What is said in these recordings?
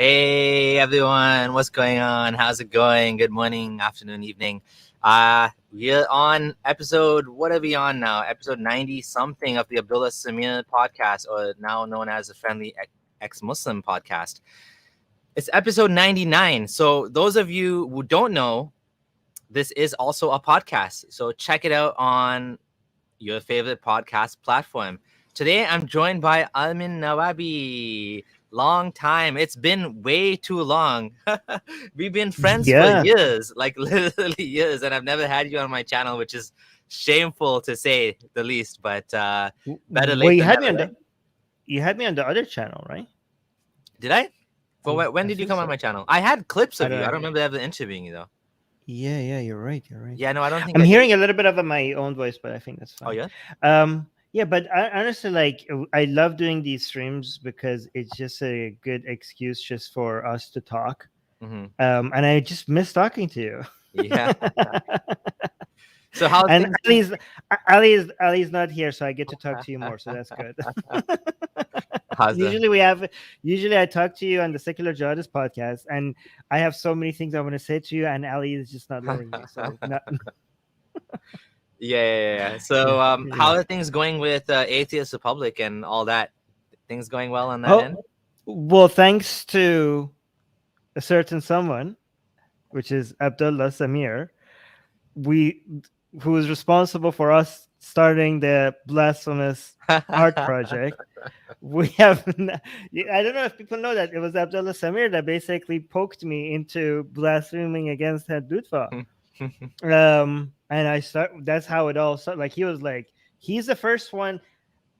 Hey everyone, what's going on? How's it going? Good morning, afternoon, evening. We're on episode, what are we on now? Episode 90 something of the Abdullah Sameer podcast, or now known as the Friendly Ex-Muslim podcast. It's episode 99. So those of you who don't know, this is also a podcast. So check it out on your favorite podcast platform. Today I'm joined by Armin Navabi. Long time. It's been way too long. We've been friends for years, like literally years, and I've never had you on my channel, which is shameful to say the least. But better late you than had never. me on you had me on the other channel, right? Did I? Well, when did you come on my channel? I had clips of you. I don't remember ever interviewing you though. Yeah, you're right. Yeah, no, I don't think I'm hearing a little bit of my own voice, but I think that's fine. Oh yeah. Yeah, but honestly, like, I love doing these streams because it's just a good excuse just for us to talk. Mm-hmm. And I just miss talking to you. Yeah. So how? And Ali's not here, so I get to talk to you more. So that's good. Usually I talk to you on the Secular Jihadist podcast, and I have so many things I want to say to you, and Ali is just not letting me. So Yeah. So, how are things going with Atheist Republic and all that? Things going well on that end? Well, thanks to a certain someone, which is Abdullah Sameer, who is responsible for us starting the Blasphemous art project. We have, I don't know if people know that it was Abdullah Sameer that basically poked me into blaspheming against Hadutfa. And that's how it all started. Like, he's the first one.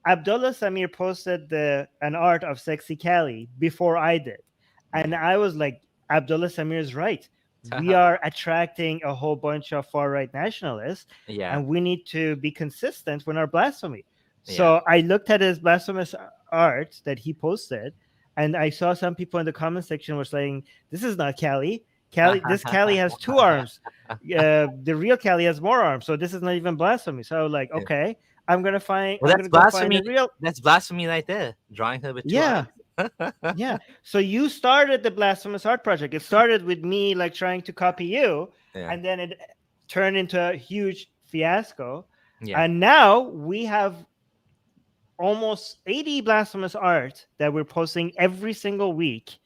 Abdullah Sameer posted an art of Sexy Cali before I did. And I was like, Abdullah Sameer is right. We are attracting a whole bunch of far-right nationalists, and we need to be consistent with our blasphemy. So I looked at his blasphemous art that he posted, and I saw some people in the comment section were saying, this is not Cali. This Cali has 2 arms. The real Cali has more arms, so this is not even blasphemy. So I was like, okay, I'm gonna find. Well, that's blasphemy. That's blasphemy right there. Drawing her with 2 arms. Yeah. So you started the Blasphemous Art Project. It started with me like trying to copy you, and then it turned into a huge fiasco. And now we have almost 80 blasphemous art that we're posting every single week,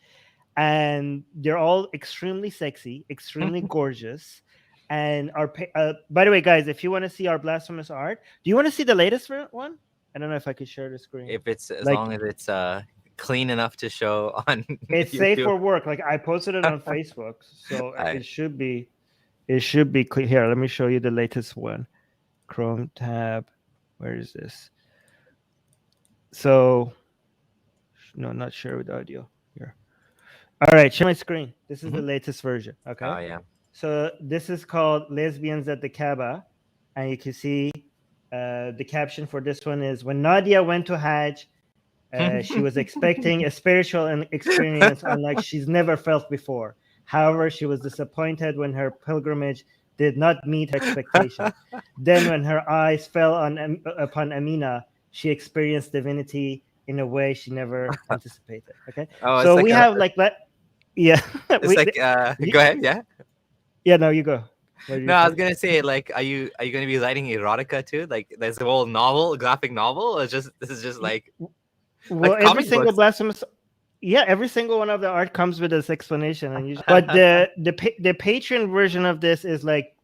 and they're all extremely sexy, extremely gorgeous. And by the way, guys, if you want to see our blasphemous art, do you want to see the latest one? I don't know if I could share the screen. If it's as long as it's clean enough to show on it's YouTube. Safe for work. Like, I posted it on Facebook, so it should be clear. Here, let me show you the latest one. Chrome tab. Where is this? So, no, not share with audio. Here. All right, share my screen. This is the latest version. Okay. Oh yeah. So this is called Lesbians at the Kaaba, and you can see the caption for this one is, when Nadia went to Hajj, she was expecting a spiritual experience unlike she's never felt before. However, she was disappointed when her pilgrimage did not meet her expectation. Then when her eyes fell upon Amina, she experienced divinity in a way she never anticipated. Okay. So we have like that. Yeah. It's like, go ahead. Yeah. Yeah, no, you go. No, I was gonna say, like, are you gonna be writing erotica too? Like, there's a whole novel, graphic novel, or this is just like. Well, like every single blasphemous, every single one of the art comes with this explanation, but the Patreon version of this is like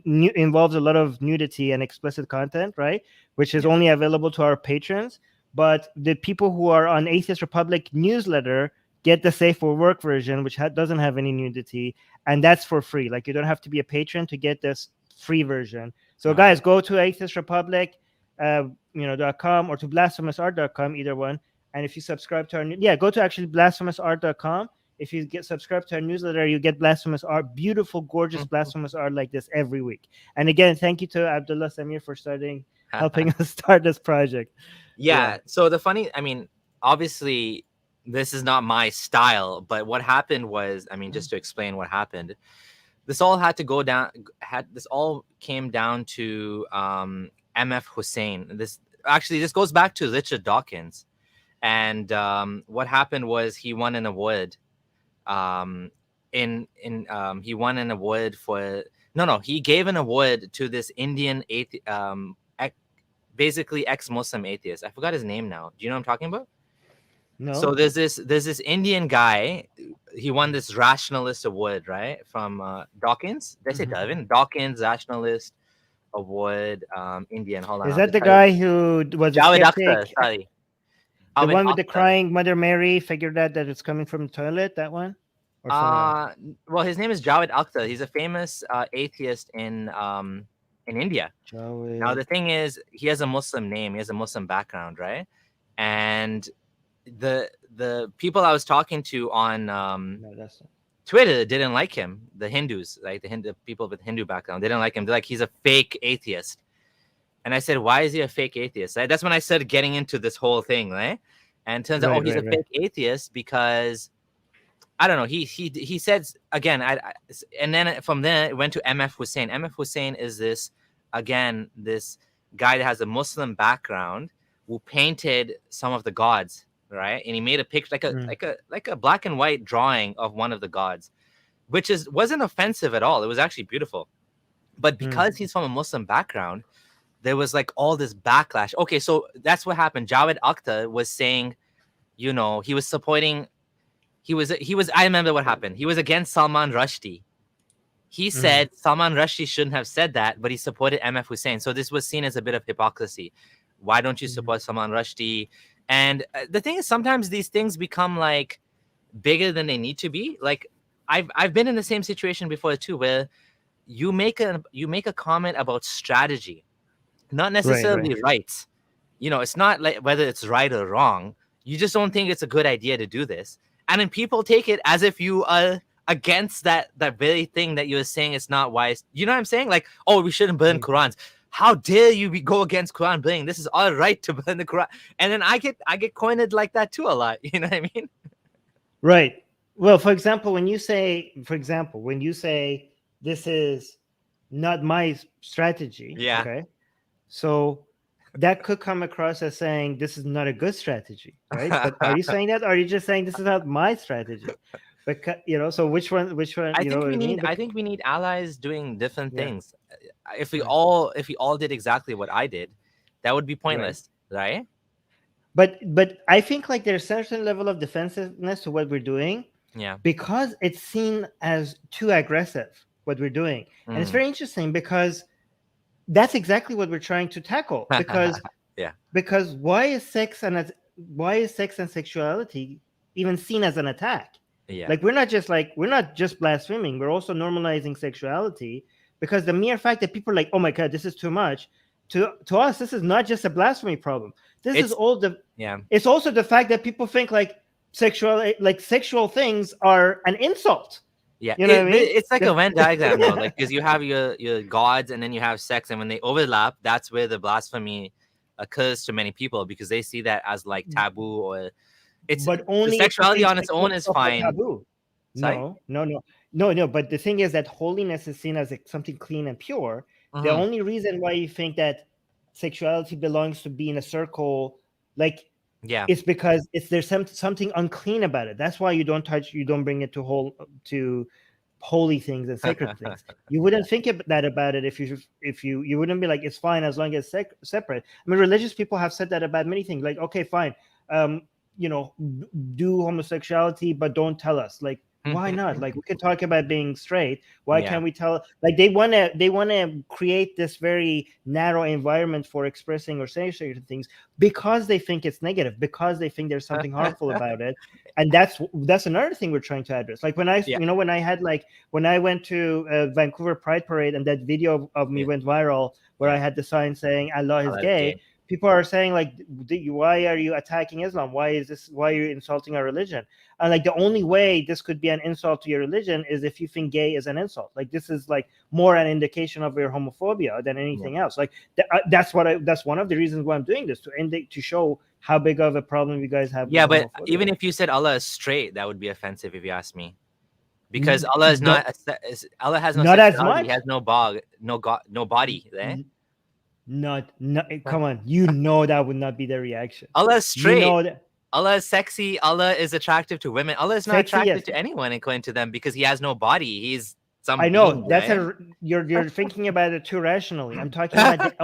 involves a lot of nudity and explicit content, right? Which is only available to our patrons. But the people who are on Atheist Republic newsletter get the Safe for Work version, which doesn't have any nudity, and that's for free. Like, you don't have to be a patron to get this free version. So guys, go to Atheist Republic. .com or to blasphemousart.com, either one. And if you subscribe to our go to actually blasphemousart.com. If you get subscribed to our newsletter, you get blasphemous art, beautiful, gorgeous blasphemous art like this every week. And again, thank you to Abdullah Sameer for helping us start this project. Yeah. So obviously this is not my style, but what happened was, just to explain what happened, this all came down to MF Hussein. This goes back to Richard Dawkins, and what happened was he won an award He won an award for he gave an award to this Indian basically ex-Muslim atheist. I forgot his name now. Do you know what I'm talking about? No. So there's this Indian guy. He won this rationalist award, right, from Dawkins. Did I say Darwin? Dawkins Rationalist Award, Indian. Hold on. Is that the guy who was a skeptic? Sorry. The one with the crying Mother Mary figured out that it's coming from the toilet. That one. Well, his name is Javed Akhtar. He's a famous atheist in India. Javed. Now the thing is, he has a Muslim name. He has a Muslim background, right? And the people I was talking to on Twitter didn't like him. The Hindus, like the people with Hindu background, they didn't like him. They're like, he's a fake atheist. And I said, why is he a fake atheist? Right? That's when I started getting into this whole thing, right? And it turns out, he's a fake atheist because I don't know. He said again, and then from there it went to MF Hussein. MF Hussein is this guy that has a Muslim background who painted some of the gods, right? And he made a picture like a black and white drawing of one of the gods, which wasn't offensive at all. It was actually beautiful. But because he's from a Muslim background, there was like all this backlash. Okay, so that's what happened. Javed Akhtar was saying, he was supporting. He was. I remember what happened. He was against Salman Rushdie. He said Salman Rushdie shouldn't have said that, but he supported MF Hussein. So this was seen as a bit of hypocrisy. Why don't you support Salman Rushdie? And the thing is, sometimes these things become like bigger than they need to be. Like I've been in the same situation before too, where you make a comment about strategy, not necessarily right. It's not like whether it's right or wrong. You just don't think it's a good idea to do this. And then people take it as if you are against that very thing that you're saying it's not wise. You know what I'm saying? Like, oh, we shouldn't burn Qurans. How dare you go against Quran burning? This is all right to burn the Quran. And then I get coined like that too a lot. You know what I mean? Right. Well, for example, when you say this is not my strategy. Yeah. Okay. So that could come across as saying this is not a good strategy, right? But are you saying that, or are you just saying this is not my strategy? Because so which one? I think we need allies doing different things. If we all did exactly what I did, that would be pointless, right? But I think like there's a certain level of defensiveness to what we're doing, because it's seen as too aggressive what we're doing, and it's very interesting because that's exactly what we're trying to tackle. Because why is sex and sexuality even seen as an attack? Like we're not just blaspheming, we're also normalizing sexuality, because the mere fact that people are like, oh my god, this is too much, to us this is not just a blasphemy problem. It's also the fact that people think like sexual things are an insult. Yeah, you know what I mean? It's like a Venn diagram though, like because you have your gods and then you have sex, and when they overlap, that's where the blasphemy occurs to many people, because they see that as like taboo, or but only sexuality on its own is fine. Taboo. No. But the thing is that holiness is seen as something clean and pure. The only reason why you think that sexuality belongs to be in a circle, it's because there's something unclean about it. That's why you don't bring it to holy things and sacred things. You wouldn't think about it if you wouldn't be like, it's fine as long as separate. I mean, religious people have said that about many things. Like, okay, fine, do homosexuality, but don't tell us. Like, why not? Like, we can talk about being straight. Why can't we tell? Like, they want to create this very narrow environment for expressing or saying certain things because they think it's negative, because they think there's something harmful about it. And that's another thing we're trying to address. Like when I went to Vancouver Pride Parade, and that video of me went viral where I had the sign saying Allah is gay. People are saying like, why are you attacking Islam? Why are you insulting our religion? And like, the only way this could be an insult to your religion is if you think gay is an insult. Like, this is like more an indication of your homophobia than anything else. Like that's one of the reasons why I'm doing this, to show how big of a problem you guys have. Yeah, but even if you said Allah is straight, that would be offensive if you ask me. Because Allah is Allah has no not as much. He has no body. Eh? Not come on, that would not be the reaction. Allah is straight. Allah is sexy. Allah is attractive to women. Allah is not Sexy, attractive yes. to anyone according to them because he has no body. He's some I know being, that's right? you're thinking about it too rationally. I'm talking about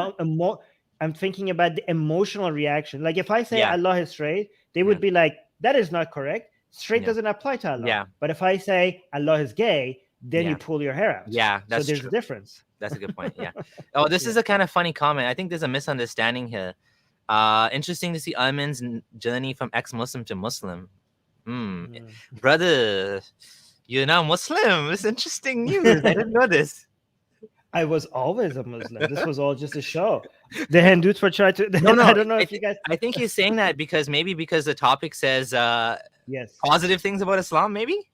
I'm thinking about the emotional reaction. Like if I say Yeah. Allah is straight, they would Yeah. be like, that is not correct. Straight Yeah. doesn't apply to Allah. Yeah. But if I say Allah is gay, then you Yeah. pull your hair out. Yeah, So that's there's true. a difference. That's a good point. Yeah. Oh, this is Yeah. a kind of funny comment. I think there's a misunderstanding here. Interesting to see Armin's journey from ex-Muslim to Muslim. Brother, you're now Muslim. It's interesting news. I didn't know this. I was always a Muslim. This was all just a show. The Hindus were trying to. No, I don't know if you guys. I think he's saying that because the topic says Yes. positive things about Islam, maybe?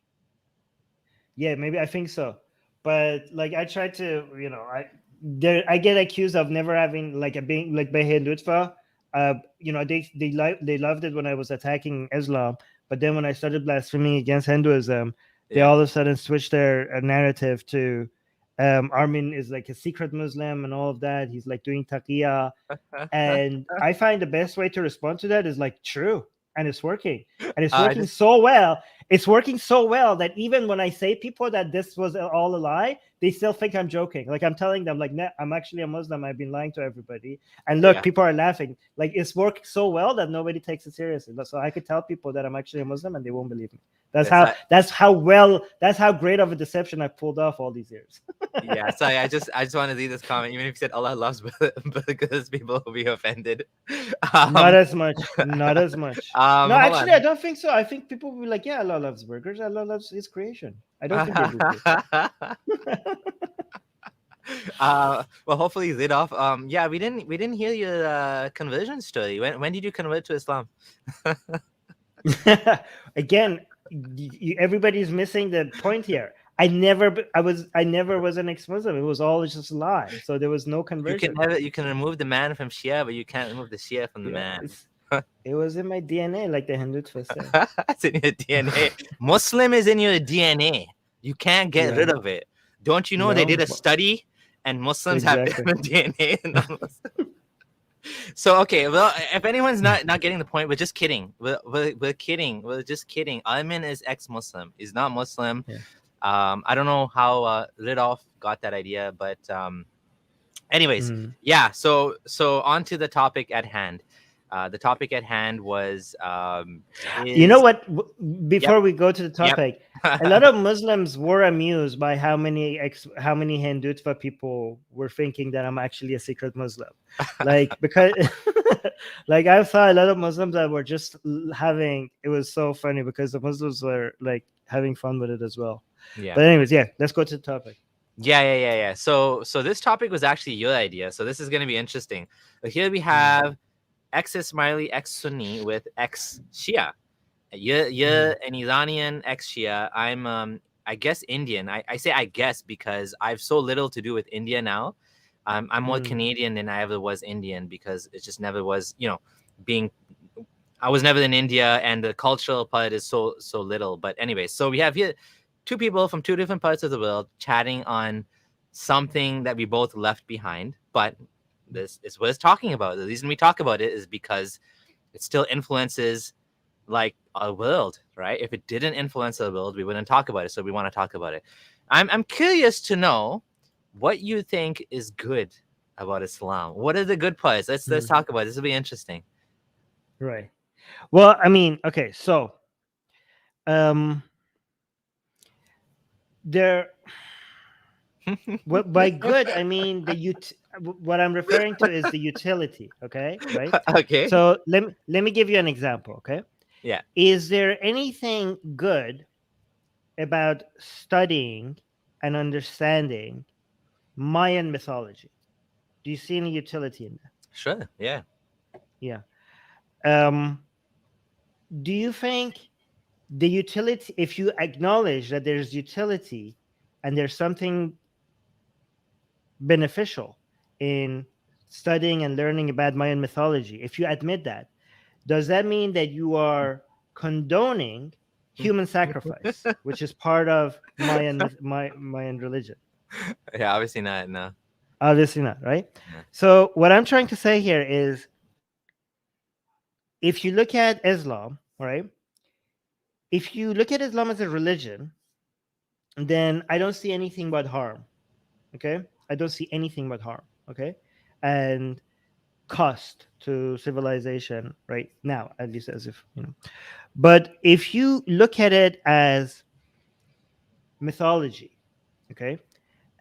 Yeah, maybe I think so. But like I tried to, I get accused of never having like a being like by Hindutva. They loved it when I was attacking Islam, but then when I started blaspheming against Hinduism, they all of a sudden switched their narrative to Armin is like a secret Muslim and all of that. He's like doing taqiyya. And I find the best way to respond to that is like true. And it's working. And it's working so well. It's working so well that even when I say people that this was all a lie, they still think I'm joking. Like I'm telling them, like, nah, I'm actually a Muslim. I've been lying to everybody. And look, people are laughing. Like it's worked so well that nobody takes it seriously. So I could tell people that I'm actually a Muslim and they won't believe me. That's how great of a deception I pulled off all these years. Yeah, sorry, I just want to read this comment. Even if you said Allah loves burgers, people will be offended. Not as much. Not as much. No, actually, on. I don't think so. I think people will be like, yeah, Allah loves burgers. Allah loves his creation. I don't think they do. Well, hopefully lit off. Yeah, we didn't hear your conversion story. When did you convert to Islam? Again, everybody's missing the point here. I never was an ex-Muslim. It was all just a lie. So there was no conversion. You can remove the man from Shia, but you can't remove the Shia from the man. It was in my DNA, like the Hindus say. It's in your DNA. Muslim is in your DNA. You can't get rid of it. Don't you know they did a study and Muslims have different DNA? So okay, well, if anyone's not getting the point, we're just kidding. We're kidding. We're just kidding. Armin is ex-Muslim. He's not Muslim. Yeah. I don't know how Lidoff got that idea, but anyways, yeah. So on to the topic at hand. The topic at hand was you know what? Before we go to the topic, a lot of Muslims were amused by how many Hindutva people were thinking that I'm actually a secret Muslim, like because like I saw a lot of Muslims that were just having. It was so funny because the Muslims were like having fun with it as well. Yeah. But anyways, let's go to the topic. Yeah. So this topic was actually your idea. So this is going to be interesting. But here we have ex-Ismaili, ex-Sunni with ex-Shia. You're an Iranian ex-Shia. I'm I guess Indian. I say I guess because I have so little to do with India now. I'm more Canadian than I ever was Indian because it just never was, I was never in India and the cultural part is so little. But anyway, so we have here two people from two different parts of the world chatting on something that we both left behind, but this is what it's talking about. The reason we talk about it is because it still influences like our world, right? If it didn't influence our world, we wouldn't talk about it. So we want to talk about it. I'm curious to know what you think is good about Islam. What are the good parts? Let's talk about it. This will be interesting. Right. Well, I mean, okay, so there by good I mean what I'm referring to is the utility, okay? Right? Okay. So let me give you an example, okay? Yeah. Is there anything good about studying and understanding Mayan mythology? Do you see any utility in that? Sure. Yeah. Yeah. Do you think the utility, if you acknowledge that there's utility and there's something beneficial in studying and learning about Mayan mythology, if you admit that, does that mean that you are condoning human sacrifice, which is part of Mayan religion? Yeah, obviously not. No. Obviously not, right? Yeah. So what I'm trying to say here is if you look at Islam, right? If you look at Islam as a religion, then I don't see anything but harm. Okay, I don't see anything but harm. Okay, and cost to civilization right now, at least as if you know. But if you look at it as mythology, okay,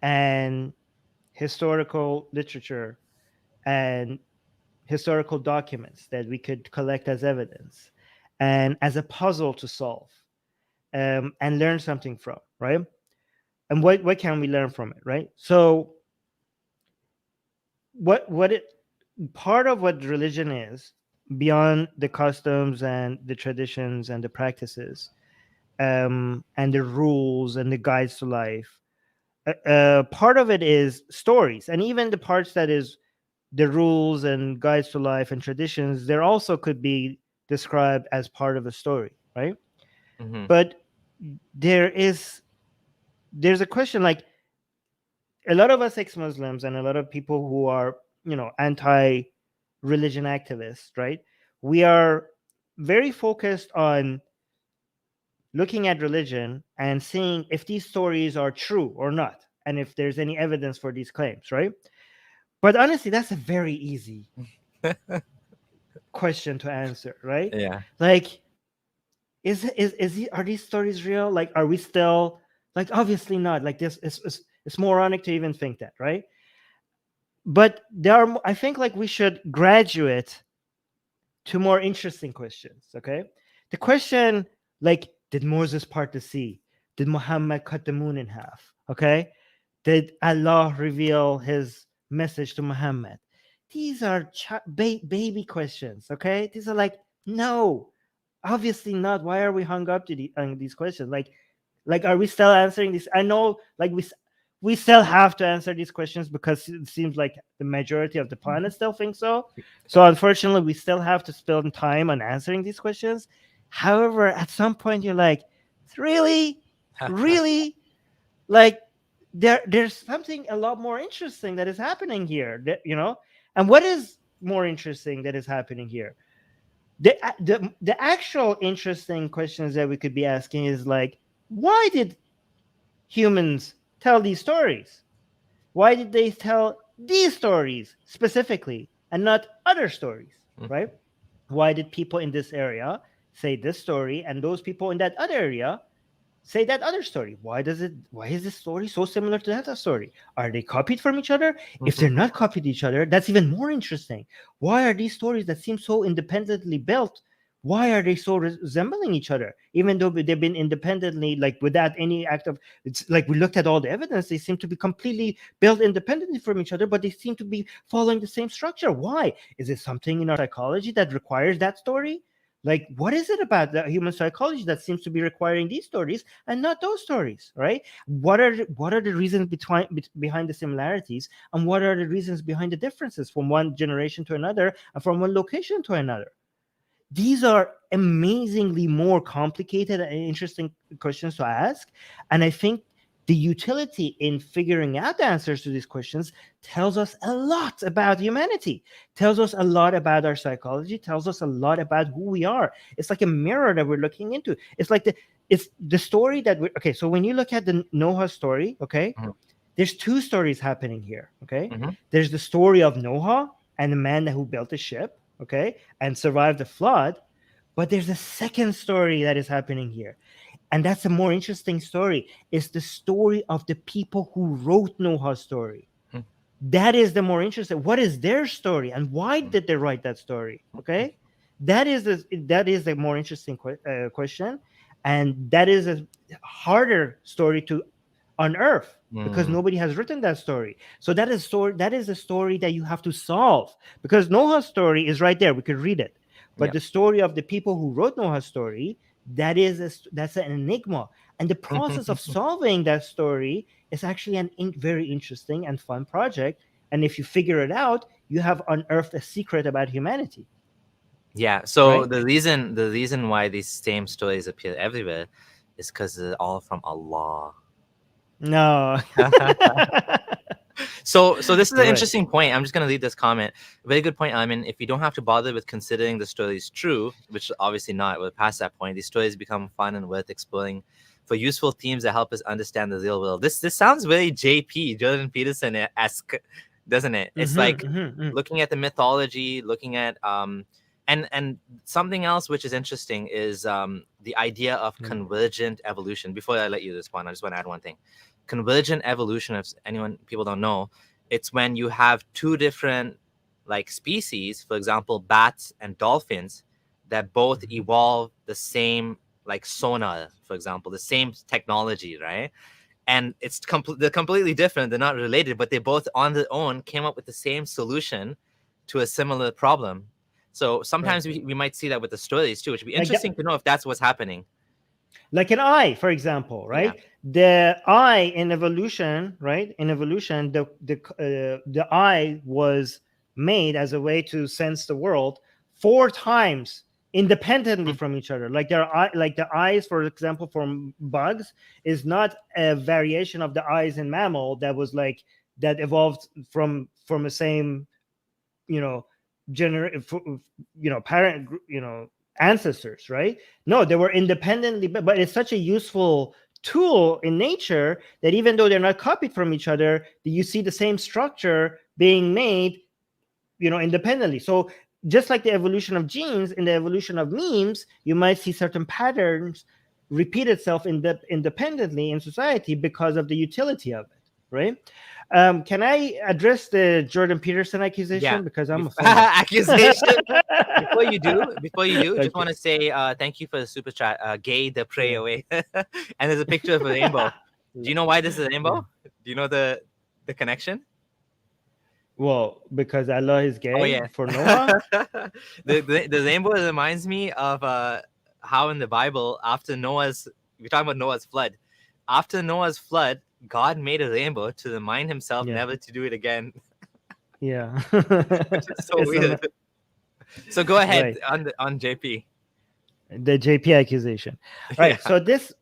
and historical literature and historical documents that we could collect as evidence and as a puzzle to solve, and learn something from, right? And what can we learn from it, right? So what it part of what religion is, beyond the customs and the traditions and the practices, and the rules and the guides to life, part of it is stories. And even the parts that is the rules and guides to life and traditions, there also could be described as part of a story, right? Mm-hmm. But there is there's a question, like, a lot of us ex-Muslims and a lot of people who are, anti-religion activists, right? We are very focused on looking at religion and seeing if these stories are true or not, and if there's any evidence for these claims, right? But honestly, that's a very easy question to answer, right? Yeah. Like, are these stories real? Like, are we still, like, obviously not. Like, this is it's moronic to even think that, right? But I think, like, we should graduate to more interesting questions. Okay, the question, like, did Moses part the sea? Did Muhammad cut the moon in half? Okay, did Allah reveal his message to Muhammad? These are baby questions. Okay, these are like, no, obviously not. Why are we hung up to on these questions? Like, are we still answering this? I know, like, we still have to answer these questions because it seems like the majority of the planet still thinks so. So unfortunately, we still have to spend time on answering these questions. However, at some point, you're like, really, really, like, there's something a lot more interesting that is happening here. And what is more interesting that is happening here? The actual interesting questions that we could be asking is, like, why did humans tell these stories? Why did they tell these stories specifically and not other stories, right? Why did people in this area say this story and those people in that other area say that other story? Why is this story so similar to that story? Are they copied from each other? If they're not copied each other, that's even more interesting. Why are these stories that seem so independently built, why are they so resembling each other, even though they've been independently, like, without any act of, it's like, we looked at all the evidence, they seem to be completely built independently from each other, but they seem to be following the same structure. Why? Is it something in our psychology that requires that story? Like, what is it about the human psychology that seems to be requiring these stories and not those stories, right? What are the reasons behind the similarities, and what are the reasons behind the differences from one generation to another and from one location to another? These are amazingly more complicated and interesting questions to ask. And I think the utility in figuring out the answers to these questions tells us a lot about humanity, tells us a lot about our psychology, tells us a lot about who we are. It's like a mirror that we're looking into. It's the story that we okay. So when you look at the Noah story, okay, there's two stories happening here. Okay, there's the story of Noah and the man who built the ship, okay, and survived the flood. But there's a second story that is happening here. And that's a more interesting story. It's the story of the people who wrote Noah's story. That is the more interesting. What is their story, and why did they write that story? Okay, that is the more interesting question, and that is a harder story to unearth because nobody has written that story. So that is a story that you have to solve, because Noah's story is right there. We could read it. But the story of the people who wrote Noah's story, that's an enigma. And the process of solving that story is actually very interesting and fun project. And if you figure it out, you have unearthed a secret about humanity. Yeah. So right? the reason why these same stories appear everywhere is because they're all from Allah. No. So this is an Right. interesting point. I'm just going to leave this comment. Very good point, Armin. If you don't have to bother with considering the stories true, which obviously not, we're past that point, these stories become fun and worth exploring for useful themes that help us understand the real world. This sounds very JP, Jordan Peterson-esque, doesn't it? It's like looking at the mythology, looking at and something else which is interesting is the idea of convergent evolution. Before I let you respond, I just want to add one thing. Convergent evolution, if people don't know, it's when you have two different like species, for example, bats and dolphins, that both evolve the same like sonar, for example, the same technology, right? And they're completely different. They're not related, but they both on their own came up with the same solution to a similar problem. So sometimes we might see that with the stories too, which would be interesting to know if that's what's happening. Like an eye, for example, right? Yeah. The eye in evolution, right? In evolution, the eye was made as a way to sense the world 4 times independently from each other. Like the eyes, for example, from bugs is not a variation of the eyes in mammal that was like that evolved from the same, parent, ancestors, right? No, they were independently, but it's such a useful tool in nature that even though they're not copied from each other, you see the same structure being made, independently. So just like the evolution of genes, in the evolution of memes, you might see certain patterns repeat itself independently in society because of the utility of it, right? Can I address the Jordan Peterson accusation? Yeah. Because I'm accusation. Before you do, just want to say thank you for the super chat. Gay the pray away, and there's a picture of a rainbow. Do you know why this is a rainbow? Do you know the connection? Well, because Allah is gay. Oh yeah, for Noah. the rainbow reminds me of how in the Bible, after we're talking about Noah's flood. After Noah's flood, God made a rainbow to remind himself never to do it again. Yeah. Which is so weird. So go ahead on JP. The JP accusation. Right. So this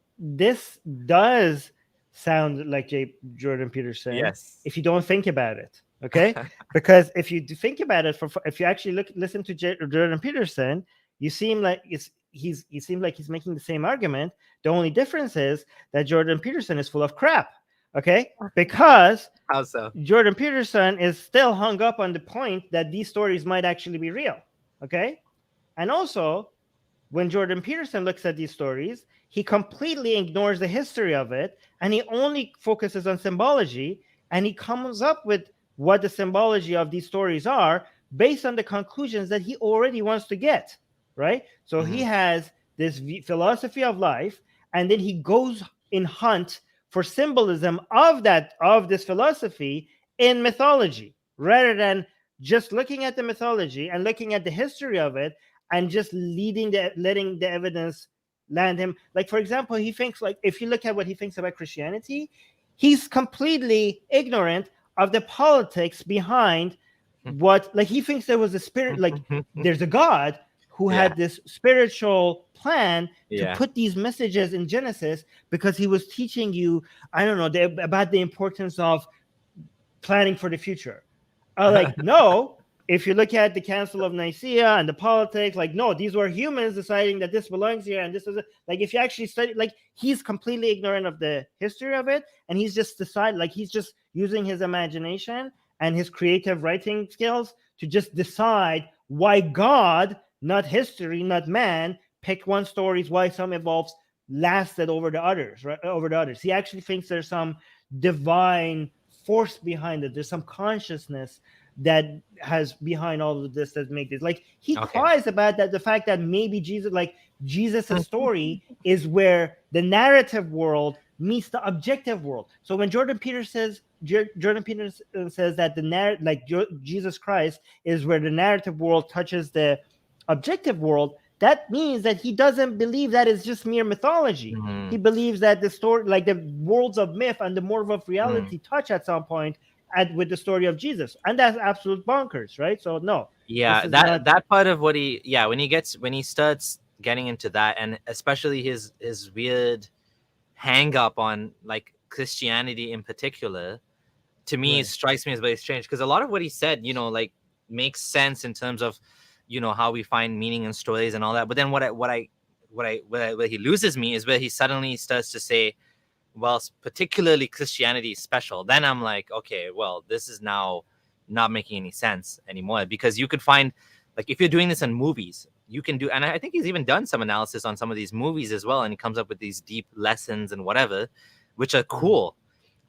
does sound like Jordan Peterson. Yes. If you don't think about it. Okay. Because if you think about it, if you actually listen to Jordan Peterson, you seem like he seems like he's making the same argument. The only difference is that Jordan Peterson is full of crap. Okay, because how so? Jordan Peterson is still hung up on the point that these stories might actually be real. Okay, and also when Jordan Peterson looks at these stories, he completely ignores the history of it, and he only focuses on symbology, and he comes up with what the symbology of these stories are based on the conclusions that he already wants to get. Right, so he has this philosophy of life, and then he goes in hunt for symbolism of this philosophy in mythology, rather than just looking at the mythology and looking at the history of it and just letting the evidence land him. Like, for example, he thinks, like, if you look at what he thinks about Christianity, he's completely ignorant of the politics behind what, like, he thinks there was a spirit, like there's a God who had this spiritual plan to put these messages in Genesis because he was teaching you, I don't know, about the importance of planning for the future. Like, no, if you look at the Council of Nicaea and the politics, like, no, these were humans deciding that this belongs here and this is like, if you actually study, like, he's completely ignorant of the history of it, and he's just he's just using his imagination and his creative writing skills to just decide why God, not history, not man, picked one stories, why some evolves lasted over the others, right? Over the others. He actually thinks there's some divine force behind it. There's some consciousness that has behind all of this that make this. Like, he cries about that, the fact that maybe Jesus' story is where the narrative world meets the objective world. So when Jordan Peterson says that Jesus Christ is where the narrative world touches the objective world, that means that he doesn't believe that is just mere mythology. He believes that the story, like the worlds of myth and the world of reality, touch at some point with the story of Jesus, and that's absolute bonkers, right? So no, that part of what when he starts getting into that, and especially his weird hang up on like Christianity in particular, to me strikes me as very strange, because a lot of what he said, like, makes sense in terms of, how we find meaning in stories and all that. But then where he loses me is where he suddenly starts to say, well, particularly Christianity is special. Then I'm like, okay, well, this is now not making any sense anymore, because you could find, like, if you're doing this in movies, you can do, and I think he's even done some analysis on some of these movies as well, and he comes up with these deep lessons and whatever, which are cool.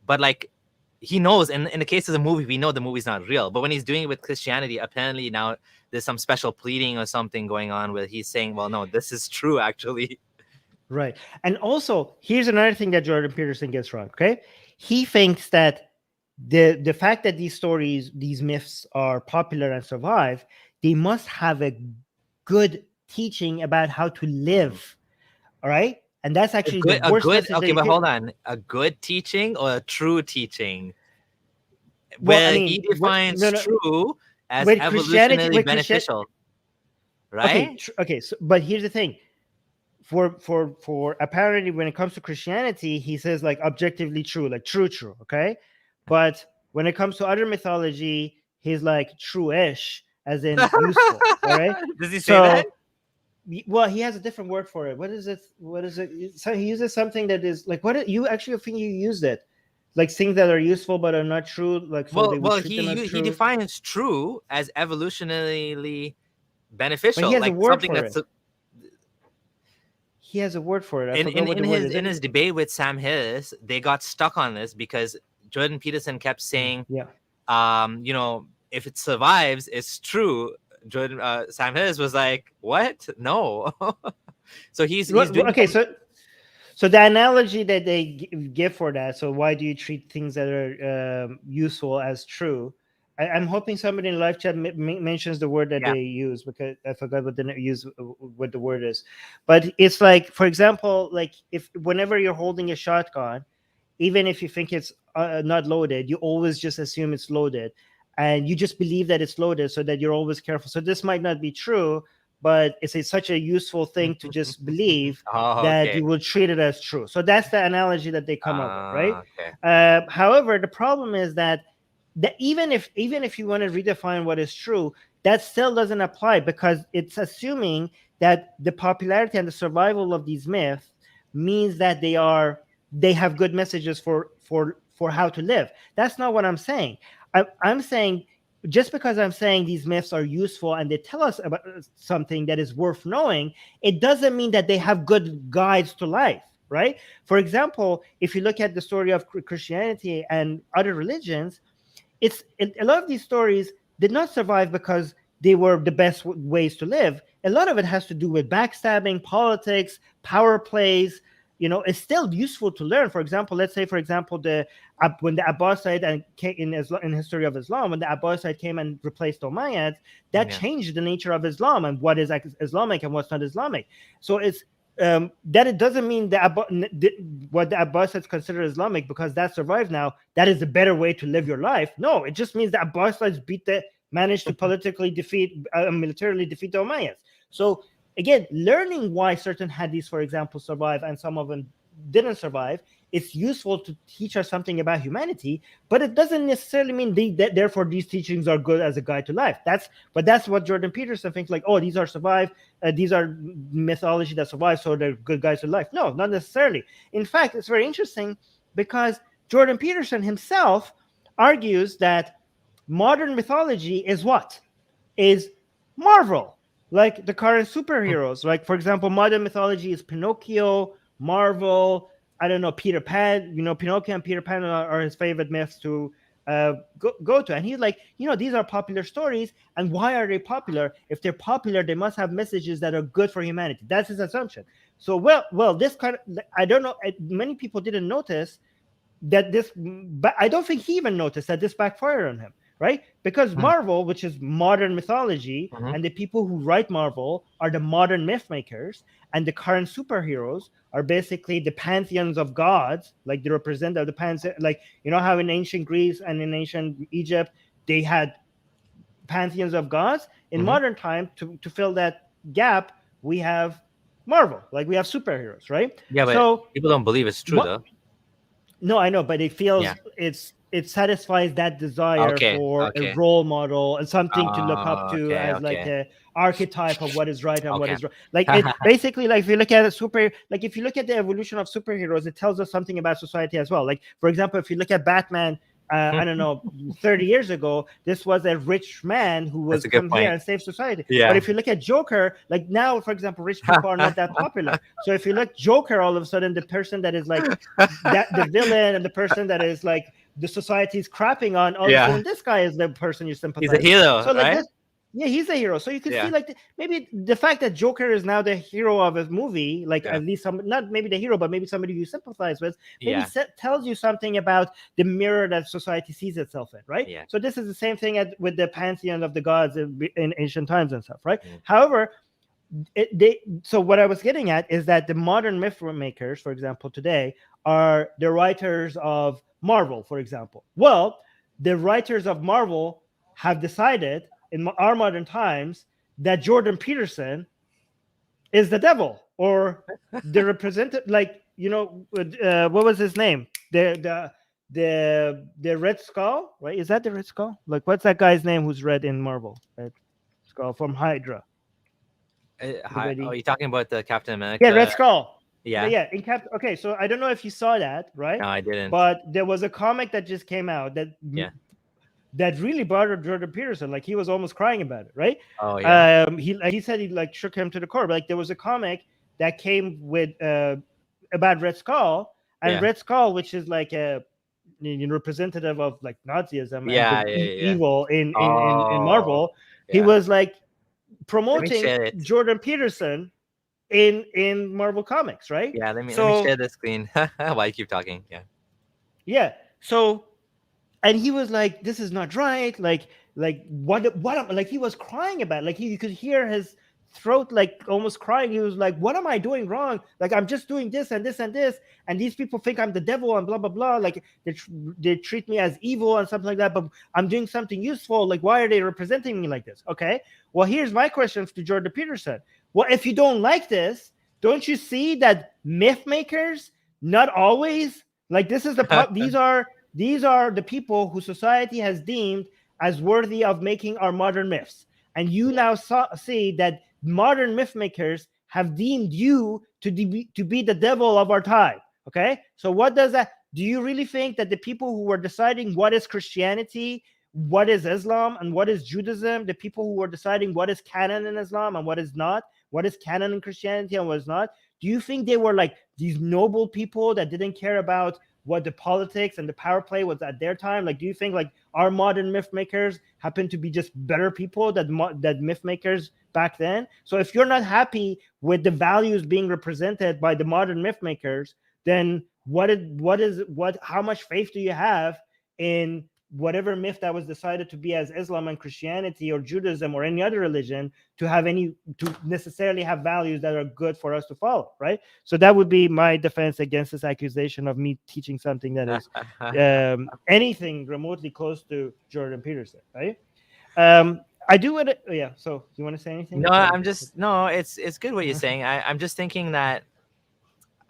But like, he knows, in the case of the movie, we know the movie's not real. But when he's doing it with Christianity, apparently now there's some special pleading or something going on where he's saying, well, no, this is true, actually. Right. And also, here's another thing that Jordan Peterson gets wrong, okay? He thinks that the fact that these stories, these myths are popular and survive, they must have a good teaching about how to live, all right? And that's actually the worst message. Okay, but hold on. A good teaching or a true teaching? Where he defines true as evolutionarily beneficial, right? Okay. So, but here's the thing. For apparently, when it comes to Christianity, he says like objectively true, like true, okay? But when it comes to other mythology, he's like true-ish, as in useful, all right? Does he say that? Well, he has a different word for it. What is it? So he uses something that is like, what you actually think you used it, like things that are useful but are not true. Like, so he defines true as evolutionarily beneficial. But he has like a word something for that's. He has a word for it. In his debate with Sam Harris, they got stuck on this because Jordan Peterson kept saying, if it survives, it's true. Sam Harris was like, what? No. So he's doing okay. So the analogy that they give for that. So why do you treat things that are useful as true? I'm hoping somebody in live chat mentions the word that they use, because I forgot what the word is. But it's like, for example, like whenever you're holding a shotgun, even if you think it's not loaded, you always just assume it's loaded. And you just believe that it's loaded, so that you're always careful. So this might not be true, but it's such a useful thing to just believe that you will treat it as true. So that's the analogy that they come up with, right? Okay. However, the problem is that even if you want to redefine what is true, that still doesn't apply, because it's assuming that the popularity and the survival of these myths means that they have good messages for how to live. That's not what I'm saying. I'm saying, just because I'm saying these myths are useful and they tell us about something that is worth knowing, it doesn't mean that they have good guides to life, right? For example, if you look at the story of Christianity and other religions, a lot of these stories did not survive because they were the best ways to live. A lot of it has to do with backstabbing, politics, power plays. It's still useful to learn. For example, let's say, when the Abbasid in history of Islam, when the Abbasid came and replaced Umayyads, that changed the nature of Islam and what is Islamic and what's not Islamic. So it's that it doesn't mean what the Abbasids consider Islamic, because that survived now, that is the better way to live your life. No, it just means the Abbasids managed to militarily defeat the Umayyads. So again, learning why certain hadiths, for example, survive and some of them didn't survive, it's useful to teach us something about humanity, but it doesn't necessarily mean that therefore these teachings are good as a guide to life. That's what Jordan Peterson thinks, like, oh, these are mythology that survive, so they're good guides to life. No, not necessarily. In fact, it's very interesting, because Jordan Peterson himself argues that modern mythology is Marvel, like the current superheroes. Like, for example, modern mythology is Pinocchio, Marvel, I don't know, Peter Pan. Pinocchio and Peter Pan are his favorite myths to go to. And he's like, these are popular stories. And why are they popular? If they're popular, they must have messages that are good for humanity. That's his assumption. So, well, this kind of, I don't know, many people didn't notice that but I don't think he even noticed that this backfired on him, right? Because Marvel, which is modern mythology, and the people who write Marvel are the modern myth makers, and the current superheroes are basically the pantheons of gods, like they represent the pantheon. Like, how in ancient Greece and in ancient Egypt they had pantheons of gods. In modern time, to fill that gap, we have Marvel, like we have superheroes, right? Yeah, but people don't believe it's true, though. No, I know, but it feels it satisfies that desire for a role model and something to look up to as like a archetype of what is right and what is wrong. Like it basically, like if you look at if you look at the evolution of superheroes, it tells us something about society as well. Like for example, if you look at Batman, I don't know, 30 years ago, this was a rich man who was come here and save society. Yeah. But if you look at Joker, like now, for example, rich people are not that popular. So if you look Joker, all of a sudden, the person that is like that, the villain, and the person that is like the society's crapping on, all of a sudden, this guy is the person you sympathize with. He's a hero, so like right? this, yeah, he's a hero. So you can see like maybe the fact that Joker is now the hero of a movie, like at least some, not maybe the hero, but maybe somebody you sympathize with, maybe tells you something about the mirror that society sees itself in, right? Yeah. So this is the same thing with the pantheon of the gods in ancient times and stuff, right? However, so what I was getting at is that the modern myth makers, for example, today are the writers of Marvel, for example. Well, the writers of Marvel have decided in our modern times that Jordan Peterson is the devil, or the representative, like, you know, what was his name? The Red Skull, right? Is that the Red Skull? Like, what's that guy's name who's red in Marvel? Red Skull from Hydra. You're talking about the Captain America? Yeah, Red Skull. Yeah. Okay, so I don't know if you saw that, right? No, I didn't. But there was a comic that just came out that really bothered Jordan Peterson. Like he was almost crying about it, right? Oh yeah. He said he like shook him to the core. But like there was a comic that came with about Red Skull, and Red Skull, which is like a representative of like Nazism and evil in Marvel. He was like promoting Jordan Peterson in Marvel Comics, right? Yeah, let me share the screen while you keep talking. Yeah. So, and he was like, "This is not right." Like what? Like he was crying about it. Like you could hear his throat like almost crying. He was like, "What am I doing wrong? Like I'm just doing this and this and this, and these people think I'm the devil and blah blah blah. Like they treat me as evil and something like that. But I'm doing something useful. Like why are they representing me like this?" Okay. Well, here's my question to Jordan Peterson. Well, if you don't like this, don't you see that myth makers not always like this is the these are the people who society has deemed as worthy of making our modern myths, and you now see that modern myth makers have deemed you to be the devil of our time. Okay, so what does that? Do you really think that the people who were deciding what is Christianity, what is Islam, and what is Judaism, the people who were deciding what is canon in Islam and what is not, what is canon in Christianity and what is not, do you think they were like these noble people that didn't care about what the politics and the power play was at their time? Like, do you think like our modern myth makers happen to be just better people that myth makers back then? So if you're not happy with the values being represented by the modern myth makers, then how much faith do you have in whatever myth that was decided to be as Islam and Christianity or Judaism or any other religion to necessarily have values that are good for us to follow, right? So that would be my defense against this accusation of me teaching something that is anything remotely close to Jordan Peterson, right? I do it. Yeah. So you want to say anything? No, it's good what you're saying. I'm just thinking that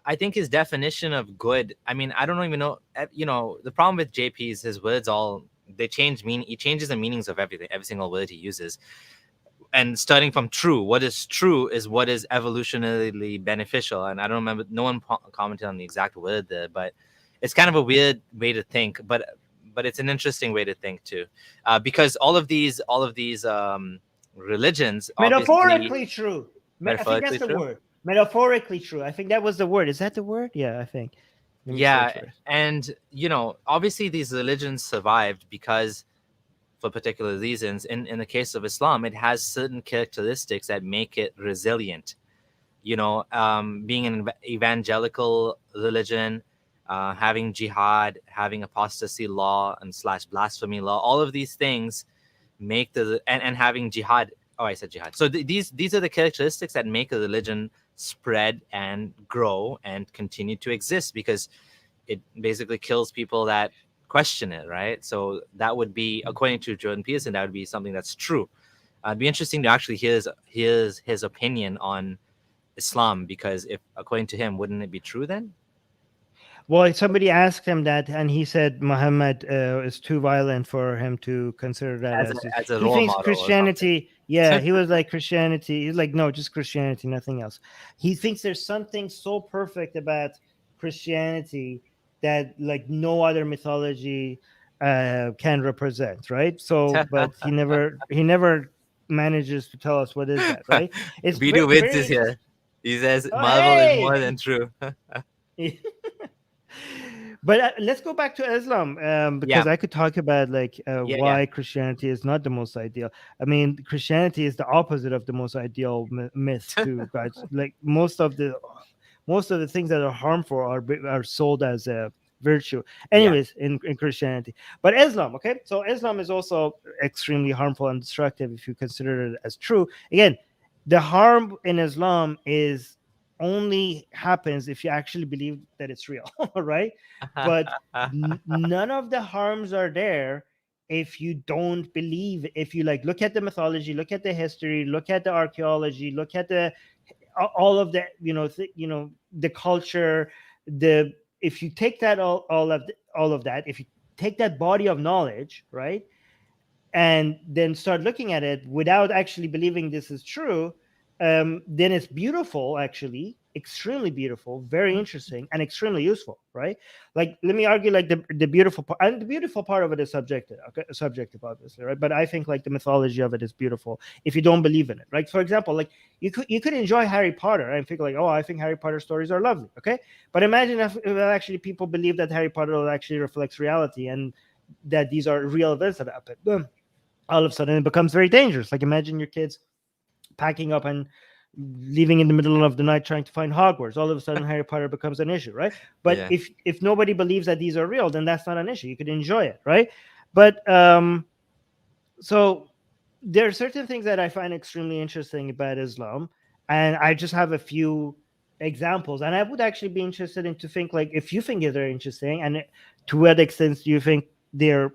I think his definition of good, I mean, I don't even know, the problem with JP is his words they change meaning. He changes the meanings of everything, every single word he uses. And starting from true, what is true is what is evolutionarily beneficial. And I don't remember, no one commented on the exact word there, but it's kind of a weird way to think, but it's an interesting way to think too. Because all of these religions, metaphorically true. I think that's the word. Metaphorically true. I think that was the word. Is that the word? Yeah, I think. And obviously these religions survived because for particular reasons. In the case of Islam, it has certain characteristics that make it resilient. Being an evangelical religion, having jihad, having apostasy law and / blasphemy law, all of these things make and having jihad. Oh, I said jihad. So these are the characteristics that make a religion spread and grow and continue to exist, because it basically kills people that question it, right? So that would be, according to Jordan Peterson, that would be something that's true. It'd be interesting to actually hear his opinion on Islam, because if according to him, wouldn't it be true then? Well, somebody asked him that, and he said Muhammad is too violent for him to consider that as as his. a He role thinks model or something. Christianity. Yeah, he was like Christianity. He's like, no, just Christianity, nothing else. He thinks there's something so perfect about Christianity that like no other mythology can represent, right? So, but he never manages to tell us what is that, right? It's Bidu Wins very is interesting. here. He says Oh, Marvel is hey. more than true. But let's go back to Islam, Yeah, because I could talk about like yeah. why Christianity is not the most ideal. I mean, Christianity is the opposite of the most ideal myth to God. Like most of the things that are harmful are sold as a virtue. Yeah. Anyways, in Christianity, but Islam, okay. So Islam is also extremely harmful and destructive if you consider it as true. Again, the harm in Islam is only happens if you actually believe that it's real, right? But none of the harms are there if you don't believe. If you like look at the mythology, look at the history, look at the archaeology, look at the all of the the culture, the if you take that all of that, if you take that body of knowledge, right, and then start looking at it without actually believing this is true, then it's beautiful, actually, extremely beautiful, very interesting, and extremely useful, right? Like, let me argue, like the beautiful part, and the beautiful part of it is subjective, okay, subjective, obviously, right? But I think like the mythology of it is beautiful if you don't believe in it, right? For example, like you could enjoy Harry Potter and think like, oh, I think Harry Potter stories are lovely, okay? But imagine if actually people believe that Harry Potter actually reflects reality and that these are real events that happen. Boom, all of a sudden it becomes very dangerous. Like, imagine your kids packing up and leaving in the middle of the night trying to find Hogwarts. All of a sudden Harry Potter becomes an issue, right? But Yeah. if nobody believes that these are real, then that's not an issue. You could enjoy it, right? But so there are certain things that I find extremely interesting about Islam, and I just have a few examples. And I would actually be interested in to think like if you think they're interesting, and to what extent do you think they're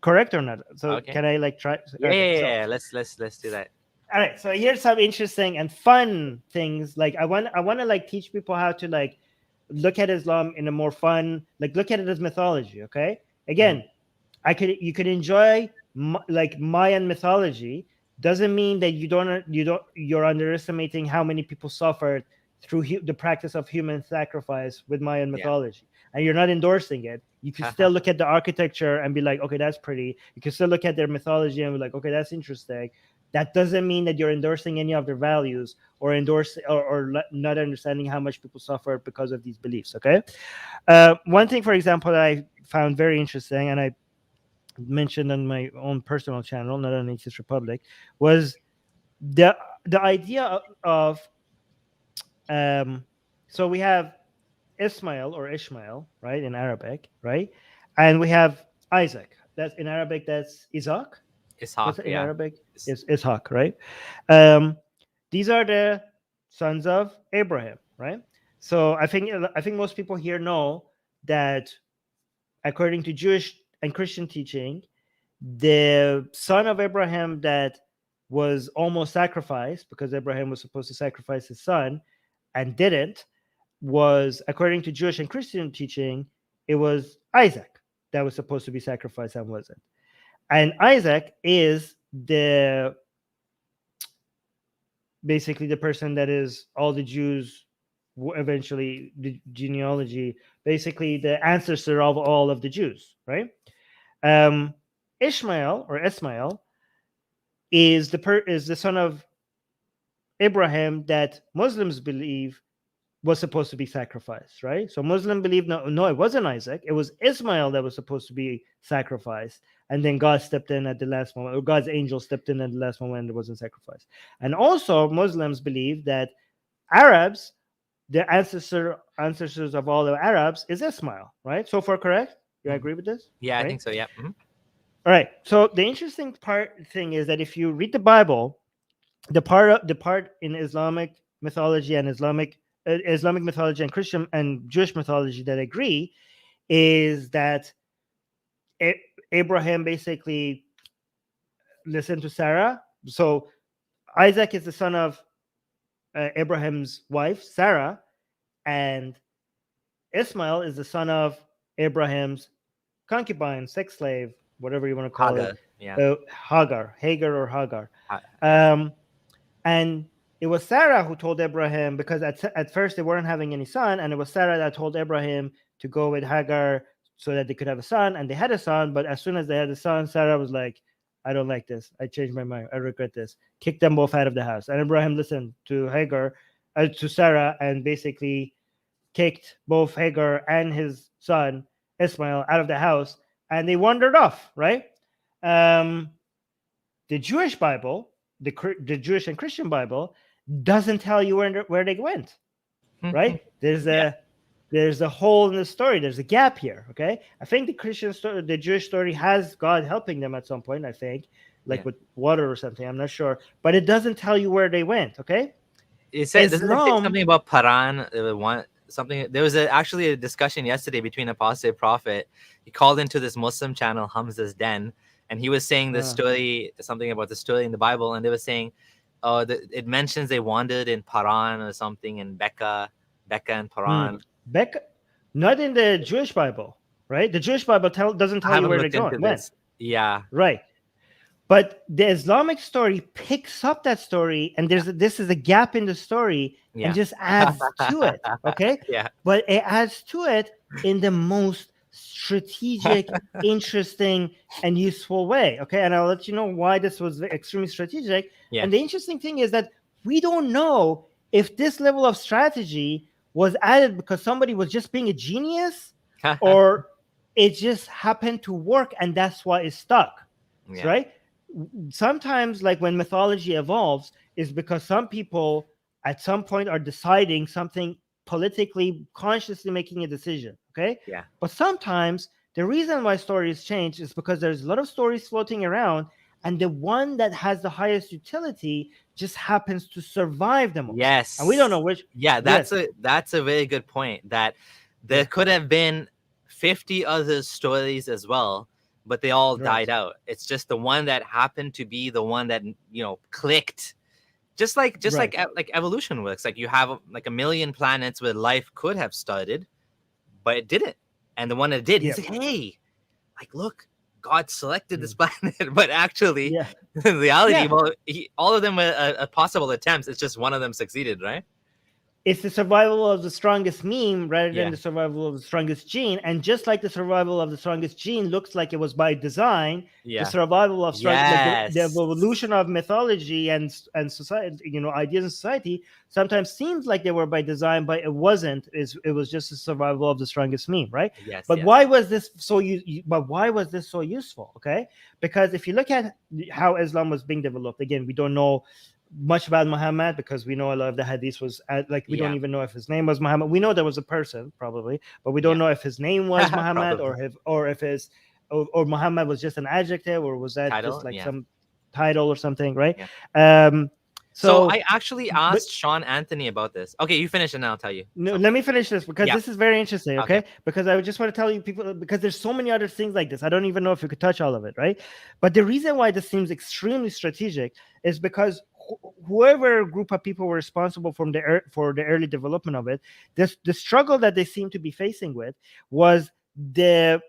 correct or not? So Okay. can I like try? Yeah, Okay, yeah, so yeah. Let's do that. all right, so here's some interesting and fun things. Like I want to like teach people how to like look at Islam in a more fun, like look at it as mythology. Okay, Mhm. again, you could enjoy like Mayan mythology. Doesn't mean that you're underestimating how many people suffered through the practice of human sacrifice with Mayan Yeah. mythology, and you're not endorsing it. You can still look at the architecture and be like, okay, that's pretty. You can still look at their mythology and be like, okay, that's interesting. That doesn't mean that you're endorsing any of their values or not understanding how much people suffer because of these beliefs. Okay, one thing, for example, that I found very interesting, and I mentioned on my own personal channel, not on Atheist Republic, was the idea of so we have Ismail or Ishmael, right, in Arabic, right, and we have Isaac. That's in Arabic. That's Isaac. Ishaq, What's it in yeah. Arabic? It's- Is Ishaq, right? Um, these are the sons of Abraham, right? So I think most people here know that according to Jewish and Christian teaching, the son of Abraham that was almost sacrificed because Abraham was supposed to sacrifice his son and didn't was, according to Jewish and Christian teaching, it was Isaac that was supposed to be sacrificed and wasn't. And Isaac is basically the person that is all the Jews eventually the genealogy, basically the ancestor of all of the Jews, right? Um, Ishmael or Ismail is the son of Abraham that Muslims believe was supposed to be sacrificed, right? So Muslim believe no, it wasn't Isaac. It was Ismail that was supposed to be sacrificed, and then God stepped in at the last moment, or God's angel stepped in at the last moment, and it wasn't sacrificed. And also Muslims believe that Arabs, the ancestors of all the Arabs, is Ismail, right? So far, correct? You Mhm. agree with this, Yeah, I right? think so. Yeah. Mhm. All right. So the interesting thing is that if you read the Bible, the part in Islamic mythology and Islamic mythology and Christian and Jewish mythology that agree is that Abraham basically listened to Sarah. So Isaac is the son of Abraham's wife Sarah, and Ismail is the son of Abraham's concubine, sex slave, whatever you want to call Hagar, it, yeah. Hagar or Hagar. And it was Sarah who told Abraham, because at first they weren't having any son, and it was Sarah that told Abraham to go with Hagar so that they could have a son, and they had a son. But as soon as they had a son, Sarah was like, I don't like this. I changed my mind. I regret this. Kick them both out of the house. And Abraham listened to to Sarah, and basically kicked both Hagar and his son Ismail out of the house, and they wandered off, right? The Jewish Bible, the Jewish and Christian Bible, doesn't tell you where they went, right? There's a hole in the story. There's a gap here, okay? I think the Christian story, the Jewish story has God helping them at some point, I think, with water or something. I'm not sure. But it doesn't tell you where they went, okay? It says something about Paran. There was actually a discussion yesterday between apostate prophet. He called into this Muslim channel, Hamza's Den, and he was saying this story, something about the story in the Bible, and they were saying, it mentions they wandered in Paran or something, in Becca and Paran. Becca, not in the Jewish Bible, right? The Jewish Bible doesn't tell you where they're going. When? Yeah, right. But the Islamic story picks up that story, and this is a gap in the story, and just adds to it. Okay. Yeah. But it adds to it in the most strategic, interesting, and useful way. Okay. And I'll let you know why this was extremely strategic. Yeah. And the interesting thing is that we don't know if this level of strategy was added because somebody was just being a genius, or it just happened to work, and that's why it stuck. Yeah. Right. Sometimes, like when mythology evolves, is because some people at some point are deciding something politically, consciously making a decision. Okay. Yeah. But sometimes the reason why stories change is because there's a lot of stories floating around, and the one that has the highest utility just happens to survive the most. Yes. And we don't know which. Yeah, that's a very good point. That there could have been 50 other stories as well, but they all died out. It's just the one that happened to be the one that, clicked. Just like evolution works. Like you have like a million planets where life could have started, but it didn't. And the one that did, he's like, hey, like, look, God selected this planet, but actually, in reality, all of them were possible attempts. It's just one of them succeeded, right? It's the survival of the strongest meme rather than the survival of the strongest gene. And just like the survival of the strongest gene looks like it was by design, the survival of the evolution of mythology and society, ideas in society sometimes seems like they were by design, but it wasn't. It was just the survival of the strongest meme, right? Yes. But why was this so? But why was this so useful? Okay, because if you look at how Islam was being developed, again, we don't know much about Muhammad because we know a lot of the hadith was we don't even know if his name was Muhammad. We know there was a person probably, but we don't know if his name was Muhammad or if Muhammad was just an adjective, or was that title? Just like some title or something, right? So I actually asked Sean Anthony about this. Okay, you finish and I'll tell you. No, let me finish this because this is very interesting, okay? Because I just want to tell you people, because there's so many other things like this. I don't even know if you could touch all of it, right? But the reason why this seems extremely strategic is because whoever group of people were responsible for the early development of it, the struggle that they seem to be facing with was the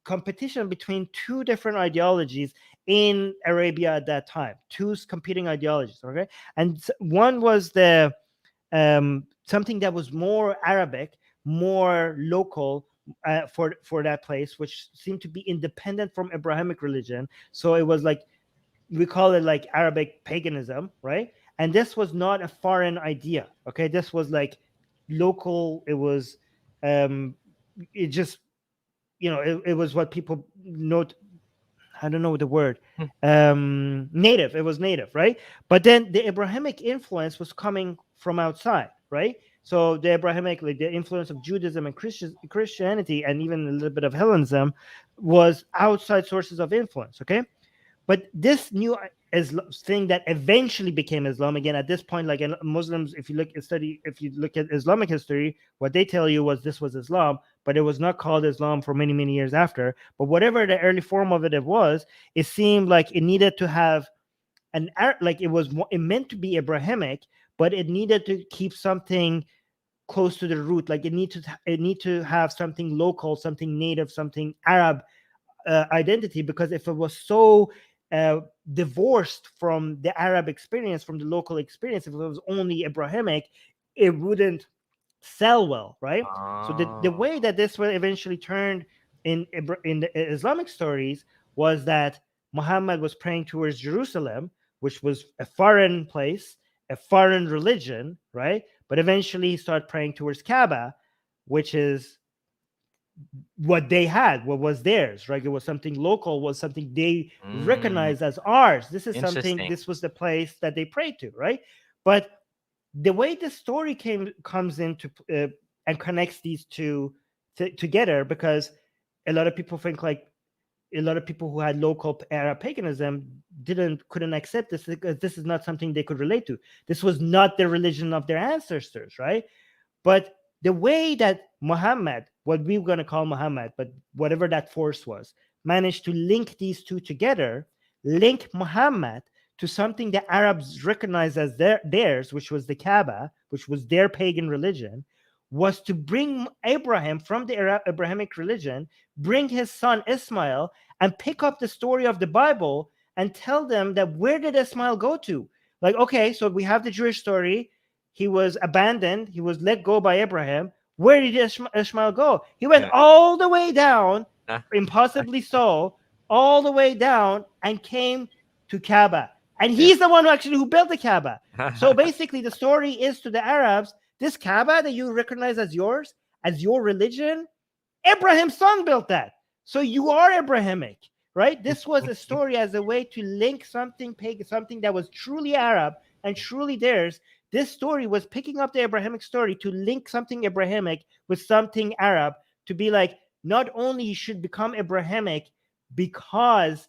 competition between two different ideologies in Arabia at that time, two competing ideologies, okay? And one was the something that was more Arabic, more local for that place, which seemed to be independent from Abrahamic religion. So it was like, we call it like Arabic paganism, right? And this was not a foreign idea, okay? This was like local. It was, it just, it was what people note. I don't know the word. Native. It was native, right? But then the Abrahamic influence was coming from outside, right? So the Abrahamic, like the influence of Judaism and Christianity, and even a little bit of Hellenism, was outside sources of influence, okay? But this new thing that eventually became Islam, again, at this point, like Muslims, if you look at Islamic history, what they tell you was this was Islam, but it was not called Islam for many, many years after. But whatever the early form of it was, it seemed like it needed to have it meant to be Abrahamic, but it needed to keep something close to the root. Like it need to have something local, something native, something Arab identity, because if it was so divorced from the Arab experience, from the local experience, if it was only Abrahamic, it wouldn't sell well, right? So the way that this will eventually turned in the Islamic stories was that Muhammad was praying towards Jerusalem, which was a foreign place, a foreign religion, right? But eventually he started praying towards Kaaba, which is what they had, what was theirs, right? It was something local, was something they recognized as ours. This is something, this was the place that they prayed to, right? But the way the story comes into and connects these two together, because a lot of people think like a lot of people who had local Arab paganism couldn't accept this, because this is not something they could relate to. This was not the religion of their ancestors, right? But the way that Muhammad, what we're going to call Muhammad, but whatever that force was, managed to link these two together, link Muhammad to something the Arabs recognized as theirs, which was the Kaaba, which was their pagan religion, was to bring Abraham from the Abrahamic religion, bring his son Ismail, and pick up the story of the Bible and tell them that where did Ismail go to? Like, okay, so we have the Jewish story. He was abandoned. He was let go by Abraham. Where did Ishmael go? He went all the way down, impossibly so, all the way down, and came to Kaaba. And he's the one who built the Kaaba. So basically, the story is to the Arabs, this Kaaba that you recognize as yours, as your religion, Abraham's son built that. So you are Abrahamic, right? This was a story as a way to link something pagan, something that was truly Arab and truly theirs. This story was picking up the Abrahamic story to link something Abrahamic with something Arab, to be like, not only you should become Abrahamic because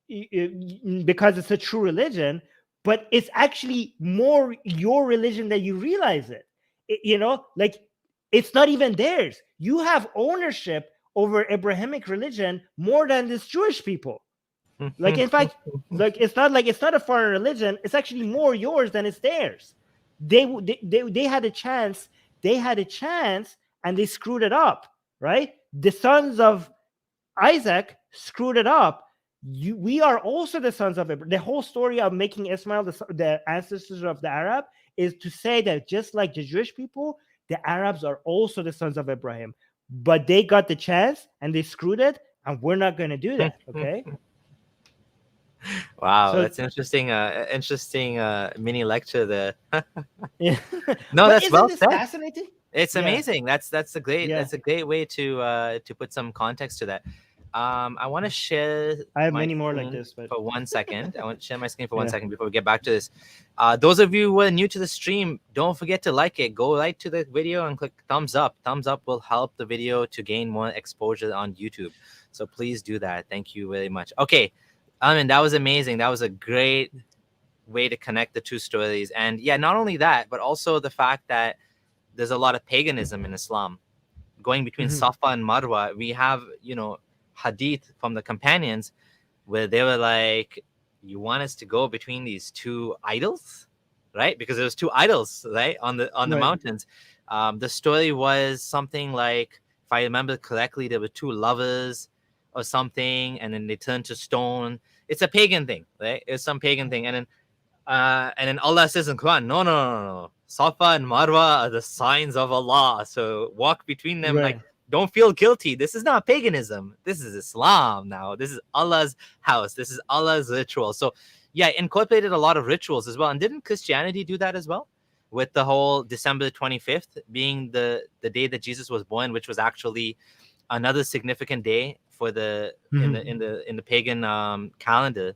it's a true religion, but it's actually more your religion than you realize it. Like it's not even theirs. You have ownership over Abrahamic religion more than this Jewish people. Like, in fact, like it's not a foreign religion. It's actually more yours than it's theirs. They had a chance. They had a chance, and they screwed it up. Right? The sons of Isaac screwed it up. We are also the sons of Abraham. The whole story of making Ismail the ancestors of the Arab is to say that just like the Jewish people, the Arabs are also the sons of Abraham. But they got the chance and they screwed it, and we're not going to do that. Okay. Wow, so, that's interesting. Interesting mini lecture there. Yeah. No, that's well said. Fascinating. It's amazing. That's a great way to put some context to that. I want to share. I have many more like this, but for 1 second, I want to share my screen for 1 second before we get back to this. Those of you who are new to the stream, don't forget to like it. Go right to the video and click thumbs up. Thumbs up will help the video to gain more exposure on YouTube. So please do that. Thank you very much. Okay, Armin, that was amazing. That was a great way to connect the two stories. And yeah, not only that, but also the fact that there's a lot of paganism in Islam. Going between Safa and Marwa, we have, hadith from the companions where they were like, you want us to go between these two idols, right? Because there was two idols, right, on the mountains. The story was something like, if I remember correctly, there were two lovers or something, and then they turned to stone. It's a pagan thing, right? It's some pagan thing. And then Allah says in Quran, no, Safa and Marwa are the signs of Allah, so walk between them. Like, don't feel guilty. This is not paganism. This is Islam now. This is Allah's house. This is Allah's ritual. So, yeah, incorporated a lot of rituals as well. And didn't Christianity do that as well? With the whole December 25th being the day that Jesus was born, which was actually another significant day for the in the pagan calendar.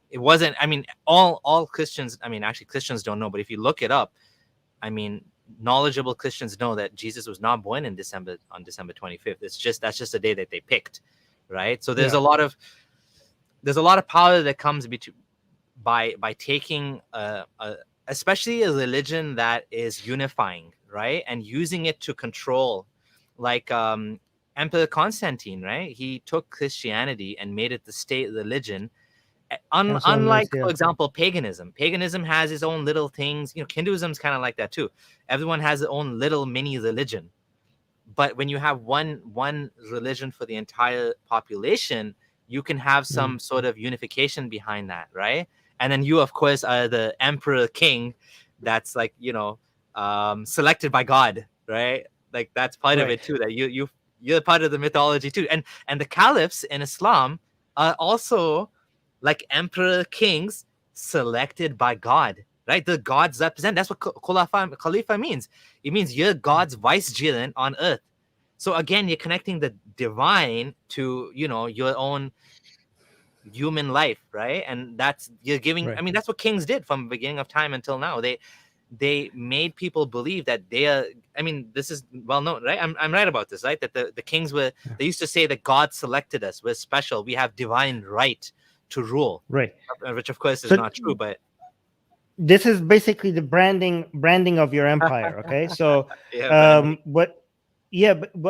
It wasn't. I mean, all Christians. I mean, actually, Christians don't know. But if you look it up, I mean, knowledgeable Christians know that Jesus was not born on December 25th. That's just a day that they picked, right? So there's a lot of power that comes by taking especially a religion that is unifying, right, and using it to control, like Emperor Constantine, right? He took Christianity and made it the state religion, Unlike, for example, paganism has its own little things. Hinduism's kind of like that too. Everyone has their own little mini religion. But when you have one religion for the entire population, you can have some sort of unification behind that, right? And then you, of course, are the emperor king that's like, selected by God, right? Like that's part of it too, that you're part of the mythology too. And the caliphs in Islam are also like emperor kings selected by God, right? The gods represent. That's what Khalifa means. It means you're God's vicegerent on earth. So again, you're connecting the divine to, your own human life, right? And you're giving. I mean, that's what kings did from the beginning of time until now. They made people believe that they are. I mean, this is well known, right? I'm right about this, right? That the kings were. They used to say that God selected us. We're special. We have divine right to rule, right? Which of course is not true, but this is basically the branding of your empire. Okay, so but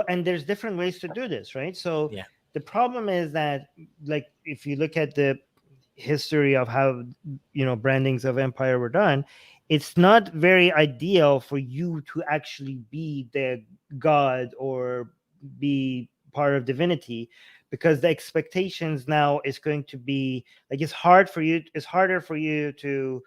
and there's different ways to do this, right? So the problem is that, like, if you look at the history of how brandings of empire were done, it's not very ideal for you to actually be the god or be part of divinity, because the expectations now is going to be like it's harder for you to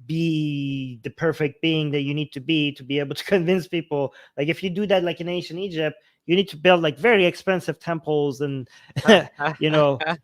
be the perfect being that you need to be able to convince people. Like if you do that, like in ancient Egypt, you need to build like very expensive temples and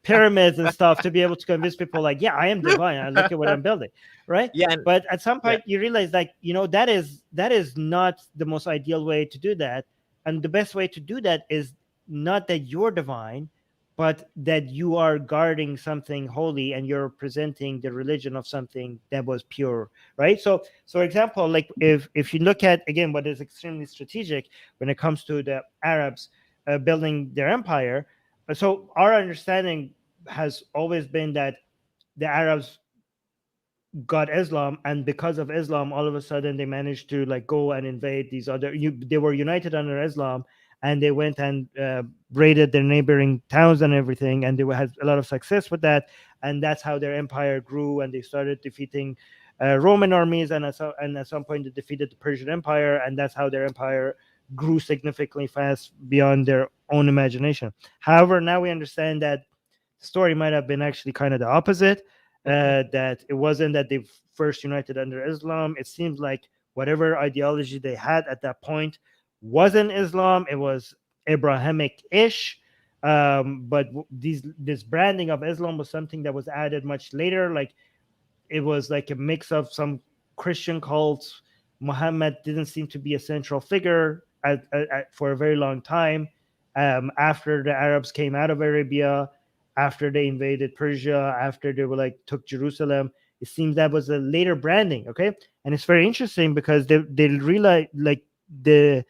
pyramids and stuff to be able to convince people like, yeah, I am divine, I look at what I'm building, right? But at some point you realize like, that is not the most ideal way to do that. And the best way to do that is not that you're divine, but that you are guarding something holy and you're presenting the religion of something that was pure, right? So for example, like if you look at, again, what is extremely strategic when it comes to the Arabs building their empire. So our understanding has always been that the Arabs got Islam, and because of Islam, all of a sudden they managed to like go and invade these they were united under Islam, and they went and raided their neighboring towns and everything, and they had a lot of success with that, and that's how their empire grew, and they started defeating Roman armies, and at some point they defeated the Persian Empire, and that's how their empire grew significantly fast beyond their own imagination. However, now we understand that the story might have been actually kind of the opposite, that it wasn't that they first united under Islam. It seems like whatever ideology they had at that point wasn't Islam, it was Abrahamic-ish, but this branding of Islam was something that was added much later. Like it was like a mix of some Christian cults. Muhammad didn't seem to be a central figure for a very long time. After the Arabs came out of Arabia, after they invaded Persia, after they were like took Jerusalem, it seems that was a later branding. Okay, and it's very interesting because they realized like the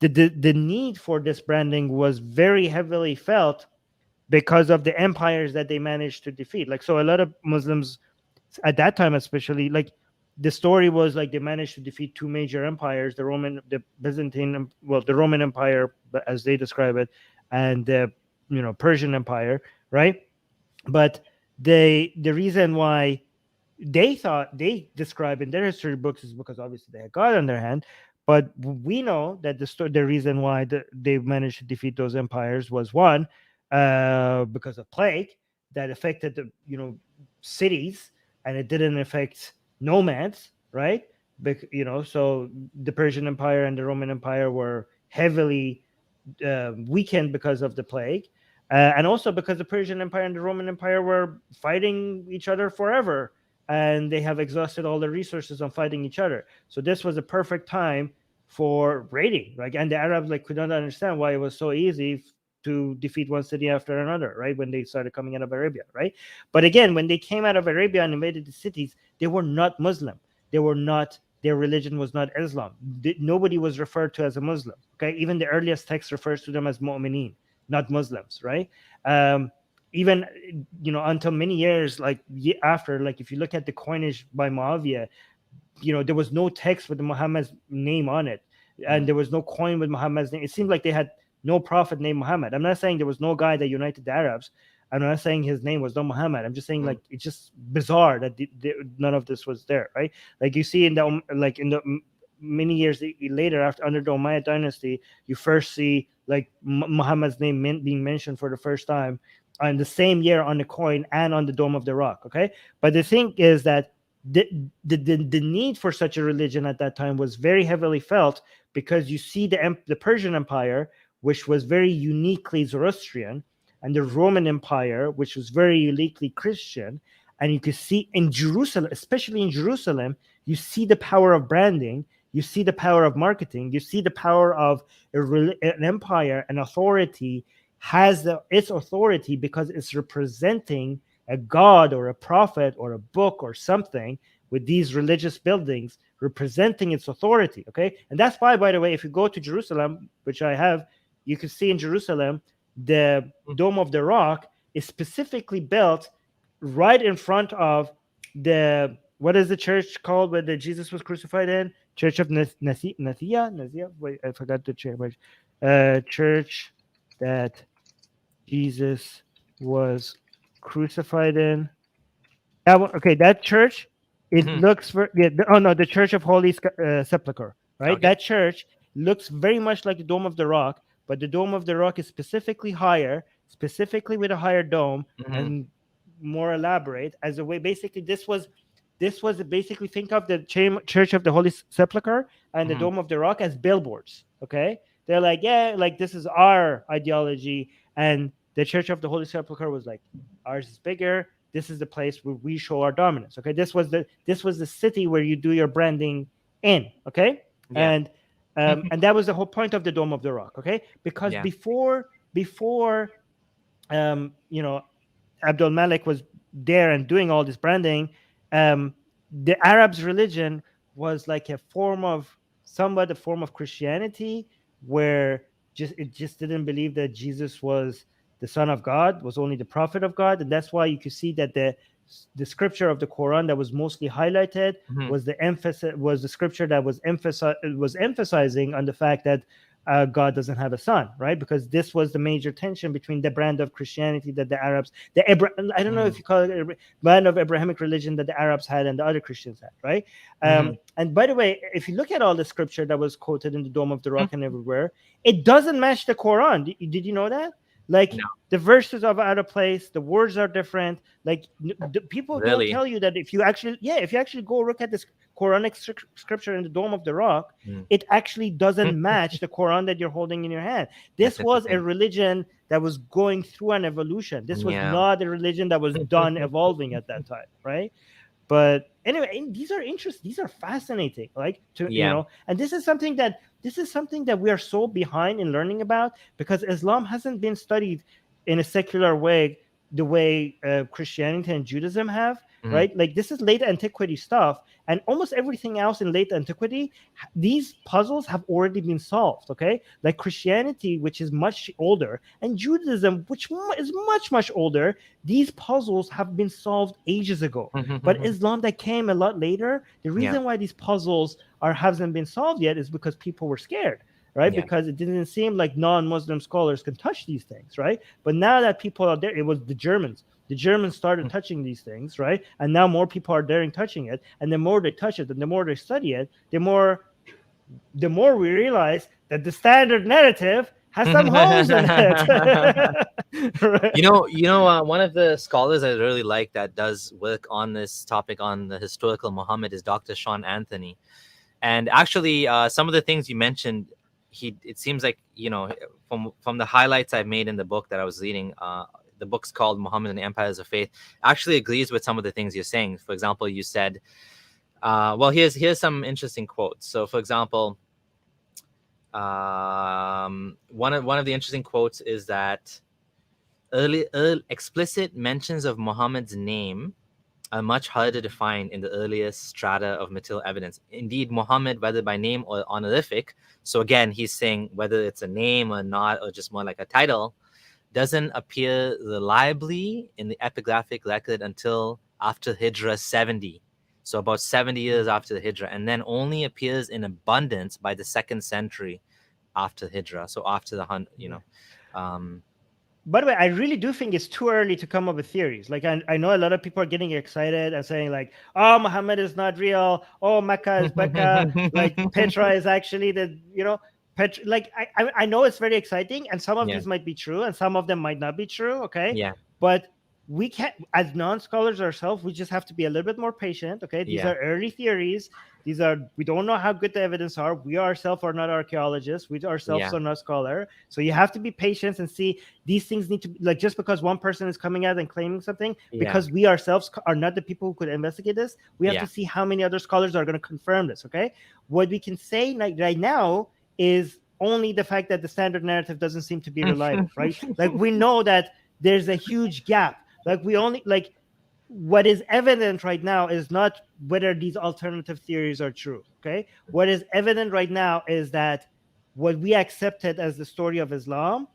need for this branding was very heavily felt because of the empires that they managed to defeat. Like, so a lot of Muslims at that time, especially, like the story was like they managed to defeat two major empires, the Roman Empire, as they describe it, and the Persian Empire, right? But the reason why they describe in their history books is because obviously they had God on their hand. But we know that the reason why they managed to defeat those empires was one, because of plague that affected the cities, and it didn't affect nomads, right? So the Persian Empire and the Roman Empire were heavily weakened because of the plague, and also because the Persian Empire and the Roman Empire were fighting each other forever, and they have exhausted all the resources on fighting each other. So this was a perfect time for raiding, right? And the Arabs could not understand why it was so easy to defeat one city after another, right? When they started coming out of Arabia, right? But again, when they came out of Arabia and invaded the cities, they were not Muslim. Their religion was not Islam. Nobody was referred to as a Muslim, okay? Even the earliest text refers to them as mu'mineen, not Muslims, right? Even until many years after, if you look at the coinage by Muawiyah, there was no text with Muhammad's name on it, and there was no coin with Muhammad's name. It seemed like they had no prophet named Muhammad. I'm not saying there was no guy that united the Arabs, I'm not saying his name was not Muhammad. I'm just saying like it's just bizarre that none of this was there, right? Like you see in the many years later, after under the Umayyad dynasty, you first see like Muhammad's name being mentioned for the first time on the same year on the coin and on the Dome of the Rock. Okay, but the thing is that the need for such a religion at that time was very heavily felt, because you see the Persian Empire, which was very uniquely Zoroastrian, and the Roman Empire, which was very uniquely Christian. And you could see in Jerusalem, especially in Jerusalem, you see the power of branding, you see the power of marketing, you see the power of an empire, an authority has its authority because it's representing a god or a prophet or a book or something with these religious buildings representing its authority. Okay, and that's why, by the way, if you go to Jerusalem, which I have, you can see in Jerusalem the Dome of the Rock is specifically built right in front of the, what is the church called where Jesus was crucified in? Church of Nathia? Wait, I forgot the church. Church that Jesus was crucified in. Okay, that church, it looks for the Church of Holy Sepulchre, right? Okay. That church looks very much like the Dome of the Rock, but the Dome of the Rock is specifically higher, specifically with a higher dome and more elaborate. As a way, basically, this was basically, think of the Church of the Holy Sepulchre and the Dome of the Rock as billboards. Okay, they're like, yeah, like this is our ideology, and the Church of the Holy Sepulchre was like, ours is bigger. This is the place where we show our dominance. Okay, this was the city where you do your branding in. Okay, yeah. And that was the whole point of the Dome of the Rock. Okay, because before Abdul Malik was there and doing all this branding, the Arabs' religion was like a form of Christianity, where it just didn't believe that Jesus was the Son of God, was only the prophet of God. And that's why you could see that the scripture of the Quran that was mostly highlighted was the scripture that was emphasizing on the fact that God doesn't have a son, right? Because this was the major tension between the brand of Christianity that the Arabs, I don't know if you call it brand of Abrahamic religion that the Arabs had and the other Christians had, right? And by the way, if you look at all the scripture that was quoted in the Dome of the Rock and everywhere, it doesn't match the Quran. Did you know that? Like the verses are out of place, the words are different. Like people don't tell you that if you actually go look at this Quranic scripture in the Dome of the Rock, it actually doesn't match the Quran that you're holding in your hand. This was a religion that was going through an evolution. This was not a religion that was done evolving at that time, right? But anyway, these are interesting. These are fascinating. Like and this is something that we are so behind in learning about, because Islam hasn't been studied in a secular way the way Christianity and Judaism have, right? Like this is late antiquity stuff, and almost everything else in late antiquity, these puzzles have already been solved. Okay, like Christianity, which is much older, and Judaism, which is much older, these puzzles have been solved ages ago. But Islam, that came a lot later, the reason why these puzzles hasn't been solved yet is because people were scared. Right, because it didn't seem like non-Muslim scholars can touch these things, right? But now that people are there, it was the Germans. The Germans started touching these things, right? And now more people are daring touching it. And the more they touch it, and the more they study it, the more we realize that the standard narrative has some holes in it. Right? You know, one of the scholars I really like that does work on this topic on the historical Muhammad is Dr. Sean Anthony. And actually, some of the things you mentioned, it seems like, from the highlights I've made in the book that I was reading, the book's called Muhammad and the Empires of Faith, actually agrees with some of the things you're saying. For example, you said, here's some interesting quotes. So, for example, one of the interesting quotes is that early explicit mentions of Muhammad's name are much harder to find in the earliest strata of material evidence. Indeed, Muhammad, whether by name or honorific, so again, he's saying whether it's a name or not, or just more like a title, doesn't appear reliably in the epigraphic record until after Hijrah 70. So about 70 years after the Hijrah, and then only appears in abundance by the 2nd century after Hijrah. So after the, By the way, I really do think it's too early to come up with theories. Like I know a lot of people are getting excited and saying like, "Oh, Muhammad is not real. Oh, Mecca is Becca. Like Petra is actually the Petra." Like I know it's very exciting, and some of Yeah. these might be true, and some of them might not be true. Okay, Yeah. but we can't, as non-scholars ourselves, we just have to be a little bit more patient. Okay, these Yeah. are early theories. These are, we don't know how good the evidence are. We ourselves are not archaeologists. We ourselves Yeah. are not scholar. So you have to be patient and see these things need to be, like, just because one person is coming out and claiming something, Yeah. because we ourselves are not the people who could investigate this, we have Yeah. to see how many other scholars are going to confirm this. Okay, what we can say right now is only the fact that the standard narrative doesn't seem to be reliable, right? Like we know that there's a huge gap. Like we only, like, what is evident right now is not whether these alternative theories are true. Okay, what is evident right now is that what we accepted as the story of Islam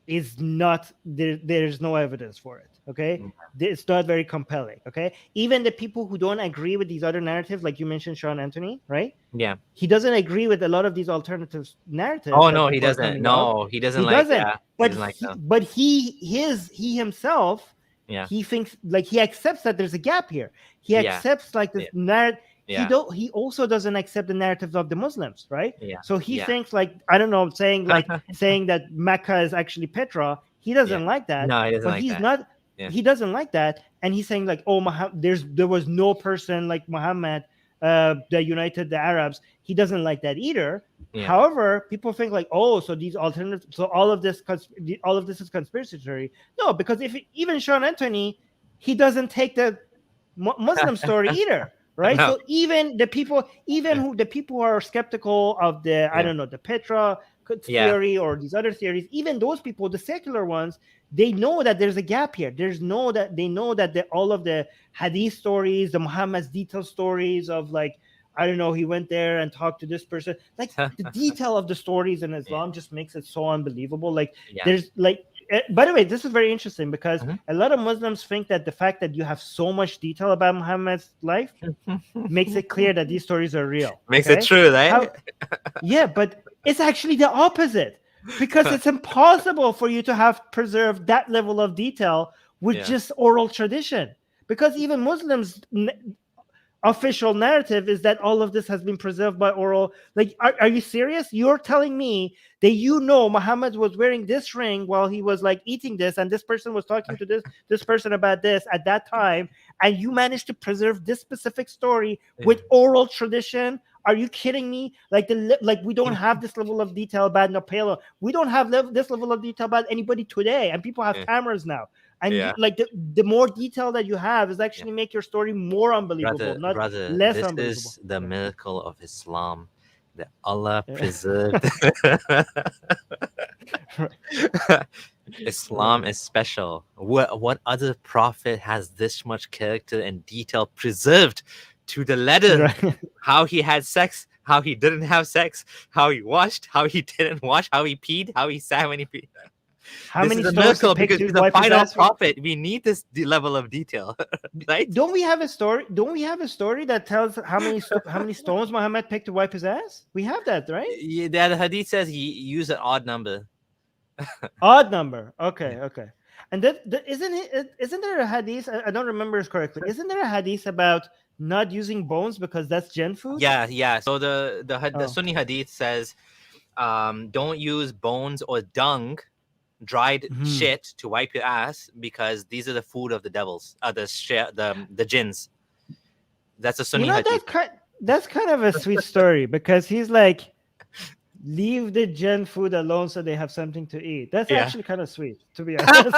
is not there. There's no evidence for it. Okay, it's not very compelling. Okay, even the people who don't agree with these other narratives, like you mentioned, Sean Anthony, right? Yeah. He doesn't agree with a lot of these alternative narratives Oh that no, he people are doesn't. coming out. No, he doesn't He like. doesn't. Yeah, he But doesn't like them. he himself, Yeah. he thinks, like, he accepts that there's a gap here. He Yeah. accepts like this Yeah. narrative. Yeah. He also doesn't accept the narratives of the Muslims, right? Yeah. So he Yeah. thinks, like, I don't know, saying that Mecca is actually Petra. He doesn't Yeah. like that. No, he doesn't But like he's that. not. Yeah. He doesn't like that, and he's saying like, oh, there was no person like Muhammad that united the Arabs. He doesn't like that either. Yeah. However, people think like, oh, so these alternative, so all of this is conspiracy theory. No, because if even Sean Anthony, he doesn't take the Muslim story either, right? No. So even the people, the people who are skeptical of the, I don't know, the Petra theory or these other theories, even those people, the secular ones, they know that there's a gap here. They know that all of the hadith stories, the Muhammad's detailed stories of, like, I don't know, he went there and talked to this person. Like the detail of the stories in Islam just makes it so unbelievable. Like there's like, by the way, this is very interesting because a lot of Muslims think that the fact that you have so much detail about Muhammad's life makes it clear that these stories are real. Makes it true, right? Yeah, but it's actually the opposite, because it's impossible for you to have preserved that level of detail with just oral tradition. Because even Muslims' official narrative is that all of this has been preserved by oral. Like, are you serious? You're telling me that Muhammad was wearing this ring while he was like eating this, and this person was talking to this person about this at that time, and you managed to preserve this specific story with oral tradition? Are you kidding me? Like we don't have this level of detail about Napelo. We don't have this level of detail about anybody today, and people have cameras now. And the more detail that you have is actually make your story more unbelievable, not less unbelievable. This is the miracle of Islam, that Allah preserved. Islam is special. What other prophet has this much character and detail preserved to the letter? How he had sex, how he didn't have sex, how he washed, how he didn't wash, how he peed, how he sat when he peed. How many stones miracle because he's the final prophet. We need this level of detail, right? Don't we have a story that tells how many stones Muhammad picked to wipe his ass? We have that, right? Yeah, the hadith says he used an odd number. Odd number. Okay. And isn't there a hadith? I don't remember it correctly. Isn't there a hadith about not using bones because that's jinn food? Yeah. So the Sunni hadith says, don't use bones or dung, dried shit, to wipe your ass, because these are the food of the devils, the jinns. That's a Sunni hadith. That's kind of a sweet story, because he's like, leave the jinn food alone so they have something to eat. That's actually kind of sweet, to be honest.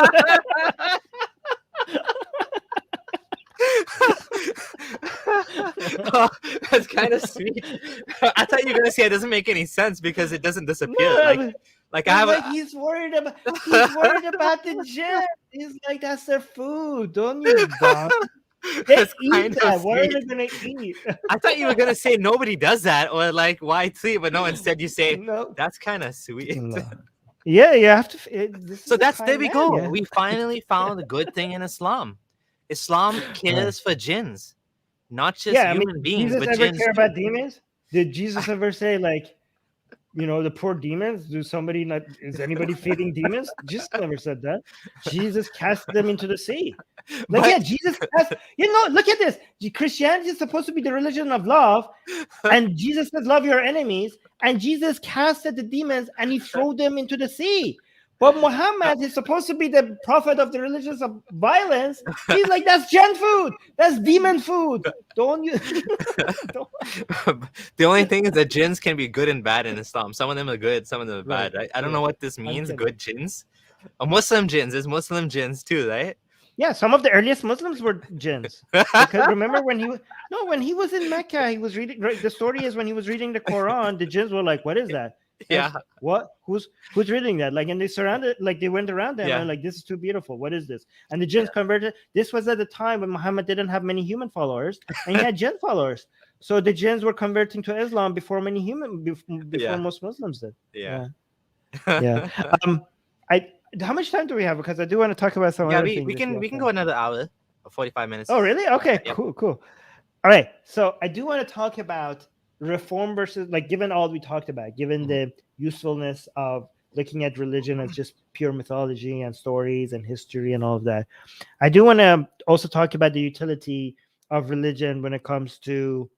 Oh, that's kind of sweet. I thought you were gonna say it doesn't make any sense because it doesn't disappear. He's worried about the jinn. He's like, that's their food. Don't use bomb. They eat that. What are they gonna eat? I thought you were gonna say nobody does that, or like, why sleep? But no, instead you say that's kind of sweet. No. Yeah, you have to. So there we go. Yeah. We finally found a good thing in Islam. Islam cares for jinns, not just human beings, Jesus but ever jinns. Care about demons? Did Jesus ever say like, the poor demons. Is anybody feeding demons? Jesus never said that. Jesus cast them into the sea. Jesus cast, look at this. Christianity is supposed to be the religion of love, and Jesus says, love your enemies, and Jesus casted the demons and he threw them into the sea. But Muhammad is supposed to be the prophet of the religions of violence. He's like, that's Jinn food. That's demon food. Don't you? The only thing is that jinns can be good and bad in Islam. Some of them are good, some of them are bad, right? I don't know what this means, good jinns. Muslim jinns. There's Muslim jinns too, right? Yeah, some of the earliest Muslims were jinns. Because remember when he was in Mecca, he was reading. The story is when he was reading the Quran, the jinns were like, "What is that? Yeah. What? Who's reading that?" And they surrounded, they went around them and this is too beautiful. What is this? And the jinns converted. This was at the time when Muhammad didn't have many human followers, and he had jinn followers. So the jinns were converting to Islam before most Muslims did. Yeah. How much time do we have? Because I do want to talk about some other things. We can go another hour or 45 minutes. Oh, really? Okay, cool. All right. So I do want to talk about reform versus, given all we talked about, given the usefulness of looking at religion as just pure mythology and stories and history and all of that. I do want to also talk about the utility of religion when it comes to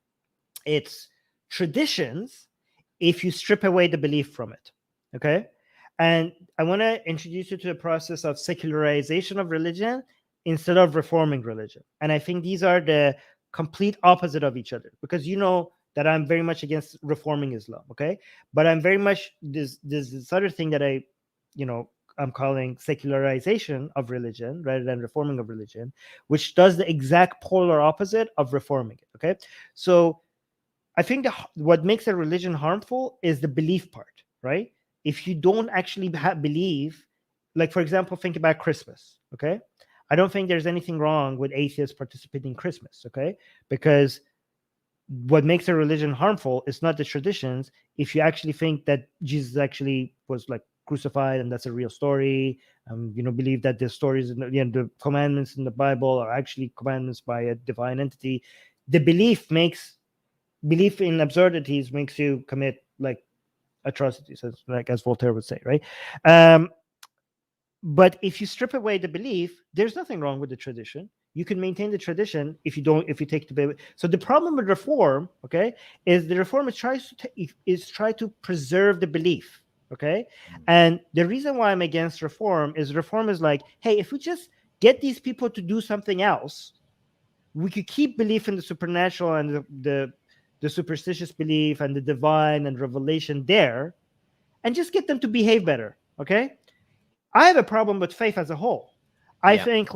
its traditions if you strip away the belief from it. Okay? And I want to introduce you to the process of secularization of religion instead of reforming religion. And I think these are the complete opposite of each other, because that I'm very much against reforming Islam, okay? But I'm very much this other thing that I'm calling secularization of religion rather than reforming of religion, which does the exact polar opposite of reforming it, okay? So I think what makes a religion harmful is the belief part, right? If you don't actually believe, for example, think about Christmas, okay? I don't think there's anything wrong with atheists participating in Christmas, okay? Because what makes a religion harmful is not the traditions. If you actually think that Jesus actually was crucified and that's a real story, believe that the stories, the commandments in the Bible are actually commandments by a divine entity, the belief in absurdities makes you commit atrocities, as Voltaire would say, right? But if you strip away the belief, there's nothing wrong with the tradition. You can maintain the tradition if you take the baby. So the problem with reform, okay, is the reform is try to preserve the belief, okay? And the reason why I'm against reform is hey, if we just get these people to do something else, we could keep belief in the supernatural and the superstitious belief and the divine and revelation there, and just get them to behave better, okay? I have a problem with faith as a whole. I think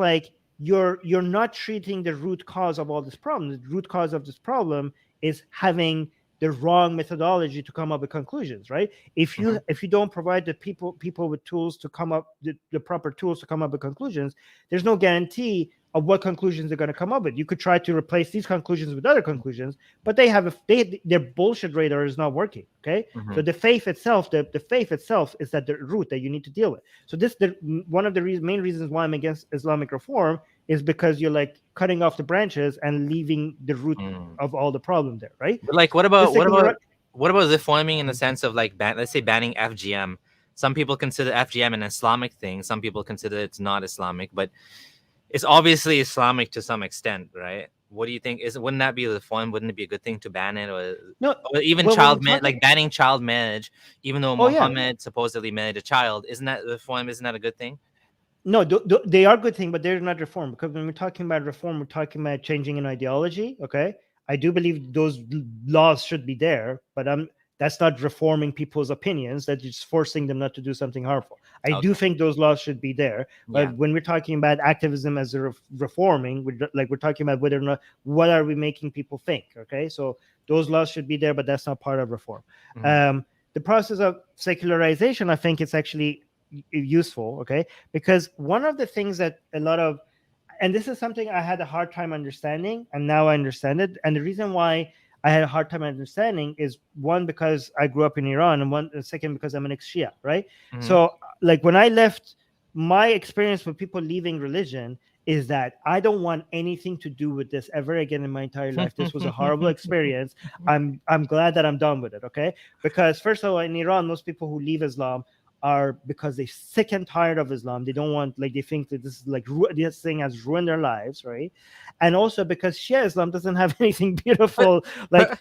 you're not treating the root cause of all this problem. The root cause of this problem is having the wrong methodology to come up with conclusions, right? If you don't provide the people with tools to come up the proper tools to come up with conclusions, there's no guarantee of what conclusions they're going to come up with. You could try to replace these conclusions with other conclusions, but their bullshit radar is not working. Okay, so the faith itself, is at the root that you need to deal with. So one of the main reasons why I'm against Islamic reform is because you're cutting off the branches and leaving the root of all the problem there, right? But what about reforming in the sense of let's say banning FGM? Some people consider FGM an Islamic thing. Some people consider it's not Islamic, but it's obviously Islamic to some extent, right? What do you think? Wouldn't that be the reform? Wouldn't it be a good thing to ban it, or even banning child marriage, even though Muhammad supposedly married a child? Isn't that reform? Isn't that a good thing? No, they are good thing, but they're not reform, because when we're talking about reform, we're talking about changing an ideology. Okay, I do believe those laws should be there, but that's not reforming people's opinions. That's just forcing them not to do something harmful. I do think those laws should be there. But when we're talking about activism as a reforming, we're talking about whether or not, what are we making people think? Okay, so those laws should be there, but that's not part of reform. The process of secularization, I think it's actually useful. Okay, because one of the things that and this is something I had a hard time understanding, and now I understand it. And the reason why I had a hard time understanding is, one, because I grew up in Iran, and second, because I'm an ex-Shia, right? So when I left, my experience with people leaving religion is that I don't want anything to do with this ever again in my entire life. This was a horrible experience. I'm glad that I'm done with it. Okay, because first of all, in Iran, most people who leave Islam are because they're sick and tired of Islam. They don't want, like, they think that this is like this thing has ruined their lives, right? And also because Shia Islam doesn't have anything beautiful. like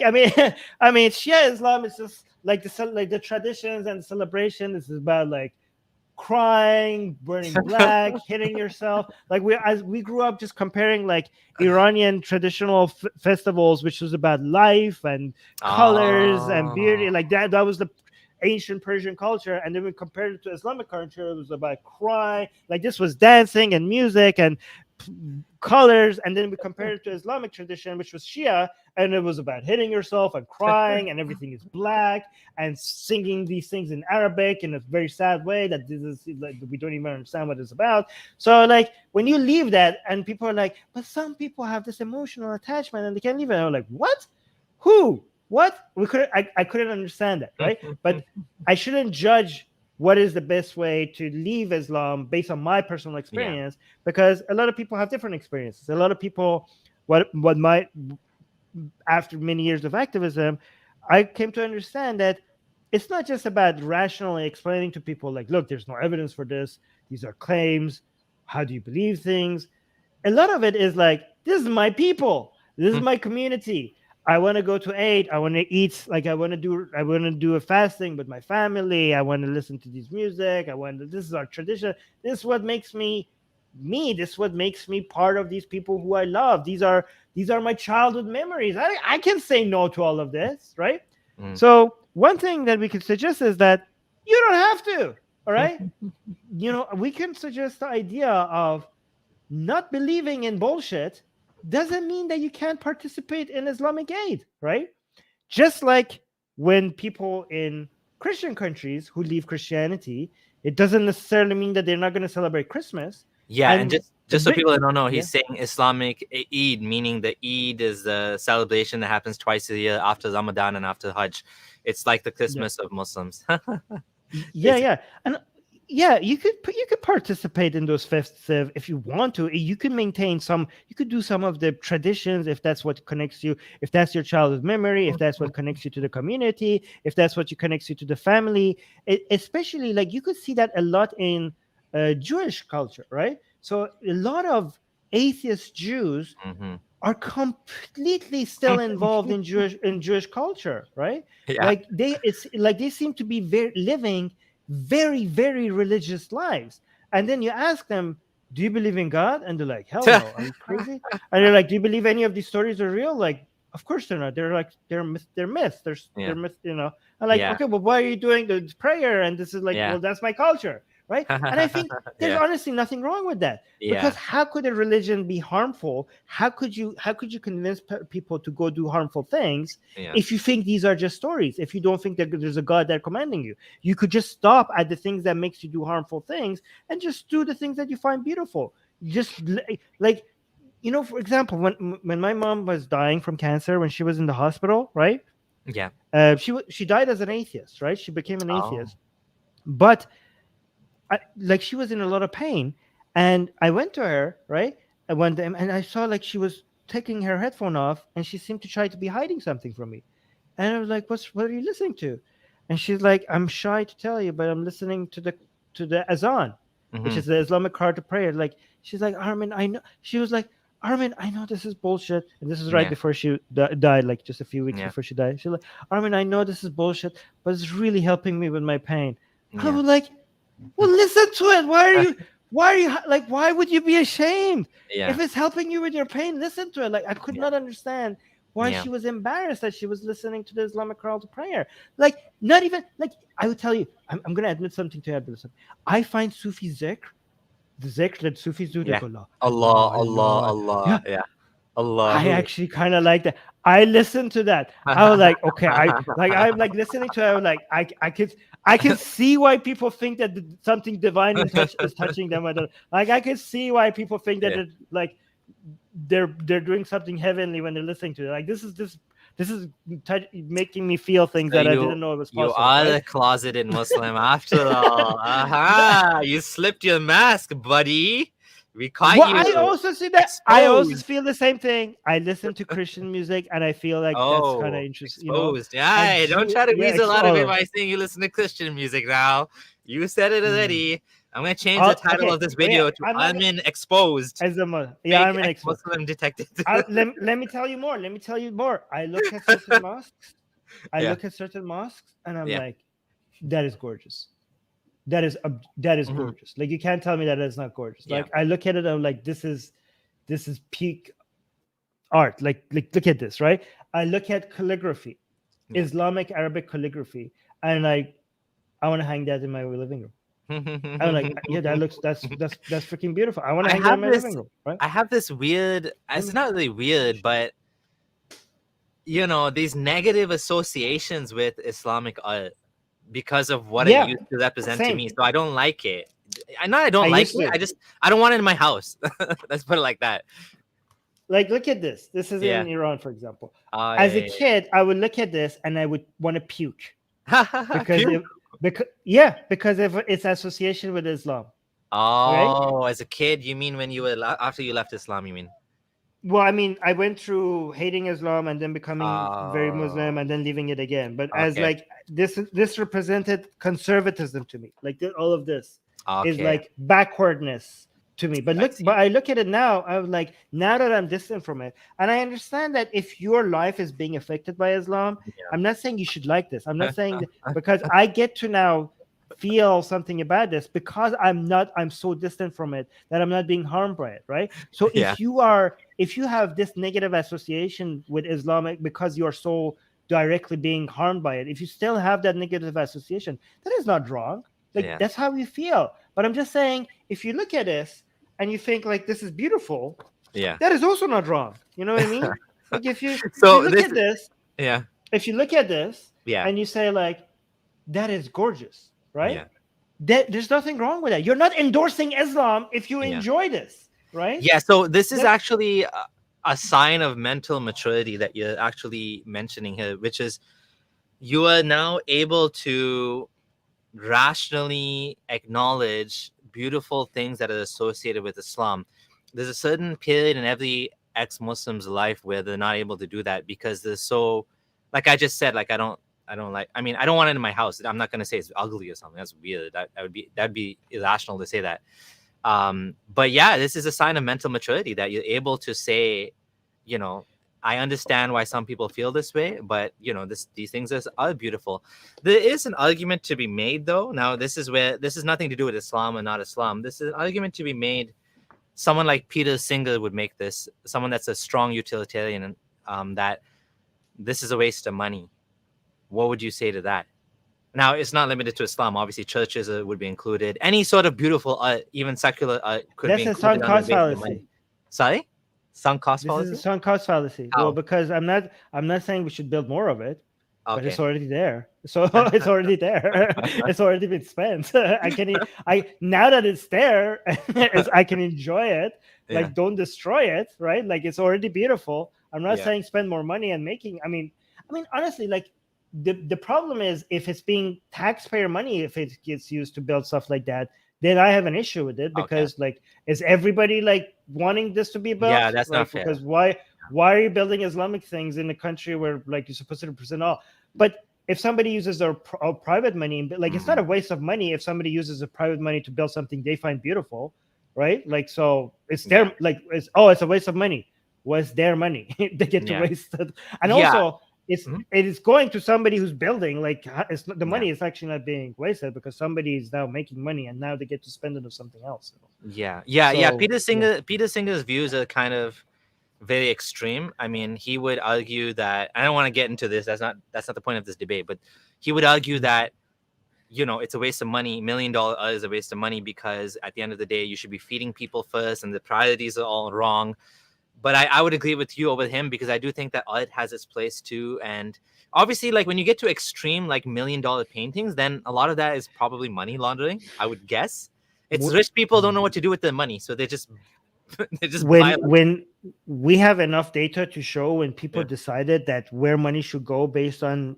I mean, Shia Islam is just like the traditions and the celebration. This is about like crying, burning black, hitting yourself. Like we grew up just comparing like Iranian traditional festivals, which was about life and colors and beauty. Like that was the ancient Persian culture, and then we compared it to Islamic culture. It was about crying. Like this was dancing and music and colors, and then we compared it to Islamic tradition, which was Shia, and it was about hitting yourself and crying, and everything is black, and singing these things in Arabic in a very sad way that this is like we don't even understand what it's about. So like when you leave that, and people are like, but some people have this emotional attachment and they can't leave it. And I'm like, what? Who? What? I couldn't understand that, right? But I shouldn't judge what is the best way to leave Islam based on my personal experience, because a lot of people have different experiences. A lot of people, after many years of activism, I came to understand that it's not just about rationally explaining to people like, look, there's no evidence for this. These are claims. How do you believe things? A lot of it is like, this is my people. This is my community. I want to go to Eid. I want to eat. Like I want to do a fasting with my family. I want to listen to this music. This is our tradition. This is what makes me me. This is what makes me part of these people who I love. These are my childhood memories. I can say no to all of this, right? So one thing that we could suggest is that you don't have to. All right. We can suggest the idea of not believing in bullshit doesn't mean that you can't participate in Islamic Eid, right? Just like when people in Christian countries who leave Christianity, it doesn't necessarily mean that they're not going to celebrate Christmas. Yeah, and just so people don't know, he's saying Islamic Eid, meaning the Eid is the celebration that happens twice a year after Ramadan and after Hajj. It's like the Christmas of Muslims. And you could participate in those festive if you want to. You could you could do some of the traditions if that's what connects you, if that's your childhood memory, if that's what connects you to the community, if that's what connects you to the family. Especially like you could see that a lot in Jewish culture, right? So a lot of atheist Jews are completely still involved in Jewish culture, right? Yeah. Like they seem to be living very, very religious lives. And then you ask them, do you believe in God? And they're like, hell no, are you crazy? And they're like, do you believe any of these stories are real? Like, of course they're not. They're like, they're myths. They're myths, I'm like, okay, but why are you doing the prayer? And this is like, well, that's my culture, right? And I think there's honestly nothing wrong with that. Because how could a religion be harmful? How could you convince people to go do harmful things if you think these are just stories? If you don't think that there's a God that commanding you, you could just stop at the things that makes you do harmful things and just do the things that you find beautiful. Just like, for example, when my mom was dying from cancer, when she was in the hospital, right? Yeah. She died as an atheist, right? She became an atheist, but she was in a lot of pain, and I went to her, right? I went to him, and I saw like she was taking her headphone off, and she seemed to try to be hiding something from me. And I was like, what are you listening to? And she's like, I'm shy to tell you, but I'm listening to the azan, which is the Islamic call to prayer. Like, she's like, Armin, I know. She was like, Armin, I know this is bullshit. And this is right before she died, like just a few weeks before she died. She's like, Armin, I know this is bullshit, but it's really helping me with my pain. I was like, well, listen to it. Why would you be ashamed? If it's helping you with your pain, listen to it. Like, I could not understand why she was embarrassed that she was listening to the Islamic call to prayer. Like, not even, like, I would tell you, I'm going to admit something to you. I find Sufi zikr, the zikr that Sufis do, they go, Allah. Yeah. Allah. I actually kind of like that. I listened to that. I was like, okay, I'm like listening to it. I was like, I can see why people think that something divine is touching them. I can see why people think that they're doing something heavenly when they're listening to it. Like this is making me feel things that I didn't know it was possible. You are a closeted Muslim after all. You slipped your mask, buddy. We caught Well, you. I also see that. I also Exposed. feel the same thing. I listen to Christian music, and I feel like that's kind of Oh, interesting. exposed. And Yeah, don't try to weasel out of it oh, by saying you listen to Christian music now. You said it already. I'm gonna change the title okay. of this Oh, yeah. video to I'm not Armin Exposed. as a Fake I'm an expert. ex-Muslim detected. Let me tell you more. Let me tell you more. I look at certain mosques. Yeah. Look at certain mosques, and I'm Yeah. like, that is gorgeous. That is Mhm. gorgeous. Like, you can't tell me that it's not gorgeous. Yeah. Like, I look at it, I'm like, this is peak art. Like look at this, right? I look at calligraphy, Yeah. Islamic Arabic calligraphy, and I want to hang that in my living room. I'm like, yeah, that's freaking beautiful. I want to hang that in my living room, right? I have this weird. It's not really weird, but these negative associations with Islamic art because of what it used to represent to me. So I don't like it. I don't like it. I don't want it in my house. Let's put it like that. Like, look at this. This is in Iran, for example. As a kid, I would look at this and I would want to puke because of its association with Islam. Oh, right? As a kid, you mean when you were after you left Islam? You mean? Well, I mean, I went through hating Islam and then becoming very Muslim and then leaving it again. But as like this represented conservatism to me. Like all of this is like backwardness to me. But I look at it now. I'm like, now that I'm distant from it, and I understand that if your life is being affected by Islam, I'm not saying you should like this. I'm not saying that, because I get to now feel something about this because I'm so distant from it that I'm not being harmed by it, right? So if you have this negative association with Islamic because you are so directly being harmed by it, if you still have that negative association, that is not wrong. Like that's how you feel. But I'm just saying, if you look at this and you think like this is beautiful, that is also not wrong. You know what I mean? Like if you look at this, if you look at this and you say like, that is gorgeous, right? There's nothing wrong with that. You're not endorsing Islam if you enjoy this, right? Yeah. So this is actually a sign of mental maturity that you're actually mentioning here, which is you are now able to rationally acknowledge beautiful things that are associated with Islam. There's a certain period in every ex-Muslim's life where they're not able to do that because they're so, like I just said, like I don't want it in my house. I'm not going to say it's ugly or something. That's weird. That'd be irrational to say that. But yeah, this is a sign of mental maturity that you're able to say, I understand why some people feel this way, but these things are beautiful. There is an argument to be made, though. Now, this is nothing to do with Islam or not Islam. This is an argument to be made. Someone like Peter Singer would make this. Someone that's a strong utilitarian, that this is a waste of money. What would you say to that? Now, it's not limited to Islam. Obviously, churches would be included. Any sort of beautiful art, even secular art, could be included. That's a sunk cost fallacy. Sorry? Sunk cost fallacy? This is a sunk cost fallacy. Well, because I'm not saying we should build more of it, but it's already there. So it's already there. It's already been spent. Now that it's there, I can enjoy it. Like, don't destroy it, right? Like, it's already beautiful. I'm not saying spend more money and making. I mean, honestly, like, the problem is if it's being taxpayer money, if it gets used to build stuff like that, then I have an issue with it because like, is everybody like wanting this to be built? Yeah, that's not fair. Because why are you building Islamic things in a country where like you're supposed to represent all? But if somebody uses their private money, like it's not a waste of money if somebody uses a private money to build something they find beautiful, right? Like, so it's their like it's a waste of money. Was their money they get to waste it, and also. It is going to somebody who's building. Like, the money is actually not being wasted because somebody is now making money and now they get to spend it on something else. Peter Singer's views are kind of very extreme. I mean, he would argue that I don't want to get into this. That's not the point of this debate. But he would argue that it's a waste of money. $1 million is a waste of money because at the end of the day, you should be feeding people first, and the priorities are all wrong. But I would agree with you over him because I do think that art has its place too. And obviously, like when you get to extreme, like $1 million paintings, then a lot of that is probably money laundering, I would guess. It's rich people don't know what to do with their money. So they just when we have enough data to show when people decided that where money should go based on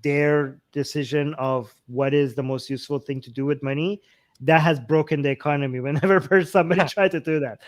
their decision of what is the most useful thing to do with money, that has broken the economy whenever somebody tried to do that.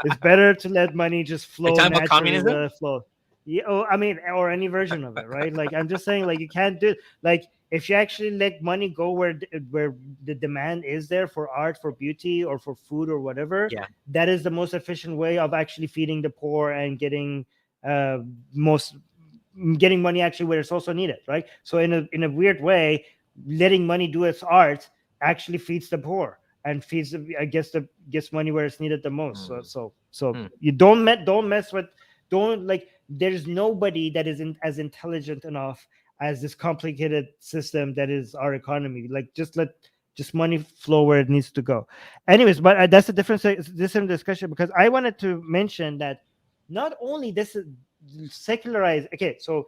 It's better to let money just flow naturally where it flows. Yeah, I mean, or any version of it, right? Like, I'm just saying, like, you can't do, like, if you actually let money go where the demand is there for art, for beauty, or for food or whatever, that is the most efficient way of actually feeding the poor and getting money actually where it's also needed, right? So in a weird way, letting money do its art actually feeds the poor and feeds, I guess, gets money where it's needed the most. So you don't mess with, like, there's nobody that isn't as intelligent enough as this complicated system that is our economy. Like, just let money flow where it needs to go. Anyways, but that's a different discussion, because I wanted to mention that not only this is secularized. Okay, so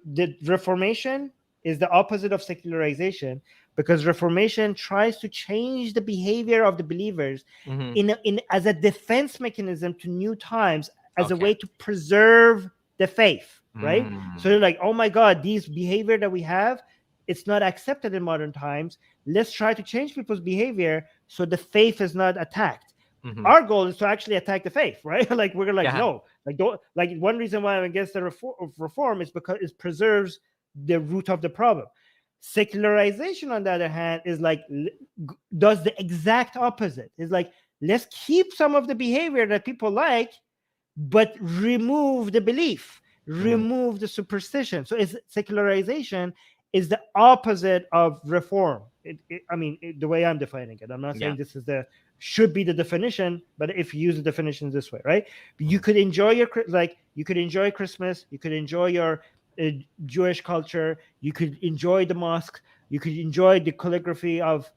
the Reformation is the opposite of secularization, because Reformation tries to change the behavior of the believers in as a defense mechanism to new times, as a way to preserve the faith, right? So they're like, oh my God, these behavior that we have, it's not accepted in modern times. Let's try to change people's behavior so the faith is not attacked. Our goal is to actually attack the faith, right? Like, we're like, no, like, don't, like, one reason why I'm against the reform is because it preserves the root of the problem. Secularization, on the other hand, is like, does the exact opposite. It's like, let's keep some of the behavior that people like, but remove the belief, remove the superstition. So secularization is the opposite of reform. I mean, the way I'm defining it. I'm not saying this is should be the definition, but if you use the definition this way, right? You could enjoy you could enjoy Christmas, you could enjoy your Jewish culture, you could enjoy the mosque, you could enjoy the calligraphy of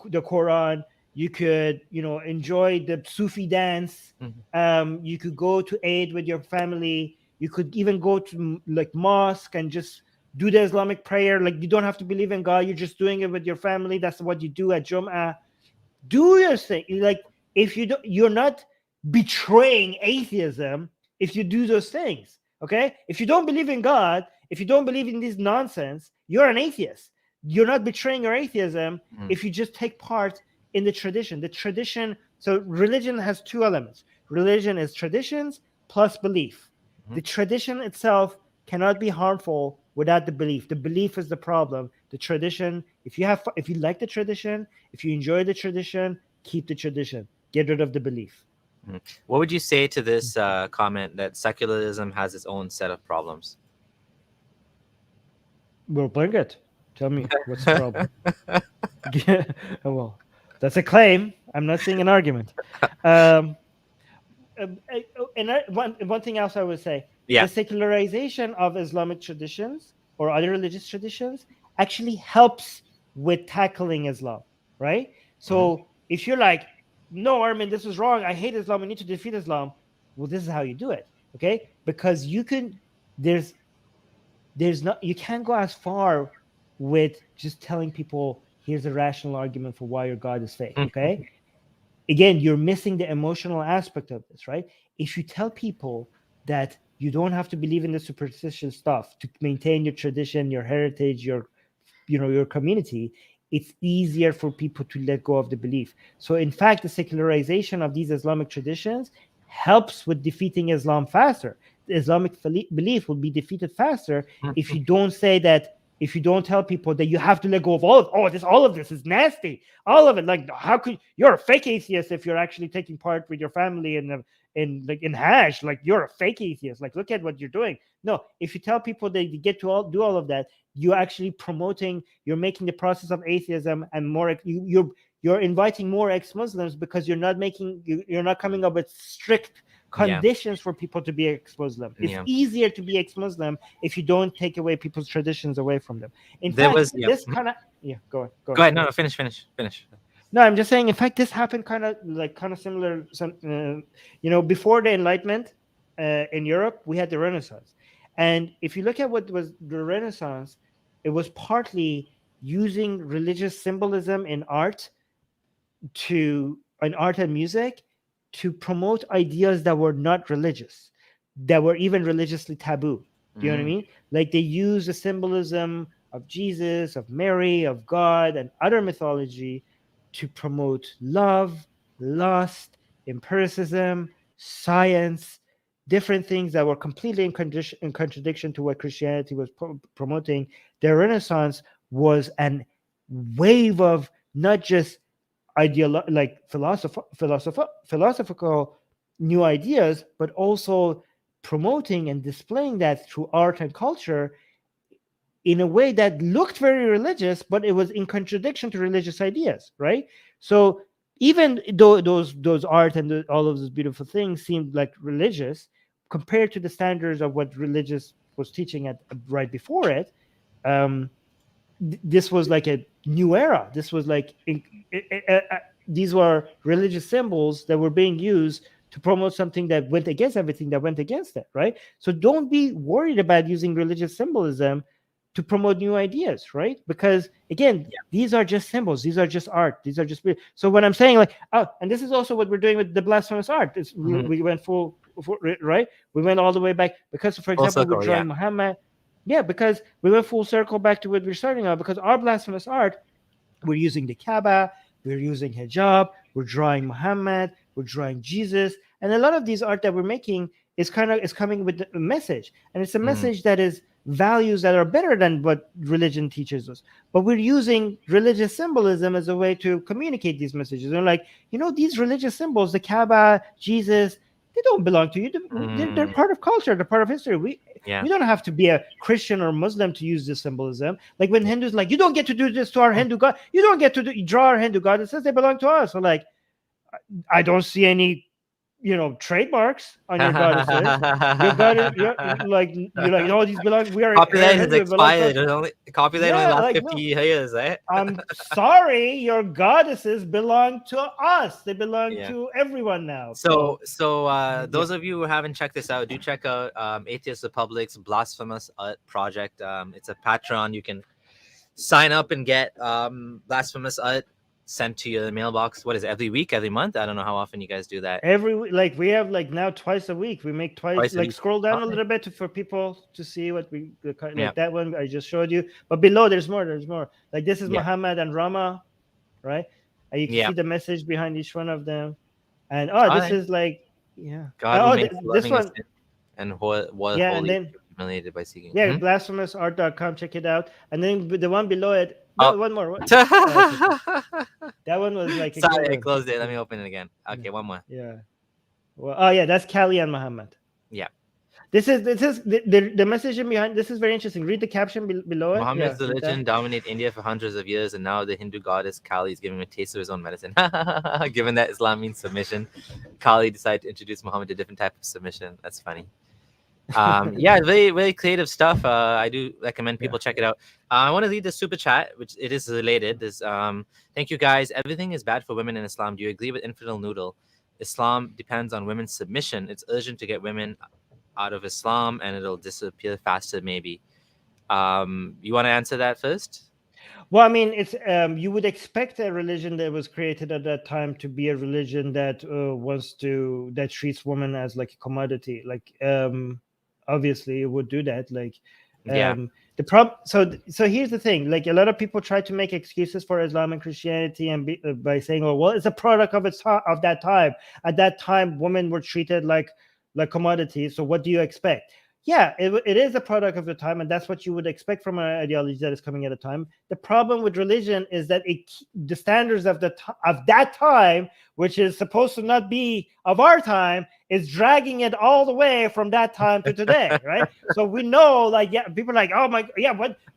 the Quran, you could, enjoy the Sufi dance. You could go to Eid with your family. You could even go to like mosque and just do the Islamic prayer. Like, you don't have to believe in God. You're just doing it with your family. That's what you do at Jum'ah. Do your thing. Like, if you don't, you're not betraying atheism if you do those things. Okay? If you don't believe in God, if you don't believe in this nonsense, you're an atheist. You're not betraying your atheism if you just take part in the tradition. The tradition, so religion has two elements. Religion is traditions plus belief. The tradition itself cannot be harmful without the belief. The belief is the problem. The tradition, if you like the tradition, if you enjoy the tradition, keep the tradition. Get rid of the belief. What would you say to this comment that secularism has its own set of problems? Well, bring it. Tell me, what's the problem? Well, that's a claim. I'm not seeing an argument. And one thing else I would say, the secularization of Islamic traditions or other religious traditions actually helps with tackling Islam, right? So if you're like, no, Armin, this is wrong, I hate Islam, we need to defeat Islam, well, this is how you do it, okay? Because you can't go as far with just telling people, here's a rational argument for why your God is fake, okay? Again, you're missing the emotional aspect of this, right? If you tell people that you don't have to believe in the superstitious stuff to maintain your tradition, your heritage, your community, it's easier for people to let go of the belief. So in fact, the secularization of these Islamic traditions helps with defeating Islam faster. The Islamic belief will be defeated faster if you don't say that, if you don't tell people that you have to let go of all of this is nasty, all of it. Like, how could you're a fake atheist if you're actually taking part with your family in Hajj? Like, you're a fake atheist. Like, look at what you're doing. No, if you tell people that you get to do all of that, you're actually you're making the process of atheism and more. You're inviting more ex-Muslims because you're not coming up with strict conditions for people to be ex-Muslim. It's easier to be ex-Muslim if you don't take away people's traditions away from them. In fact, this kind of go ahead. No, finish. No, I'm just saying. In fact, this happened kind of similar. Before the Enlightenment in Europe, we had the Renaissance, and if you look at what was the Renaissance, it was partly using religious symbolism in art and music to promote ideas that were not religious, that were even religiously taboo. Do you know what I mean? Like, they use the symbolism of Jesus, of Mary, of God, and other mythology to promote love, lust, empiricism, science, different things that were completely in contradiction to what Christianity was promoting. The Renaissance was an wave of not just philosophical new ideas, but also promoting and displaying that through art and culture in a way that looked very religious, but it was in contradiction to religious ideas, right? So even though those art and all of those beautiful things seemed like religious compared to the standards of what religious was teaching at right before it, um, this was like a new era. This was like these were religious symbols that were being used to promote something that went against everything that went against it, right? So don't be worried about using religious symbolism to promote new ideas, right? Because again, these are just symbols, these are just art, these are just. So when I'm saying like, oh, and this is also what we're doing with the blasphemous art, we went full, right? We went all the way back because, for example, we're drawing Muhammad. Yeah, because we went full circle back to what we're starting on, because our blasphemous art, we're using the Kaaba, we're using hijab, we're drawing Muhammad, we're drawing Jesus, and a lot of these art that we're making is coming with a message, and it's a message that is values that are better than what religion teaches us. But we're using religious symbolism as a way to communicate these messages. And like, these religious symbols, the Kaaba, Jesus, they don't belong to you. They're part of culture. They're part of history. We don't have to be a Christian or Muslim to use this symbolism. Like when Hindus like, you don't get to do this to our Hindu god. You don't get to draw our Hindu god. It says they belong to us. So like, I don't see any, trademarks on your goddesses. Your goddess, you're like, no, these belong. We are copyright is expired. Copyright only lasts 50 years, right? I'm sorry, your goddesses belong to us. They belong to everyone now. So those of you who haven't checked this out, do check out Atheist Republic's Blasphemous project. It's a Patreon. You can sign up and get Blasphemous art sent to your mailbox. What is it, every week, every month? I don't know how often you guys do that. Every week, like we have like now twice a week. We make twice like scroll down a little bit for people to see what we like. That one I just showed you, but below there's more. Like this is Muhammad and Rama, right? And you can see the message behind each one of them. And this is like God this one and holy, and then humiliated by seeking. Blasphemousart.com, check it out. And then the one below it, one more. That one was like sorry, I closed it. Let me open it again. Okay, one more. Well, that's Kali and Muhammad. This is the message behind. This is very interesting. Read the caption below it. Muhammad's religion dominated India for hundreds of years, and now the Hindu goddess Kali is giving him a taste of his own medicine. Given that Islam means submission, Kali decided to introduce Muhammad to a different type of submission. That's funny. Very, very creative stuff. I do recommend people check it out. I want to read the super chat, which it is related. This thank you guys. Everything is bad for women in Islam. Do you agree with Infidel Noodle? Islam depends on women's submission. It's urgent to get women out of Islam, and it'll disappear faster. Maybe. You want to answer that first? Well, I mean, it's you would expect a religion that was created at that time to be a religion that that treats women as like a commodity. Like obviously it would do that. Like the problem. So here's the thing. Like a lot of people try to make excuses for Islam and Christianity and by saying, "Oh, well, it's a product of of that time. At that time, women were treated like commodities. So what do you expect?" Yeah, it is a product of the time, and that's what you would expect from an ideology that is coming at a time. The problem with religion is that the standards of that time, which is supposed to not be of our time, is dragging it all the way from that time to today, right? So we know, people are like, oh my,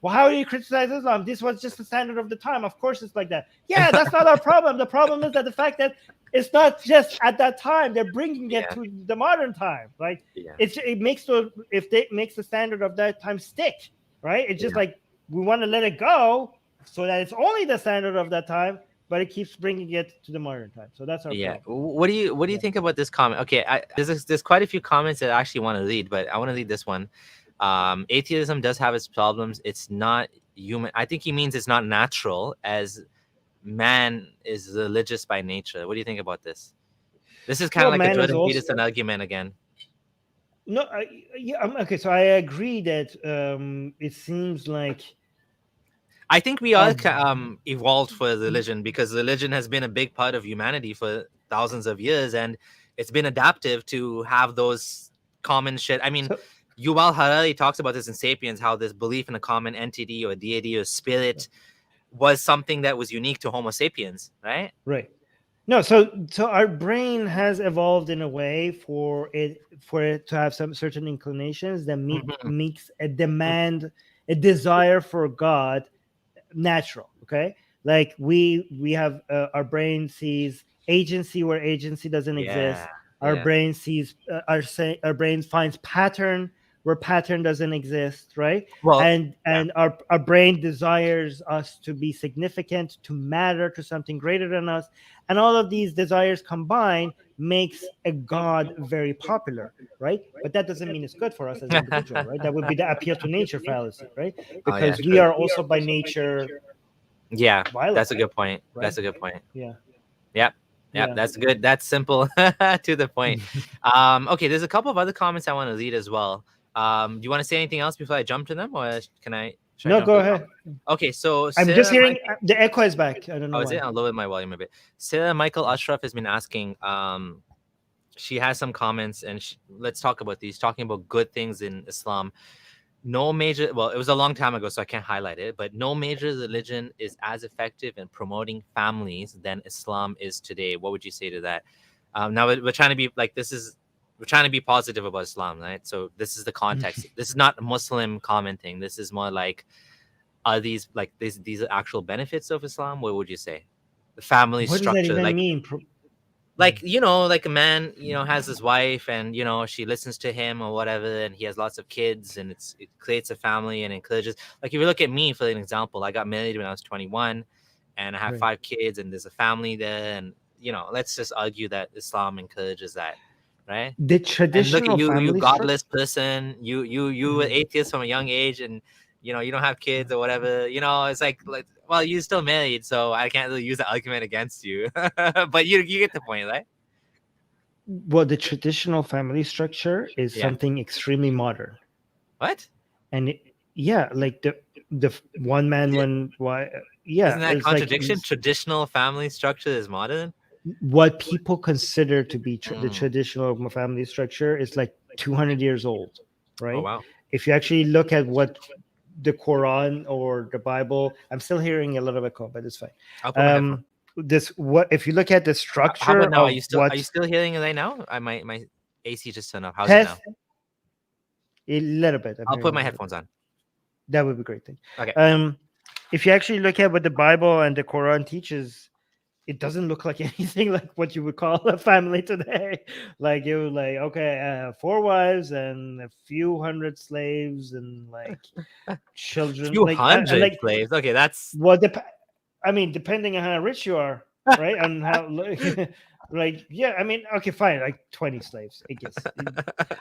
well, how do you criticize Islam? This was just the standard of the time. Of course it's like that. Yeah, that's not our problem. The problem is that the fact that it's not just at that time, they're bringing it to the modern time. Like it makes the standard of that time stick, right? It's just like we want to let it go so that it's only the standard of that time, but it keeps bringing it to the modern time. So that's our problem. What do you think about this comment? Okay, there's quite a few comments that I actually want to read, but I want to read this one. Atheism does have its problems. It's not human. I think he means it's not natural, as man is religious by nature. What do you think about this? This is kind of like a Jordan Peterson argument again. No, okay. So I agree that it seems like I think we all evolved for religion because religion has been a big part of humanity for thousands of years, and it's been adaptive to have those common shit. I mean, Yuval Harari talks about this in *Sapiens*, how this belief in a common entity or deity or spirit was something that was unique to Homo sapiens, right? Right. No, so our brain has evolved in a way for it to have some certain inclinations that makes a demand, a desire for God natural. Okay, like we have our brain sees agency where agency doesn't exist. Our brain sees our brain finds pattern where pattern doesn't exist, right? Well, and our brain desires us to be significant, to matter, to something greater than us, and all of these desires combined makes a God very popular, right? But that doesn't mean it's good for us as an individual, right? That would be the appeal to nature fallacy, right? Because we are also by nature violent. That's a good point, right? That's a good point. Yep, that's good. That's simple to the point. Okay, there's a couple of other comments I want to read as well. Do you want to say anything else before I jump to them, or can I? No, go ahead. Okay, so I'm just hearing the echo is back. I don't know. Oh, is it? I'll lower my volume a bit. Sarah Michael Ashraf has been asking. She has some comments, and let's talk about these. Talking about good things in Islam. No major. Well, it was a long time ago, so I can't highlight it. But no major religion is as effective in promoting families than Islam is today. What would you say to that? Now we're trying to be like we're trying to be positive about Islam, right? So this is the context. This is not a Muslim commenting. This is more like, are these like these are actual benefits of Islam? What would you say? The family structure. What does that even mean? Like, like a man, has his wife and, she listens to him or whatever, and he has lots of kids, and it creates a family and encourages. Like, if you look at me, for an example, I got married when I was 21 and I have 5 kids and there's a family there. And, let's just argue that Islam encourages that. Right? The traditional and look at you godless structure. person, you were atheist from a young age, and you don't have kids or whatever. It's like well, you're still married, so I can't really use the argument against you. But you get the point, right? Well, the traditional family structure is something extremely modern. What? And like the one man, one wife. Isn't that a contradiction? Like, traditional family structure is modern. What people consider to be the traditional family structure is like 200 years old, right? Oh, wow. If you actually look at what the Quran or the Bible, I'm still hearing a little echo, but it's fine. If you look at the structure, how about now? Are you still hearing it right now? My AC just turned off. How's it now? A little bit. I'll put my headphones on. That would be great. Thing. Okay. If you actually look at what the Bible and the Quran teaches, it doesn't look like anything like what you would call a family today. Like, it was like, okay, I have 4 wives and a few hundred slaves and like children. Few hundred slaves. Okay, that's depending on how rich you are, right? And how okay, fine, like 20 slaves, I guess.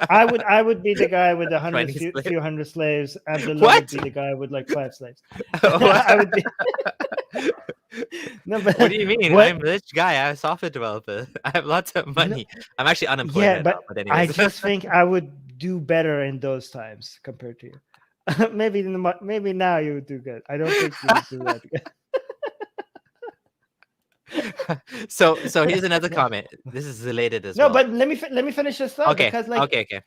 I would be the guy with a few hundred slaves. Abdullah would be the guy with like 5 slaves. I would be. No, but what do you mean? I'm a rich guy. I'm a software developer. I have lots of money. No. I'm actually unemployed. Yeah, but I just think I would do better in those times compared to you. maybe now you would do good. I don't think you would do that good. So here's another comment. This is related as well. No, but let me finish this thought. Okay. Because okay.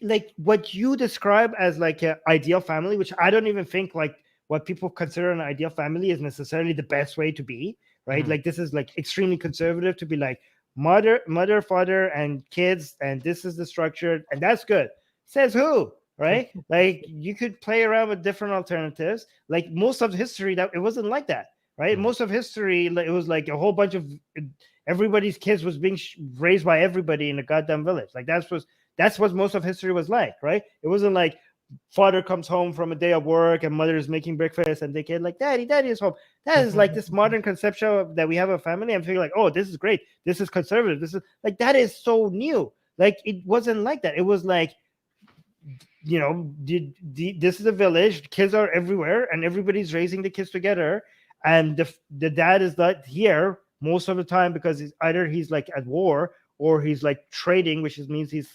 Like what you describe as like an ideal family, which I don't even think like what people consider an ideal family is necessarily the best way to be, right? Like, this is like extremely conservative to be like mother, father, and kids, and this is the structure, and that's good. Says who, right? Like, you could play around with different alternatives. Like, most of history, that it wasn't like that, right? Most of history, it was like a whole bunch of everybody's kids was being raised by everybody in a goddamn village. Like, that's what most of history was like, right? It wasn't like father comes home from a day of work and mother is making breakfast and they kid like daddy is home. That is like this modern conception that we have a family. I'm feeling like, oh, this is great, this is conservative, this is like, that is so new. Like, it wasn't like that. It was like, this is a village, kids are everywhere and everybody's raising the kids together, and the dad is not here most of the time because he's like at war or he's like trading, which means he's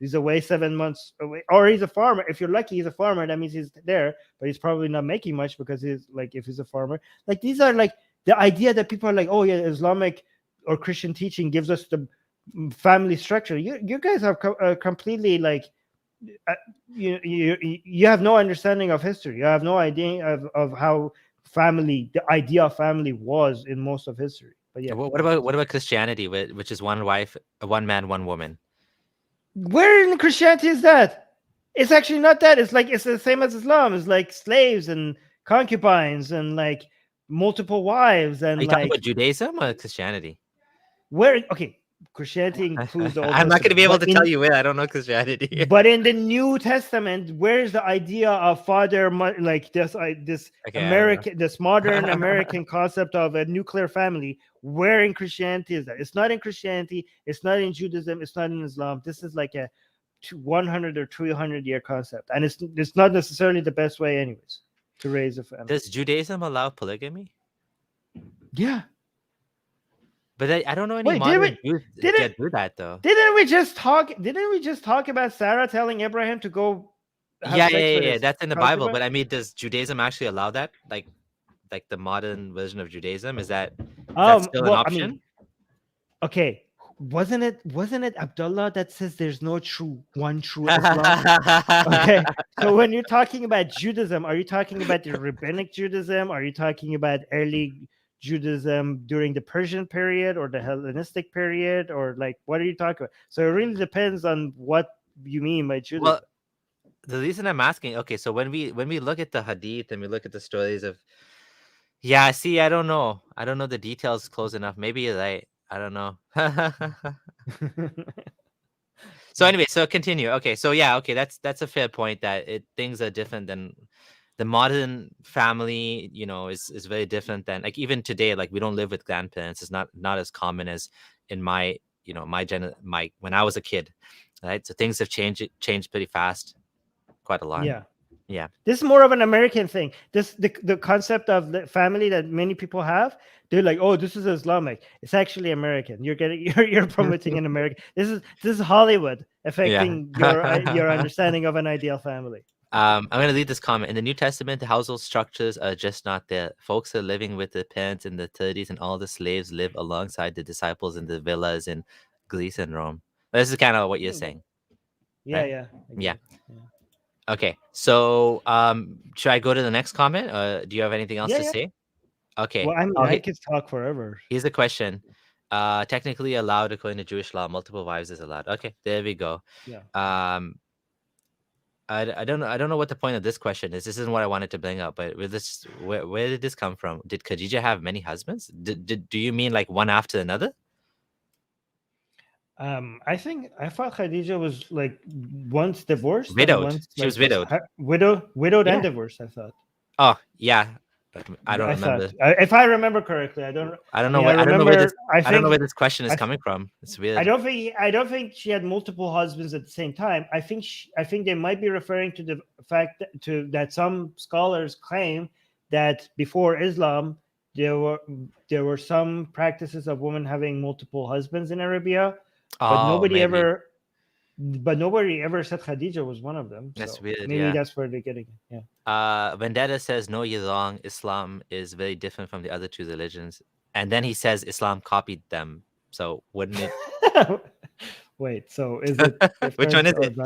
He's away 7 months away, or he's a farmer. If you're lucky, he's a farmer. That means he's there, but he's probably not making much because he's like, if he's a farmer, like these are like the idea that people are like, oh yeah, Islamic or Christian teaching gives us the family structure. You guys are completely like, you have no understanding of history. You have no idea of how the idea of family was in most of history. But yeah, what about Christianity, which is one wife, one man, one woman? Where in Christianity is that? It's actually not that. It's like it's the same as Islam. It's like slaves and concubines and like multiple wives and Are you talking about Judaism or Christianity? Where? Okay, Christianity includes the Old I'm not going to be able to tell you where. I don't know Christianity. But in the New Testament, where's the idea of father, like this American, this modern American concept of a nuclear family? Where in Christianity is that? It's not in Christianity. It's not in Judaism. It's not in Islam. This is like a 100 or 200 year concept, and it's not necessarily the best way, anyways, to raise a family. Does Judaism allow polygamy? Yeah. But I don't know any modern Jews that do that though. Didn't we just talk about Sarah telling Ibrahim to go? Yeah. That's in the Bible. But I mean, does Judaism actually allow that? Like the modern version of Judaism, is that still an option? I mean, okay, wasn't it Abdullah that says there's no one true Islam? Okay, so when you're talking about Judaism, are you talking about the rabbinic Judaism? Are you talking about early Judaism during the Persian period or the Hellenistic period, or like what are you talking about? So it really depends on what you mean by Judaism. Well, the reason I'm asking, okay, so when we look at the Hadith and we look at the stories of, I don't know the details close enough. Maybe you're right. I don't know. So anyway, so continue. Okay, so that's a fair point that things are different than. The modern family, is very different than, like, even today, like we don't live with grandparents. It's not as common as in my when I was a kid, right? So things have changed pretty fast, quite a lot. Yeah. This is more of an American thing. The concept of the family that many people have, they're like, oh, this is Islamic. It's actually American. You're promoting an American. This is Hollywood affecting your understanding of an ideal family. I'm going to read this comment. In the New Testament, the household structures are just not there. Folks are living with their parents in the 30s, and all the slaves live alongside the disciples in the villas in Greece and Rome. This is kind of what you're saying. Yeah, right? Yeah. Okay, so should I go to the next comment, or do you have anything else to say? Okay. Well, I could talk forever. Here's the question. Technically allowed according to Jewish law, multiple wives is allowed. Okay, there we go. Yeah. I don't know what the point of this question is. This isn't what I wanted to bring up, but where did this come from? Did Khadijah have many husbands? Do you mean like one after another? I thought Khadijah was like once divorced. Widowed. She was widowed. Widowed and divorced, I thought. Oh, yeah. I don't remember. If I remember correctly, I don't know where this question is coming from. It's weird. I don't think she had multiple husbands at the same time. I think they might be referring to the fact that some scholars claim that before Islam there were some practices of women having multiple husbands in Arabia, but nobody ever said Khadijah was one of them. That's weird. Maybe that's where they're getting it. Yeah. Vendetta says, no, you're wrong. Islam is very different from the other two religions. And then he says Islam copied them. So wouldn't it? Wait, so is it? Which one is it?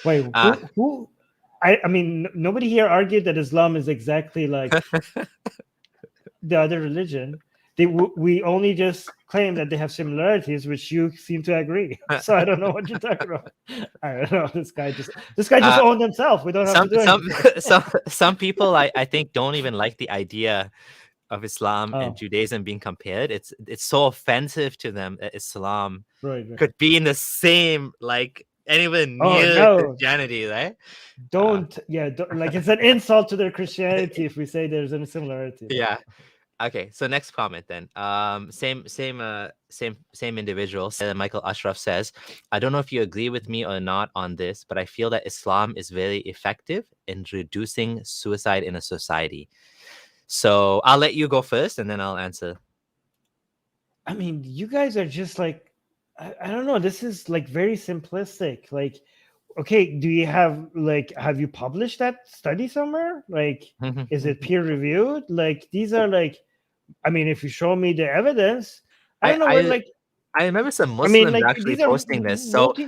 Wait, who? I mean, nobody here argued that Islam is exactly like the other religion. We only just claim that they have similarities, which you seem to agree. So I don't know what you're talking about. I don't know. This guy just owned himself. We don't have to do anything. Some people I think don't even like the idea of Islam and Judaism being compared. It's so offensive to them that Islam could be in the same like anywhere near Christianity, right? Don't like it's an insult to their Christianity if we say there's any similarity. Yeah. Okay, so next comment then. Same individual. Michael Ashraf says, I don't know if you agree with me or not on this, but I feel that Islam is very effective in reducing suicide in a society. So I'll let you go first, and then I'll answer. I mean, you guys are just like I don't know. This is like very simplistic. Like, okay, do you have you published that study somewhere? Like, is it peer reviewed? Like, these are like, I mean, if you show me the evidence, I I don't know where I like, I remember some I mean, Muslims like actually these are posting this. multi.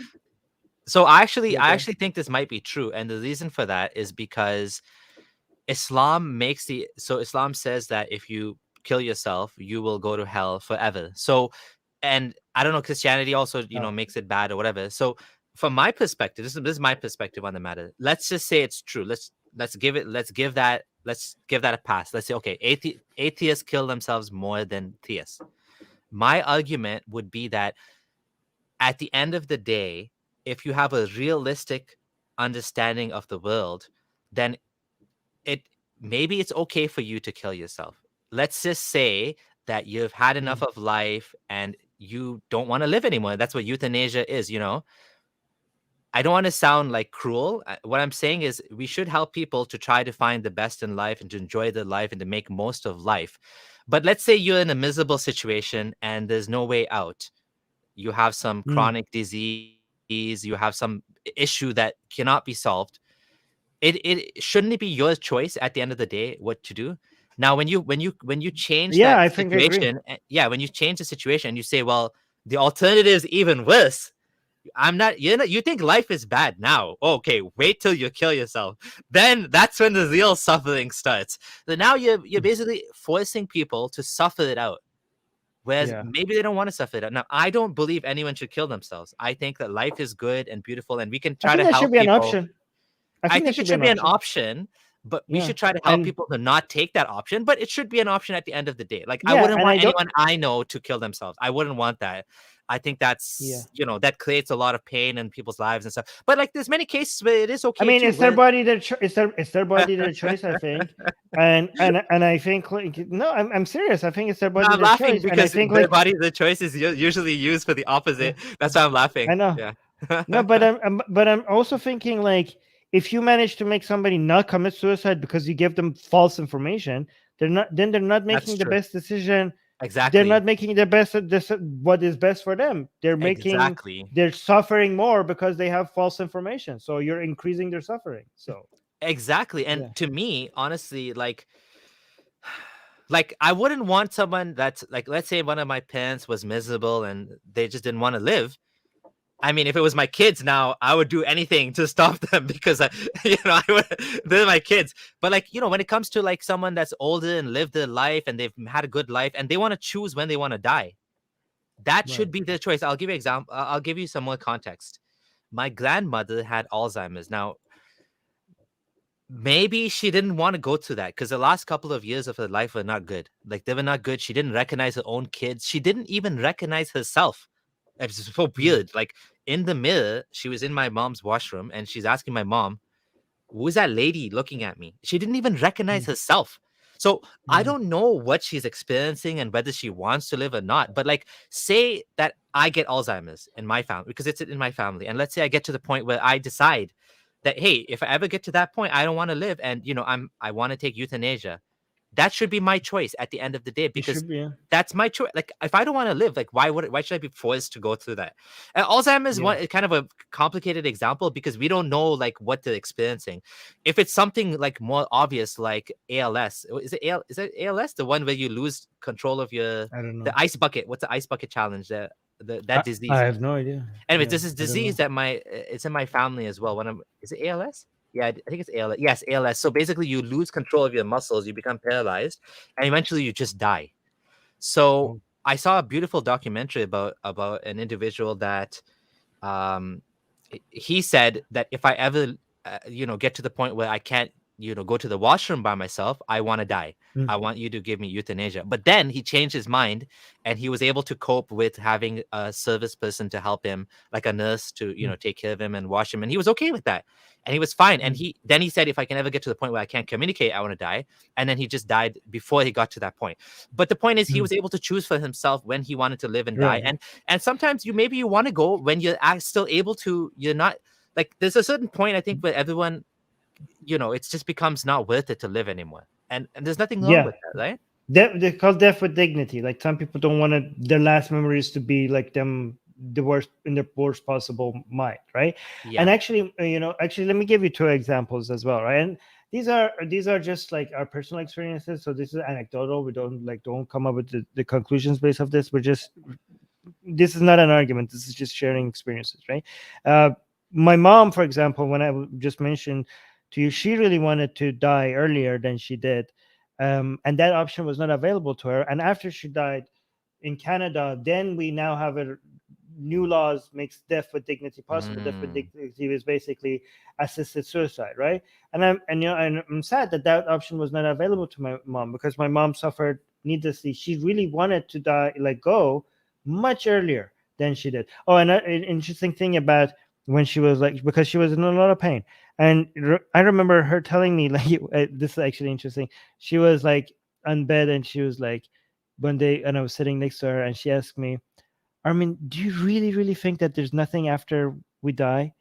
So I Okay. actually think this might be true, and the reason for that is because Islam says that if you kill yourself, you will go to hell forever. So, and I don't know, Christianity also, Oh. makes it bad or whatever. So, from my perspective, this is my perspective on the matter. Let's just say it's true. Let's give that a pass. Let's say, okay, atheists kill themselves more than theists. My argument would be that at the end of the day, if you have a realistic understanding of the world, then it maybe it's okay for you to kill yourself. Let's just say that you've had enough of life and you don't want to live anymore. That's what euthanasia is. I don't want to sound like cruel. What I'm saying is we should help people to try to find the best in life and to enjoy their life and to make most of life. But let's say you're in a miserable situation and there's no way out. You have some chronic disease, you have some issue that cannot be solved. It shouldn't it be your choice at the end of the day what to do. Now when you change Yeah, that I think I agree. situation, when you change the situation and you say, well, the alternative is even worse. You think life is bad now. Okay, wait till you kill yourself. Then that's when the real suffering starts. So now you're basically forcing people to suffer it out. Whereas Yeah. maybe they don't want to suffer it out. Now, I don't believe anyone should kill themselves. I think that life is good and beautiful, and we can I try think to that should help be an people. option. I I think that think it should be should an be an option. option, but we Yeah. should try to help people to not take that option. But it should be an option at the end of the day. Like, I Yeah, wouldn't and want I don't. anyone I know to kill themselves. I wouldn't want that. I think Yeah. that creates a lot of pain in people's lives and stuff. But like, there's many cases where it is I okay mean, too. it's their body, it's their body, their choice. I think, and I think like no, I'm serious. I think it's their No, body, I'm their laughing choice, and I because think their like body, the choice is usually used for the yeah, opposite. That's why I'm laughing. I know. Yeah. No, but I'm also thinking like if you manage to make somebody not commit suicide because you give them false information, they're not That's making the true. best decision. They're Exactly. not making the best what is best for them. Exactly. They're suffering more because they have false information. So you're increasing their suffering. So Exactly. And yeah. to me, honestly, like I wouldn't want someone that's like, let's say one of my parents was miserable and they just didn't want to live. I mean, if it was my kids now, I would do anything to stop them because they're my kids. But like, when it comes to like someone that's older and lived their life and they've had a good life and they want to choose when they want to die, that should Right. be their choice. I'll give you example. I'll give you some more context. My grandmother had Alzheimer's. Now, maybe she didn't want to go through that because the last couple of years of her life were not good. Like, they were not good. She didn't recognize her own kids. She didn't even recognize herself. It's so weird. Like, in the mirror, she was in my mom's washroom and she's asking my mom, who's that lady looking at me? She didn't even recognize herself. So I don't know what she's experiencing and whether she wants to live or not. But like, say that I get Alzheimer's in my family because it's in my family. And let's say I get to the point where I decide that, hey, if I ever get to that point, I don't want to live. And I want to take euthanasia. That should be my choice at the end of the day It because should be. Yeah. that's my choice. Like, if I don't want to live, like, why should I be forced to go through that? And Alzheimer's is kind of a complicated example because we don't know like what they're experiencing. If it's something like more obvious, like ALS, is it ALS, the one where you lose control of I don't know. the ice bucket? What's the ice bucket challenge? That I disease. have no idea. Anyways, Yeah, this is I don't disease know. that it's in my family as well. Is it ALS? Yeah, I think it's ALS. Yes, ALS. So basically, you lose control of your muscles, you become paralyzed, and eventually you just die. So Oh. I saw a beautiful documentary about an individual that um he said that if I ever get to the point where I can't go to the washroom by myself, I want to die. I want you to give me euthanasia. But then he changed his mind and he was able to cope with having a service person to help him, like a nurse to take care of him and wash him, and he was okay with that. And he was fine. And he said, if I can ever get to the point where I can't communicate, I want to die. And then he just died before he got to that point. But the point is, he was able to choose for himself when he wanted to live and die. Right. And sometimes maybe you want to go when you're still able to. You're not like, there's a certain point, I think, where everyone, it just becomes not worth it to live anymore. And there's nothing wrong Yeah. with that, right? They call death with dignity. Like some people don't want their last memories to be like them the worst possible mind, right? Yeah. And actually, let me give you two examples as well, right? And these are just like our personal experiences, so this is anecdotal. We don't come up with the conclusions based of this. This is not an argument, this is just sharing experiences, right? My mom, for example, when I just mentioned to you, she really wanted to die earlier than she did, and that option was not available to her. And after she died in Canada, then we now have a new laws makes death with dignity possible. Death with dignity is basically assisted suicide, right? And I'm sad that option was not available to my mom, because my mom suffered needlessly. She really wanted to die, go much earlier than she did. Oh, and an interesting thing about when she was because she was in a lot of pain, and I remember her telling me this is actually interesting. She was on bed, and she was one day, and I was sitting next to her, and she asked me, Armin, do you really, really think that there's nothing after we die?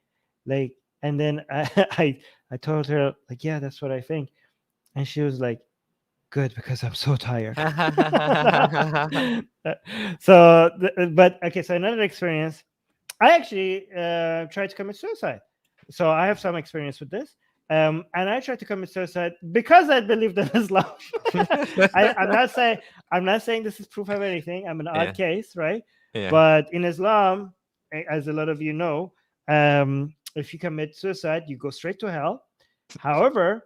And then I told her, yeah, that's what I think. And she was like, good, because I'm so tired. So, but okay, so another experience, I actually tried to commit suicide. So I have some experience with this. And I tried to commit suicide because I believed in Islam. I'm not saying this is proof of anything. I'm an odd case, right? Yeah. But in Islam, as a lot of you know, if you commit suicide, you go straight to hell. However,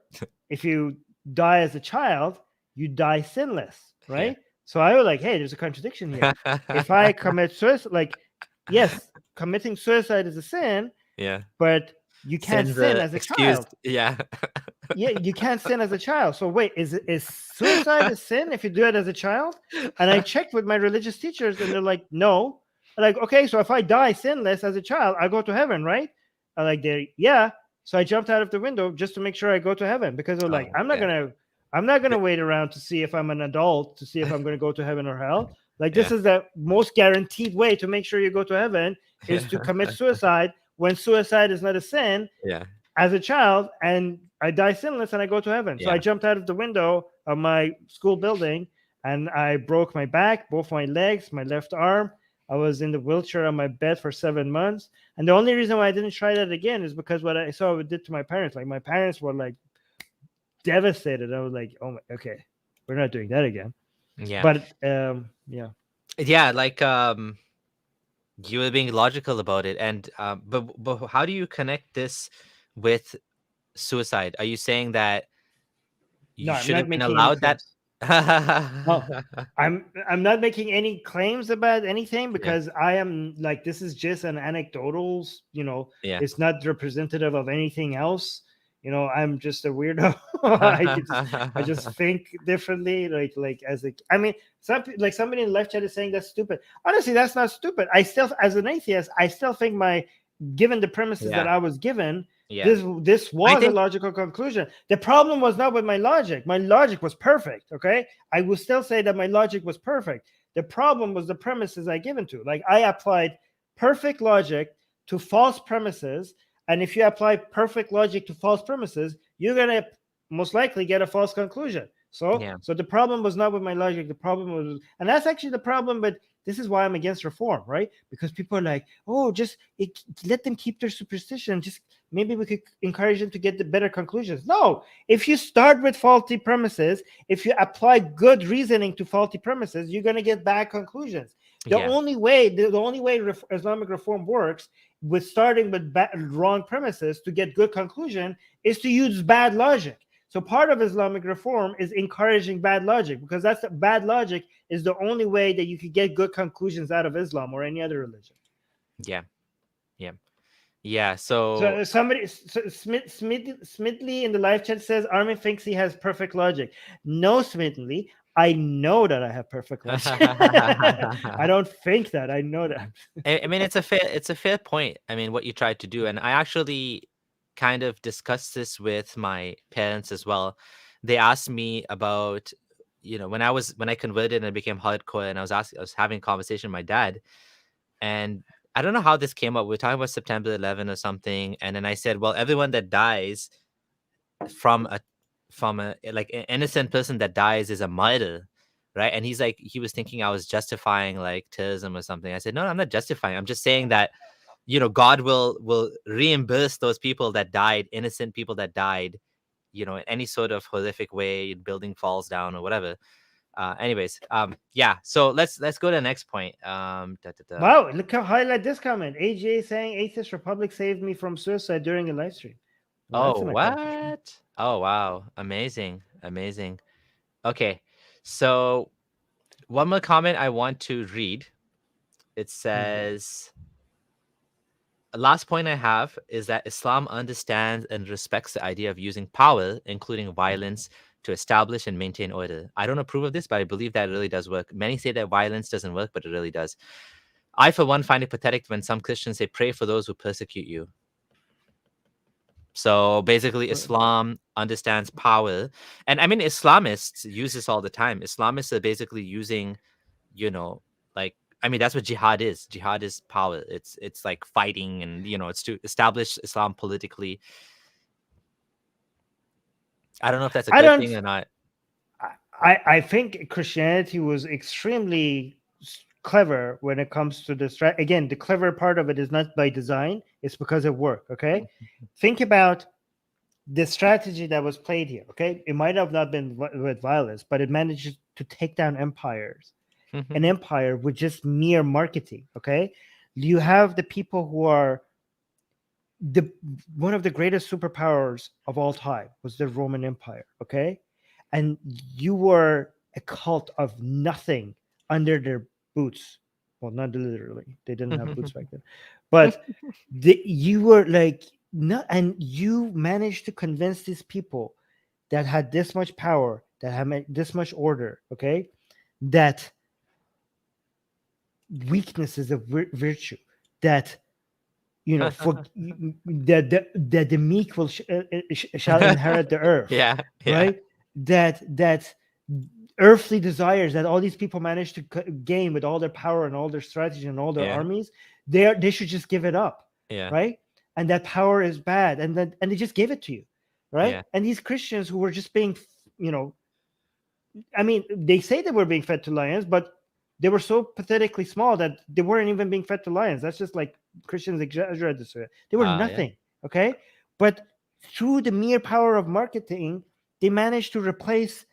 if you die as a child, you die sinless, right? Yeah. So I was like, hey, there's a contradiction here. If I commit suicide, yes, committing suicide is a sin. Yeah. But you can't sin as a child. Yeah. Yeah, you can't sin as a child. So wait, is suicide a sin if you do it as a child? And I checked with my religious teachers, and they're like, no. I'm like, okay, so if I die sinless as a child, I go to heaven, right? I'm like, yeah. So I jumped out of the window just to make sure I go to heaven, because they're like, I'm not gonna wait around to see if I'm an adult to see if I'm gonna go to heaven or hell. This is the most guaranteed way to make sure you go to heaven is to commit suicide when suicide is not a sin. Yeah. As a child, and I die sinless and I go to heaven. So I jumped out of the window of my school building, and I broke my back, both my legs, my left arm. I was in the wheelchair on my bed for 7 months. And the only reason why I didn't try that again is because what I saw it did to my parents. My parents were devastated. I was like, oh my, okay, we're not doing that again. Yeah. But yeah. Yeah, you were being logical about it. And but how do you connect this with suicide? Are you saying that you should have been allowed that? No, I'm not making any claims about anything, because I am this is just an anecdotal, it's not representative of anything else. I'm just a weirdo. I just think differently. Somebody in the live chat is saying that's stupid. Honestly, that's not stupid. I still, as an atheist, I still think given the premises that I was given, this was a logical conclusion. The problem was not with my logic. My logic was perfect. Okay, I will still say that my logic was perfect. The problem was the premises I given to. I applied perfect logic to false premises. And if you apply perfect logic to false premises, you're going to most likely get a false conclusion. So the problem was not with my logic. The problem was, and that's actually the problem, but this is why I'm against reform, right? Because people are like, oh, let them keep their superstition. Just maybe we could encourage them to get the better conclusions. No, if you start with faulty premises, if you apply good reasoning to faulty premises, you're going to get bad conclusions. The only way Islamic reform works, with starting with wrong premises to get good conclusion, is to use bad logic. So part of Islamic reform is encouraging bad logic, because bad logic is the only way that you could get good conclusions out of Islam or any other religion. Yeah. So Smidley in the live chat says Armin thinks he has perfect logic. No, Smidley, I know that I have perfect logic. I don't think that. I know that. I mean, it's a fair point. I mean, what you tried to do, and I actually kind of discussed this with my parents as well. They asked me about, when I converted and became hardcore, and I was having a conversation with my dad, and I don't know how this came up. We were talking about September 11 or something, and then I said, well, everyone that dies from a an innocent person that dies is a martyr, right? And he's like, he was thinking I was justifying like terrorism or something. I said, no, I'm not justifying. I'm just saying that, you know, God will reimburse those people that died, innocent people that died, you know, in any sort of horrific way, building falls down or whatever. Anyways, yeah. So let's go to the next point. Wow, look how highlight this comment. AJ saying Atheist Republic saved me from suicide during a live stream. Well, oh, what? Oh, wow. Amazing. Amazing. Okay. So one more comment I want to read. It says, last point I have is that Islam understands and respects the idea of using power, including violence, to establish and maintain order. I don't approve of this, but I believe that it really does work. Many say that violence doesn't work, but it really does. I, for one, find it pathetic when some Christians say, pray for those who persecute you. So basically, Islam understands power. And I mean, Islamists use this all the time. Islamists are basically using, you know, like, I mean, that's what jihad is. Jihad is power. It's like fighting, and, you know, it's to establish Islam politically. I don't know if that's a good thing or not. I think Christianity was extremely clever when it comes to this. Again, the clever part of it is not by design, it's because of work. Okay, think about the strategy that was played here. Okay, it might have not been with violence, but it managed to take down empires. An empire with just mere marketing. Okay, you have the people who are one of the greatest superpowers of all time was the Roman Empire. Okay, and you were a cult of nothing under their boots. Well, not literally, they didn't have boots back then, but you were like not, and you managed to convince these people that had this much power, that had this much order. Okay, that weakness is a virtue, that, you know, for that the meek will shall inherit the earth. Yeah. Right, that earthly desires that all these people manage to gain with all their power and all their strategy and all their armies, they should just give it up. Right, and that power is bad, and they just gave it to you. Right, and these Christians who were just being, you know, I mean, they say they were being fed to lions, but they were so pathetically small that they weren't even being fed to lions. That's just like Christians exaggerate this. They were nothing. Okay, but through the mere power of marketing, they managed to replace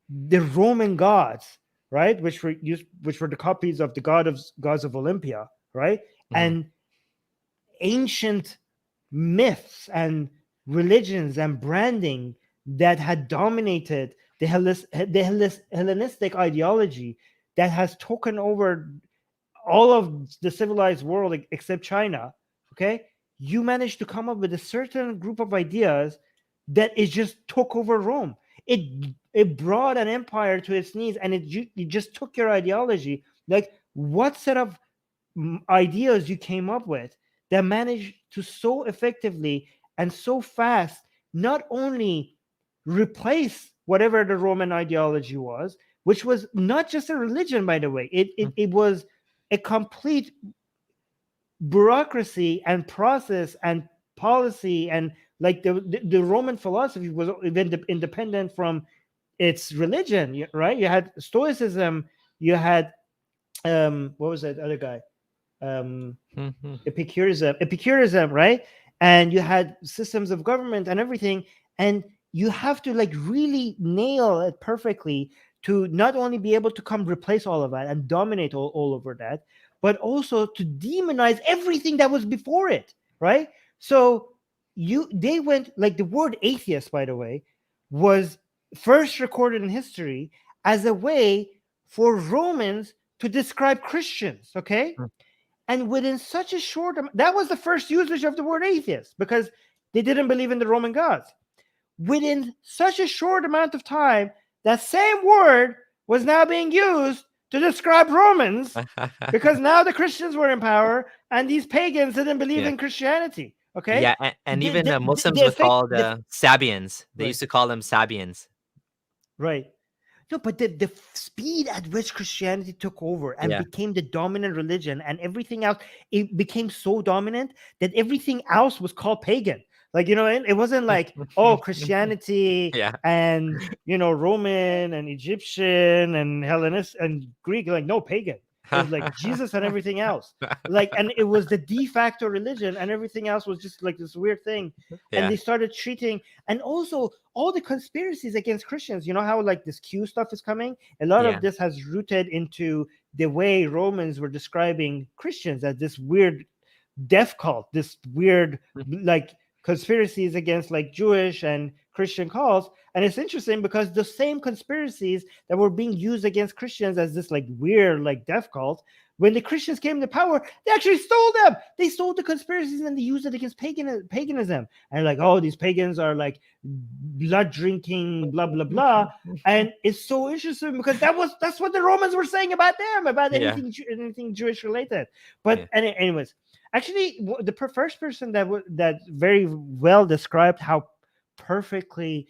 the Roman gods, right, which were the copies of the gods of Olympia, right, and ancient myths and religions and branding that had dominated the Hellenistic ideology that has taken over all of the civilized world except China. Okay, you managed to come up with a certain group of ideas that it just took over Rome. It brought an empire to its knees, and it just took your ideology. Like, what set of ideas you came up with that managed to so effectively and so fast not only replace whatever the Roman ideology was, which was not just a religion, by the way. It was a complete bureaucracy and process and policy, and like the Roman philosophy was independent from its religion, right? You had Stoicism, you had what was that other guy? Epicurism, right? And you had systems of government and everything, and you have to like really nail it perfectly to not only be able to come replace all of that and dominate all over that, but also to demonize everything that was before it, right? So they went, like, the word atheist, by the way, was first recorded in history as a way for Romans to describe Christians, okay? And within such a short that was the first usage of the word atheist, because they didn't believe in the Roman gods. Within such a short amount of time, that same word was now being used to describe Romans, because now the Christians were in power and these pagans didn't believe in Christianity. Okay. Yeah, and even Muslims were called Sabians. They used to call them Sabians. Right. No, but the speed at which Christianity took over and became the dominant religion, and everything else, it became so dominant that everything else was called pagan. Like, it wasn't like, oh, Christianity and, Roman and Egyptian and Hellenist and Greek, like, no, pagan. It was like Jesus and everything else. Like, and it was the de facto religion, and everything else was just like this weird thing. And they started treating, and also all the conspiracies against Christians. You know how like this Q stuff is coming? A lot of this has rooted into the way Romans were describing Christians as this weird death cult, this weird like conspiracies against like Jewish and Christian cause. And it's interesting because the same conspiracies that were being used against Christians as this like weird like death cult, when the Christians came to power, they actually stole them. They stole the conspiracies and they used it against paganism. And like, oh, these pagans are like blood drinking, blah blah blah. And it's so interesting because that's what the Romans were saying about them, about anything Jewish related. But anyways, actually, the first person that very well described how perfectly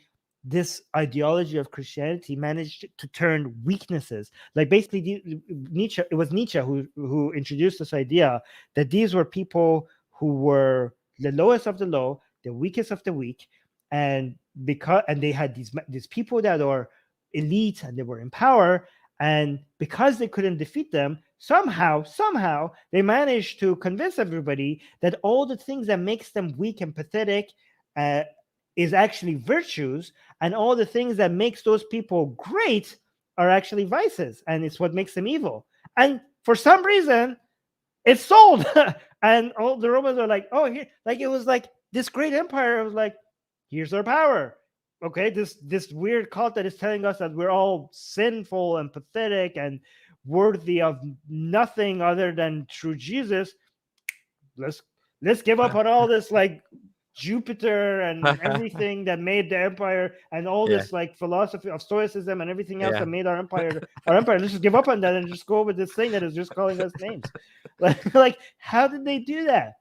this ideology of Christianity managed to turn weaknesses, like basically Nietzsche. It was Nietzsche who introduced this idea that these were people who were the lowest of the low, the weakest of the weak, and they had these people that are elite and they were in power, and because they couldn't defeat them, somehow they managed to convince everybody that all the things that makes them weak and pathetic is actually virtues, and all the things that makes those people great are actually vices, and it's what makes them evil. And for some reason, it's sold. And all the Romans are like, oh, here, like it was like this great empire was like, here's our power. Okay, this weird cult that is telling us that we're all sinful and pathetic and worthy of nothing other than through Jesus. Let's give up on all this like Jupiter and everything that made the empire, and all this like philosophy of Stoicism and everything else that made our empire. Let's just give up on that and just go with this thing that is just calling us names. Like how did they do that?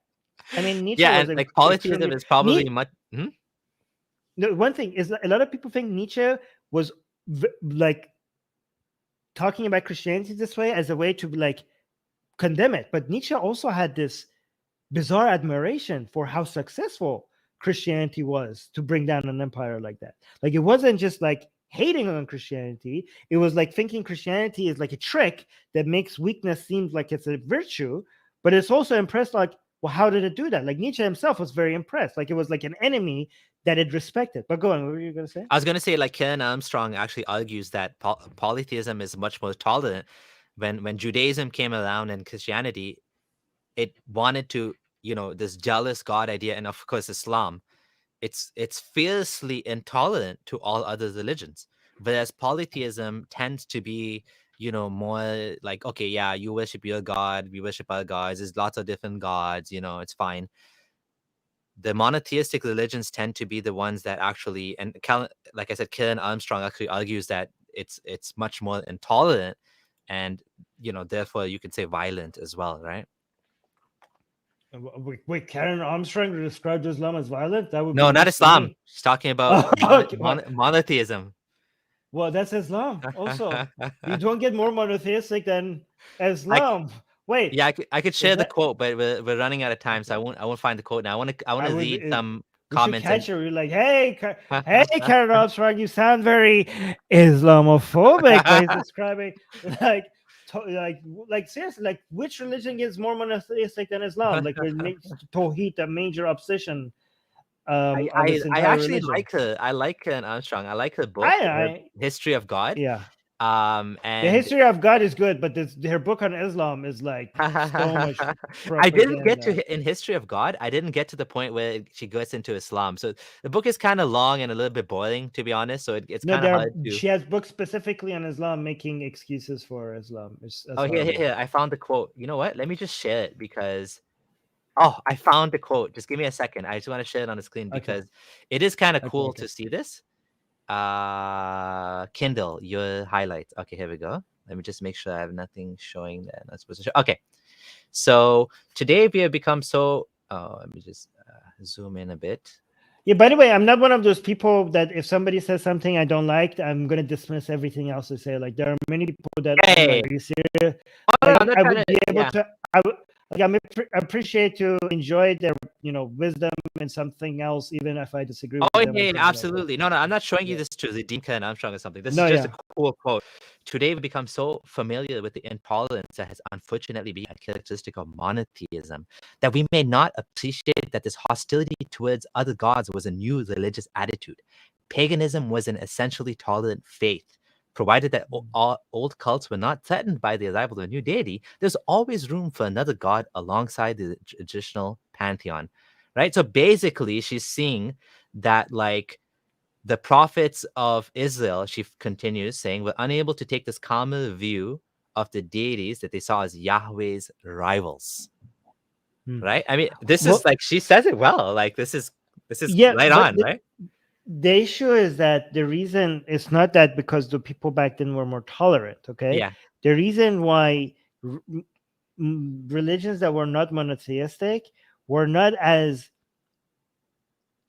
I mean, Nietzsche was and like polytheism is probably much. No, one thing is that a lot of people think Nietzsche was like talking about Christianity this way as a way to like condemn it, but Nietzsche also had this bizarre admiration for how successful Christianity was to bring down an empire like that. Like it wasn't just like hating on Christianity, it was like thinking Christianity is like a trick that makes weakness seem like it's a virtue, but it's also impressed like, well, how did it do that? Like Nietzsche himself was very impressed. Like it was like an enemy that it respected. But go on, what were you going to say? I was going to say, like Ken Armstrong actually argues that polytheism is much more tolerant. When Judaism came around and Christianity, it wanted to, this jealous God idea, and of course Islam, it's fiercely intolerant to all other religions. Whereas polytheism tends to be, more like, okay, yeah, you worship your God, we worship our gods. There's lots of different gods, it's fine. The monotheistic religions tend to be the ones that actually, and like I said, Karen Armstrong actually argues that it's much more intolerant, and therefore you can say violent as well, right? Wait, Karen Armstrong described Islam as violent? That would no, not Islam. She's talking about monotheism. Well, that's Islam. Also, you don't get more monotheistic than Islam. Wait. Yeah, I could share the quote, but we're running out of time, so I won't find the quote now. I want to read some comments. Catch her. You're like, hey, Karen Armstrong, you sound very Islamophobic by describing like seriously, like which religion gets more monotheistic than Islam? Like it makes Tawhid a major obsession. I actually like her. I like Karen Armstrong. I like her book, History of God. Yeah. And the History of God is good, but her book on Islam is like so much propaganda. I didn't get to in History of God. I didn't get to the point where she gets into Islam. So the book is kind of long and a little bit boring, to be honest. So it's kind of hard to. She has books specifically on Islam, making excuses for Islam. Here. I found the quote. You know what? Let me just share it because. Oh, I found the quote. Just give me a second. I just want to share it on the screen because it is kind of cool to see this. Kindle, your highlights. Okay, here we go. Let me just make sure I have nothing showing that I'm not supposed to show. Okay, so today we have become so. Let me just zoom in a bit. Yeah, by the way, I'm not one of those people that if somebody says something I don't like, I'm going to dismiss everything else they say. Like there are many people that are like, are you serious? Like I appreciate to enjoy their, wisdom and something else, even if I disagree with them. Yeah, absolutely. No, I'm not showing you this to the Deemka and Armstrong or something. This is just a cool quote. Today we've become so familiar with the intolerance that has unfortunately been a characteristic of monotheism that we may not appreciate that this hostility towards other gods was a new religious attitude. Paganism was an essentially tolerant faith. Provided that all old cults were not threatened by the arrival of a new deity, there's always room for another god alongside the traditional pantheon, right? So basically, she's seeing that, like, the prophets of Israel, she continues saying, were unable to take this calmer view of the deities that they saw as Yahweh's rivals, right? I mean, this is like, she says it well. Like, this is right on, right? The issue is that the reason it's not that because the people back then were more tolerant, okay? Yeah. The reason why religions that were not monotheistic were not as,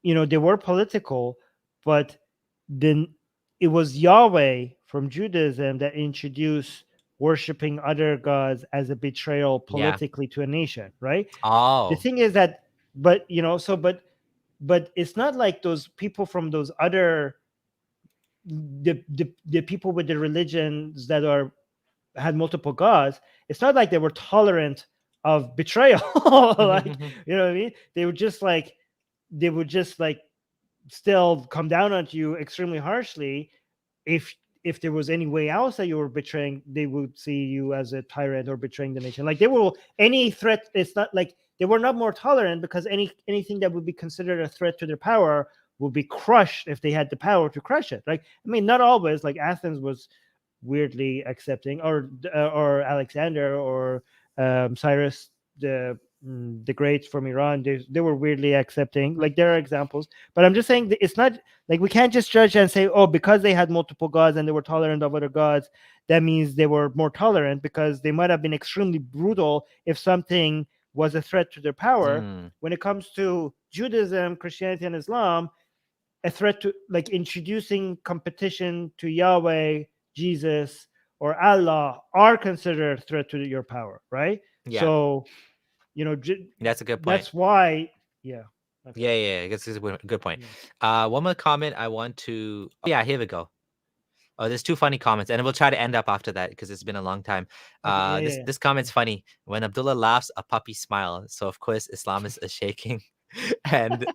they were political, but then it was Yahweh from Judaism that introduced worshiping other gods as a betrayal politically to a nation, right? Oh. The thing is that, but it's not like those people from those other the people with the religions that had multiple gods. It's not like they were tolerant of betrayal. Like, you know what I mean? They would just like still come down on you extremely harshly. If there was any way else that you were betraying, they would see you as a tyrant or betraying the nation. Like, they will, any threat, it's not like they were not more tolerant, because anything that would be considered a threat to their power would be crushed if they had the power to crush it. Like, I mean, not always. Like, Athens was weirdly accepting, or Alexander, or Cyrus the Great from Iran. They were weirdly accepting. Like, there are examples, but I'm just saying that it's not like we can't just judge and say, oh, because they had multiple gods and they were tolerant of other gods, that means they were more tolerant, because they might have been extremely brutal if something was a threat to their power. When it comes to Judaism, Christianity, and Islam, a threat to, like, introducing competition to Yahweh, Jesus, or Allah are considered a threat to your power, right? Yeah. So, that's a good point. That's why, yeah. That's a good point. One more comment I want to. Oh, yeah, here we go. Oh, there's two funny comments, and we'll try to end up after that because it's been a long time. This comment's funny. When Abdullah laughs, a puppy smiles. So of course Islamists are shaking, and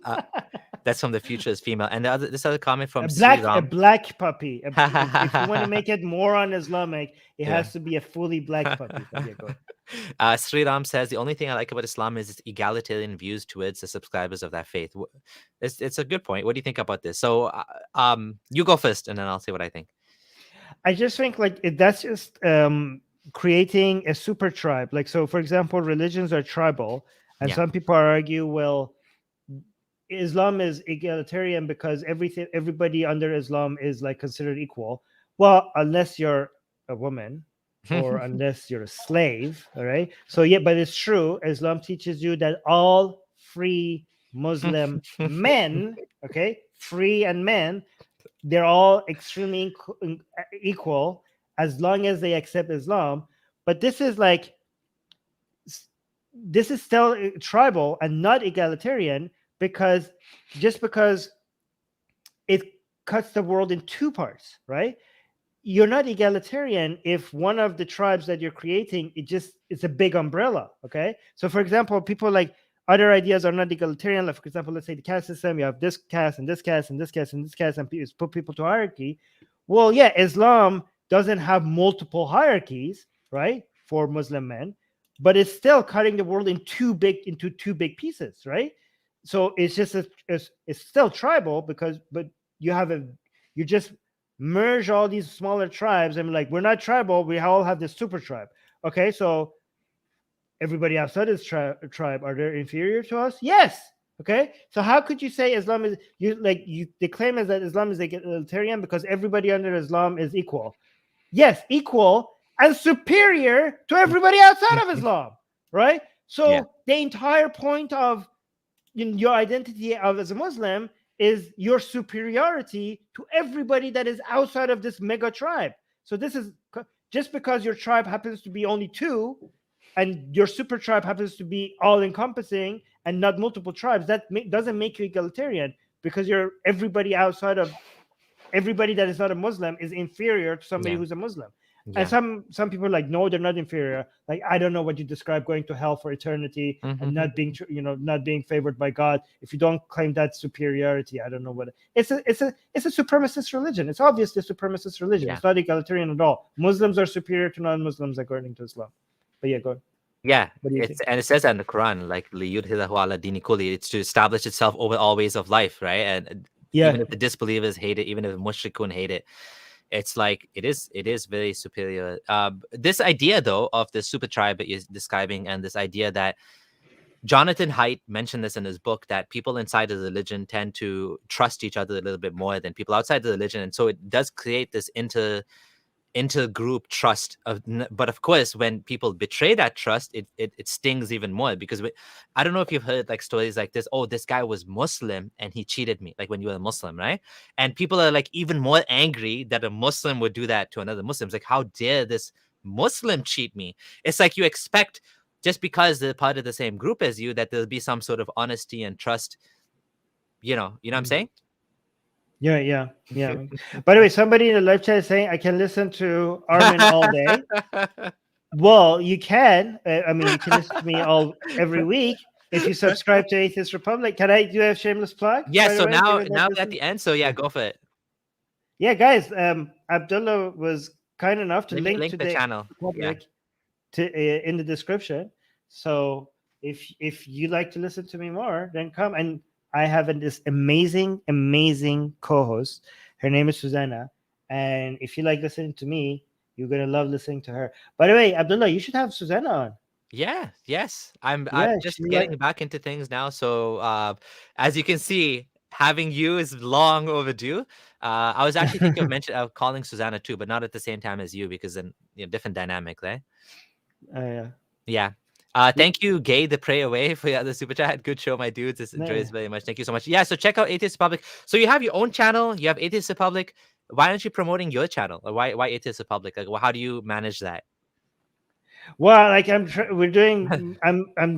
that's from the future is female. And this other comment from a black puppy. If you want to make it more un-Islamic, it has to be a fully black puppy. Sri Ram says the only thing I like about Islam is its egalitarian views towards the subscribers of that faith. It's a good point. What do you think about this? So, you go first, and then I'll say what I think. I just think that's just creating a super tribe. Like, so for example, religions are tribal, and some people argue, well, Islam is egalitarian because everybody under Islam is like considered equal. Well, unless you're a woman or unless you're a slave, all right? So yeah, but it's true. Islam teaches you that all free Muslim men, okay, free and men, they're all extremely equal as long as they accept Islam. But this is still tribal and not egalitarian, because it cuts the world in two parts, right? You're not egalitarian if one of the tribes that you're creating, it's a big umbrella, okay? So for example, people like other ideas are not egalitarian. Like, for example, let's say the caste system, you have this caste and this caste and this caste and this caste, and put people to hierarchy. Well, yeah, Islam doesn't have multiple hierarchies, right, for Muslim men, but it's still cutting the world into two big pieces, right? So it's just it's still tribal, but you just merge all these smaller tribes and like, we're not tribal, we all have this super tribe. Okay, so everybody outside this tribe, are they inferior to us? Yes. Okay, so how could you say Islam is the claim is that Islam is egalitarian because everybody under Islam is equal? Yes, equal and superior to everybody outside of Islam, right? So the entire point of your identity as a Muslim is your superiority to everybody that is outside of this mega tribe. So this is just because your tribe happens to be only two, and your super tribe happens to be all encompassing and not multiple tribes, that doesn't make you egalitarian, because you're everybody that is not a Muslim is inferior to somebody who's a Muslim. And some people are like, no, they're not inferior. Like, I don't know what you describe going to hell for eternity and not being, not being favored by God. If you don't claim that superiority, I don't know what it's a supremacist religion. It's obviously a supremacist religion. It's not egalitarian at all. Muslims are superior to non-Muslims according to Islam. But yeah, go ahead. Yeah, and it says that in the Quran, like liyudhilahu ala dini kulli, it's to establish itself over all ways of life, right? And even if the disbelievers hate it, even if the mushrikun hate it, it's like it is very superior. This idea though of the super tribe that you're describing, and this idea that Jonathan Haidt mentioned this in his book, that people inside the religion tend to trust each other a little bit more than people outside the religion, and so it does create this intergroup trust but of course when people betray that trust, it stings even more, because I don't know if you've heard like stories like this. Oh, this guy was Muslim and he cheated me, like when you were a Muslim, right? And people are like even more angry that a Muslim would do that to another Muslim. It's like, how dare this Muslim cheat me? It's like you expect, just because they're part of the same group as you, that there'll be some sort of honesty and trust, you know what I'm saying? Yeah. By the way, somebody in the live chat is saying I can listen to Armin all day. Well, you can. You can listen to me every week if you subscribe to Atheist Republic. Do you have shameless plug? Yeah. So now at the end. So yeah, go for it. Yeah, guys. Abdullah was kind enough to link to the channel in the description. So if you like to listen to me more, then come. And I have this amazing co-host. Her name is Susanna. And if you like listening to me, you're going to love listening to her. By the way, Abdullah, you should have Susanna on. Yes. I'm just getting back into things now. So as you can see, having you is long overdue. I was actually thinking of calling Susanna too, but not at the same time as you, because then different dynamic, right? Yeah. Thank you, Gay the Pray Away, for the super chat. Good show, my dudes. This enjoys very much. Thank you so much. Yeah, so check out Atheist Republic. So you have your own channel. You have Atheist Republic. Why aren't you promoting your channel? Or why Atheist Republic? Like, how do you manage that? Well, like I'm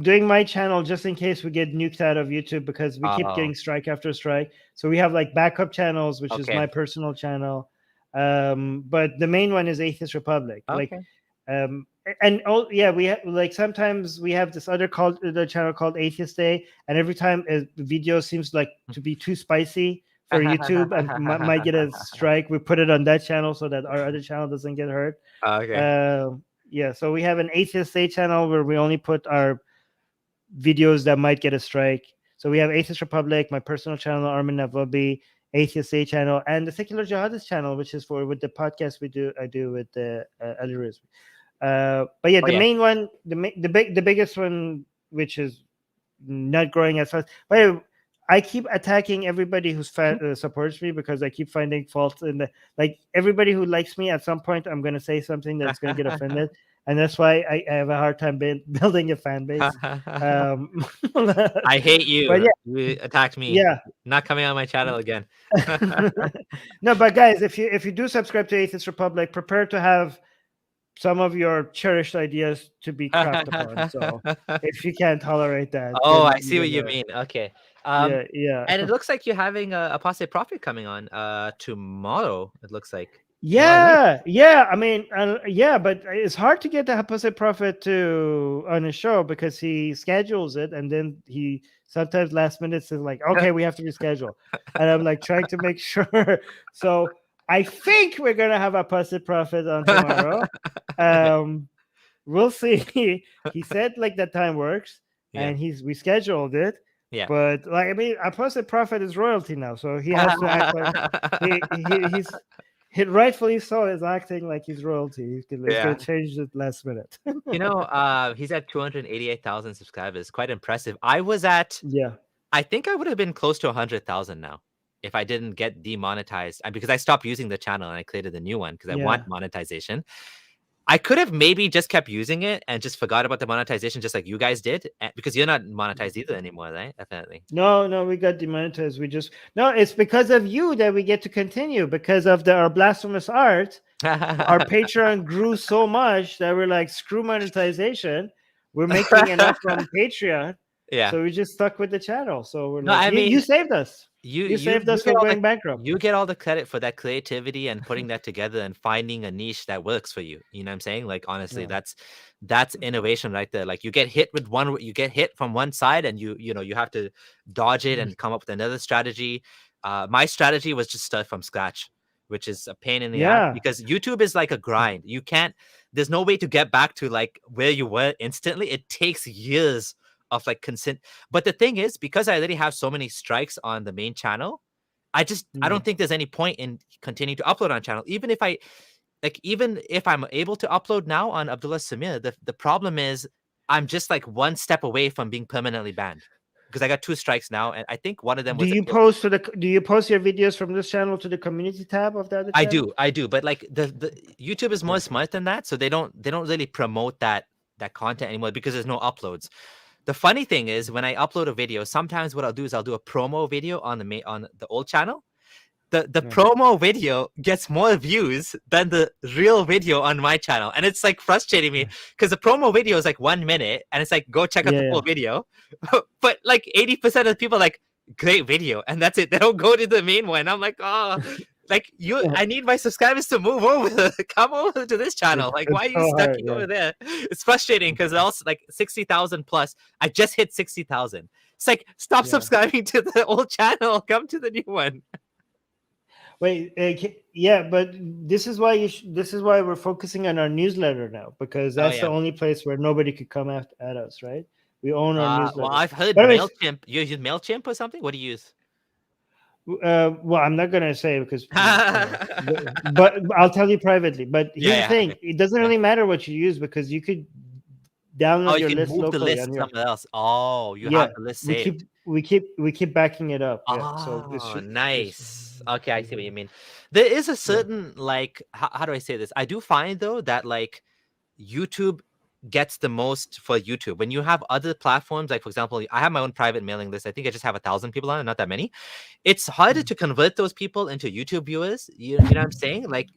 doing my channel just in case we get nuked out of YouTube, because we keep getting strike after strike. So we have like backup channels, which is my personal channel. But the main one is Atheist Republic. We have like sometimes we have this other channel called Atheist Day, and every time a video seems like to be too spicy for YouTube and might get a strike, we put it on that channel so that our other channel doesn't get hurt. So we have an Atheist Day channel where we only put our videos that might get a strike. So we have Atheist Republic, my personal channel, Armin Navabi, Atheist Day channel, and the Secular Jihadist channel, which is with the podcast I do with the Alirism. The main one, the biggest one, which is not growing as fast. But I keep attacking everybody who supports me, because I keep finding faults in everybody who likes me. At some point, I'm going to say something that's going to get offended, and that's why I have a hard time building a fan base. I hate you. But you attacked me. Yeah, not coming on my channel again. No, but guys, if you do subscribe to Atheist Republic, prepare to have some of your cherished ideas to be crapped upon. So if you can't tolerate that. I see what you mean. Okay. Yeah. And it looks like you're having a Apostate Prophet coming on tomorrow, it looks like. Yeah. But it's hard to get the Apostate Prophet on a show, because he schedules it, and then he sometimes last minute says like, okay, we have to reschedule. And I'm like trying to make sure. So I think we're gonna have Apostate Prophet on tomorrow. We'll see. He said like that time works, and we scheduled it. Yeah. But Apostate Prophet is royalty now, so he has to act like he rightfully so is acting like he's royalty. He's gonna change it last minute. He's at 288,000 subscribers. Quite impressive. I was at I think I would have been close to 100,000 now if I didn't get demonetized, because I stopped using the channel and I created a new one because I want monetization. I could have maybe just kept using it and just forgot about the monetization, just like you guys did, because you're not monetized either anymore, right? Definitely. No, we got demonetized. It's because of you that we get to continue, because of our blasphemous art. Our Patreon grew so much that we're like, screw monetization. we're making enough from Patreon. Yeah. So we just stuck with the channel. So we're No, like, I mean, you saved us. you saved us from going bankrupt. You get all the credit for that creativity and putting that together and finding a niche that works for you. You know what I'm saying? Like, honestly, that's innovation right there. Like, you get hit from one side, and you have to dodge it and come up with another strategy. My strategy was just start from scratch, which is a pain in the ass, because YouTube is like a grind. There's no way to get back to like where you were instantly. It takes years of like consent. But the thing is, because I already have so many strikes on the main channel, I don't think there's any point in continuing to upload on channel. Even if I'm able to upload now on Abdullah Sameer, the problem is I'm just like one step away from being permanently banned, because I got 2 strikes now, and I think one of them was. Do you post your videos from this channel to the community tab of the other channel? I do, but like the YouTube is more smart than that, so they don't really promote that content anymore because there's no uploads. The funny thing is, when I upload a video, sometimes what I'll do is I'll do a promo video on the old channel. The promo video gets more views than the real video on my channel, and it's like frustrating me because the promo video is like 1 minute, and it's like, go check out the full video, but like 80% of the people are like, great video, and that's it. They don't go to the main one. I'm like, oh. Like, I need my subscribers to move over, come over to this channel. Like, why are you stuck over there? It's frustrating because also like 60,000 plus. I just hit 60,000. It's like, stop subscribing to the old channel. Come to the new one. Wait, but this is why we're focusing on our newsletter now, because that's the only place where nobody could come at us, right? We own our newsletter. Well, I've heard MailChimp. You use MailChimp or something? What do you use? Well, I'm not gonna say because, but I'll tell you privately. But here's the thing: it doesn't really matter what you use, because you could download your list locally. The list somewhere else. Oh, you have the list saved. We keep backing it up. So nice. Okay, I see what you mean. There is a certain like, how do I say this? I do find though that like YouTube gets the most for YouTube. When you have other platforms, like for example, I have my own private mailing list. I think I just have 1,000 people on it, not that many. It's harder to convert those people into YouTube viewers. You know what I'm saying? Like,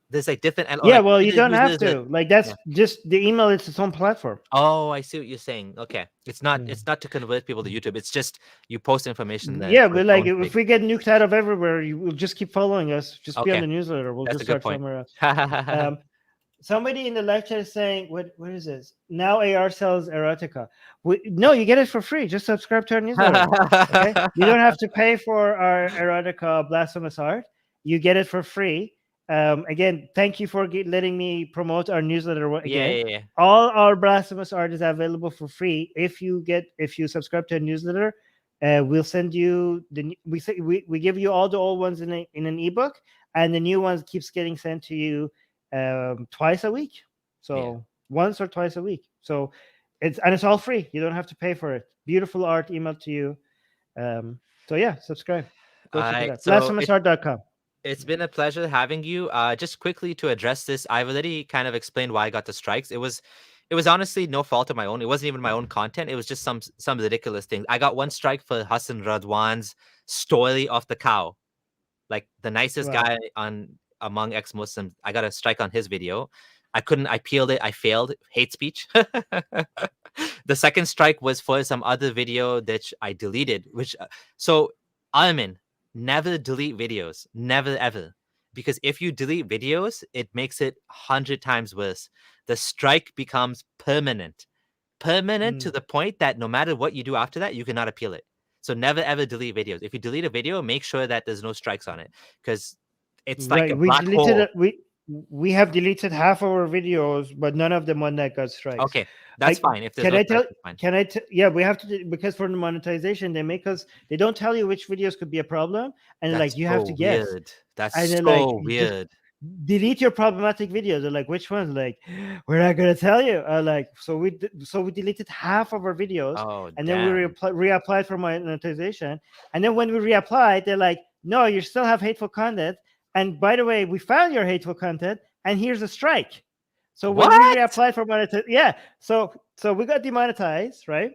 there's like different. Well, you don't have to. Like, that's just the email. It's its own platform. Oh, I see what you're saying. Okay, it's not to convert people to YouTube. It's just you post information. But like if we get nuked out of everywhere, you will just keep following us. Just be on the newsletter. We'll just start somewhere else. Somebody in the live chat is saying, what is this? Now AR sells erotica. No, you get it for free. Just subscribe to our newsletter. Okay? You don't have to pay for our erotica blasphemous art. You get it for free. Again, thank you for letting me promote our newsletter again. Yeah. All our blasphemous art is available for free. If you subscribe to a newsletter, we'll send you we give you all the old ones in an ebook, and the new ones keeps getting sent to you twice a week. So once or twice a week. So it's all free. You don't have to pay for it. Beautiful art emailed to you. Subscribe. Go check it out. Blasphemousart.com. It's been a pleasure having you. Just quickly to address this, I've already kind of explained why I got the strikes. It was honestly no fault of my own. It wasn't even my own content. It was just some ridiculous things. I got 1 strike for Hassan Radwan's story of the cow. Like, the nicest guy among ex-Muslims. I got a strike on his video. I peeled it. I failed. Hate speech. The second strike was for some other video that I deleted. So Armin, never delete videos. Never, ever. Because if you delete videos, it makes it 100 times worse. The strike becomes permanent. To the point that no matter what you do after that, you cannot appeal it. So never, ever delete videos. If you delete a video, make sure that there's no strikes on it. Because it's like a black hole. We have deleted half of our videos, but none of them one that got strikes. Okay, that's fine. If there's we have to, because for the monetization, they don't tell you which videos could be a problem, and that's you have to guess. That's so weird. Delete your problematic videos. They're like, which ones? Like, we're not gonna tell you. So we deleted half of our videos, and then we reapplied for monetization. And then when we reapplied, they're like, no, you still have hateful content. And by the way, we found your hateful content, and here's a strike. So when we reapplied for monetization, so we got demonetized, right?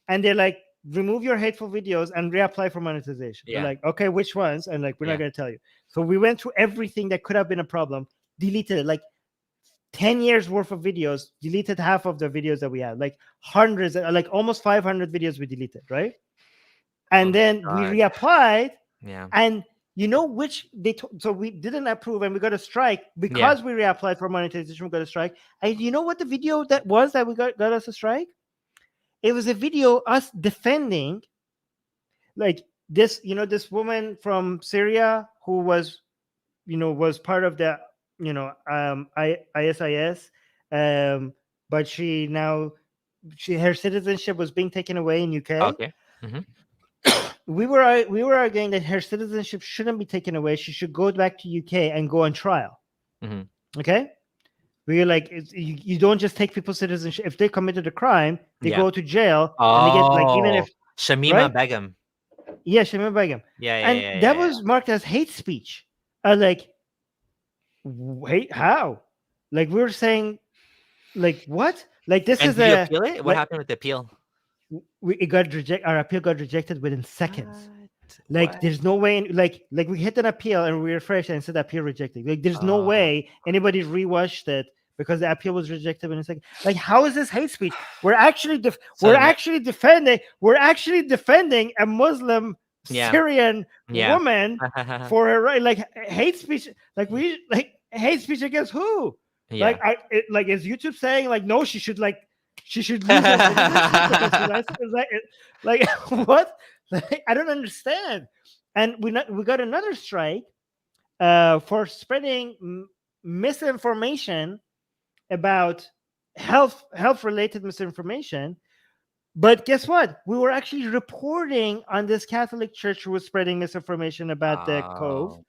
And they're like, remove your hateful videos and reapply for monetization. They're like, okay, which ones? And like, we're not going to tell you. So we went through everything that could have been a problem, deleted it, like 10 years worth of videos, deleted half of the videos that we had, like hundreds, like almost 500 videos we deleted, right? And then we reapplied. Yeah. And you know which so we didn't approve and we got a strike because we reapplied for monetization. We got a strike. And you know what the video that was that we got us a strike? It was a video us defending like this, this woman from Syria who was part of the ISIS, but her citizenship was being taken away in UK. Okay. We were arguing that her citizenship shouldn't be taken away. She should go back to UK and go on trial. Okay, we were like, you don't just take people's citizenship. If they committed a crime, they go to jail and they get like, even if Shamima Begum. Yeah, Shamima Begum. Yeah. That was marked as hate speech. I was like, wait, how? Like we were saying, like what? Like this and is did you appeal it? What happened with the appeal? It got rejected. Our appeal got rejected within seconds. Like there's no way. Like we hit an appeal and we refreshed and it said appeal rejected. Like there's no way anybody rewatched it because the appeal was rejected in a second. Like how is this hate speech? We're actually defending a Muslim Syrian woman for her right. Like hate speech. Like hate speech against who? Yeah. Like is YouTube saying like no, she should lose her like what? Like, I don't understand. And we got another strike for spreading misinformation about health related misinformation. But guess what? We were actually reporting on this Catholic church who was spreading misinformation about the Cove.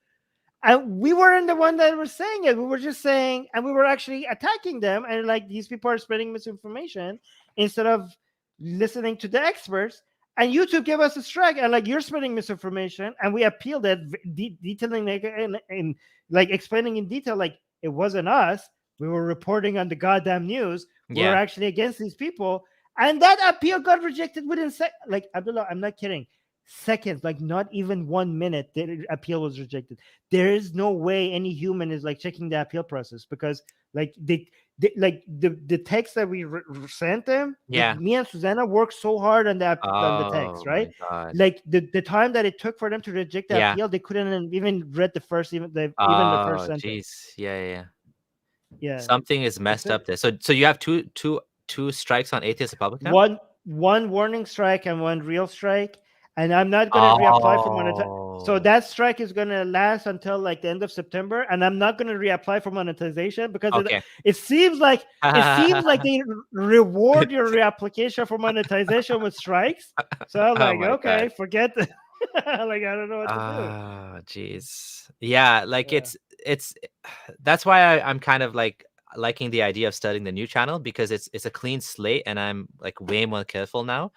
And we weren't the one that was saying it. We were just saying, and we were actually attacking them. And like, these people are spreading misinformation instead of listening to the experts. And YouTube gave us a strike. And like, you're spreading misinformation. And we appealed it, detailing and like explaining in detail, like it wasn't us. We were reporting on the goddamn news. We were actually against these people. And that appeal got rejected within like, Abdullah, I'm not kidding. Seconds, like not even 1 minute, the appeal was rejected. There is no way any human is like checking the appeal process because like the text that we sent them, me and Susanna worked so hard on the text, right? Like the time that it took for them to reject the appeal, they couldn't even read the first sentence. Yeah. Something is messed up there. So you have two strikes on Atheist Republic now? One warning strike and one real strike. And I'm not going to reapply for monetization. So that strike is going to last until like the end of September. And I'm not going to reapply for monetization because it seems like they reward your reapplication for monetization with strikes. So I'm like, okay, forget it. Like, I don't know what to do. Oh, jeez. Yeah, like it's that's why I'm kind of like liking the idea of studying the new channel because it's a clean slate and I'm like way more careful now.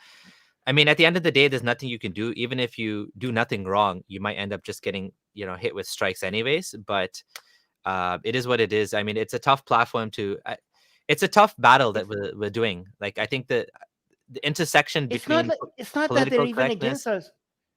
I mean, at the end of the day, there's nothing you can do. Even if you do nothing wrong, you might end up just getting, hit with strikes anyways. But it is what it is. I mean, it's a tough platform it's a tough battle that we're doing. Like, I think the intersection between it's not that they're even against us.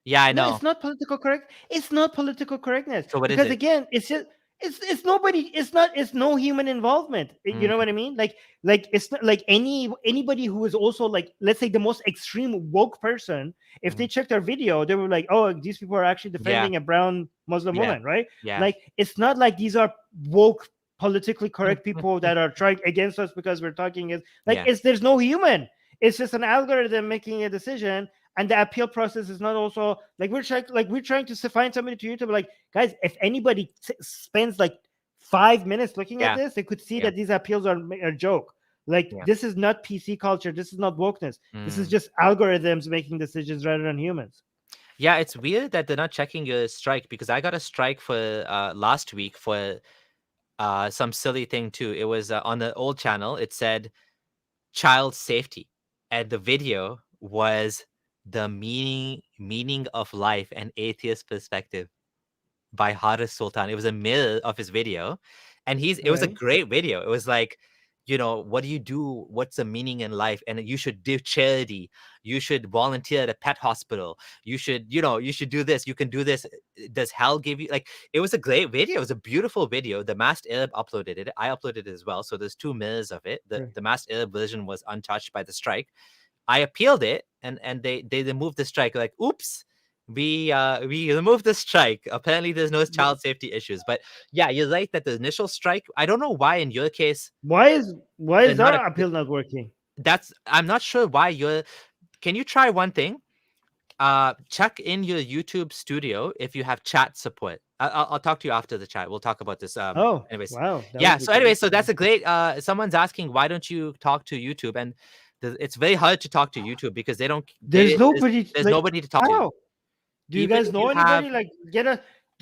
Yeah, I know. No, it's not political correct. It's not political correctness. So what because is it? Again, it's just it's nobody. It's no human involvement. You know what I mean? Like it's not like anybody who is also like, let's say the most extreme woke person. If they checked our video, they were like, "Oh, these people are actually defending a brown Muslim woman," right? Yeah. Like it's not like these are woke, politically correct people that are trying against us because we're talking. There's no human. It's just an algorithm making a decision. And the appeal process is not also like we're trying to find somebody to YouTube. Like, guys, if anybody spends like 5 minutes looking at this, they could see that these appeals are a joke. Like, this is not PC culture. This is not wokeness. This is just algorithms making decisions rather than humans. Yeah, it's weird that they're not checking your strike because I got a strike for last week for some silly thing too. It was on the old channel. It said child safety, and the video was The Meaning of Life, an Atheist Perspective by Haris Sultan. It was a mirror of his video. And it was a great video. It was like what do you do? What's the meaning in life? And you should do charity. You should volunteer at a pet hospital. You should, you should do this. You can do this. Does hell give you like? It was a great video. It was a beautiful video. The Masked Arab uploaded it. I uploaded it as well. So there's 2 minutes of it. The Masked Arab version was untouched by the strike. I appealed it, and they removed the strike. Like, oops. We removed the strike. Apparently, there's no child safety issues. But yeah, you're right that the initial strike. I don't know why in your case. Why is our appeal not working? I'm not sure why you're. Can you try one thing? Check in your YouTube studio if you have chat support. I'll talk to you after the chat. We'll talk about this. Anyways. Wow. Yeah. So anyway, so that's a great. Someone's asking why don't you talk to YouTube, and it's very hard to talk to YouTube because they don't. There's nobody. There's nobody to talk to. Do you guys know anybody? Like, get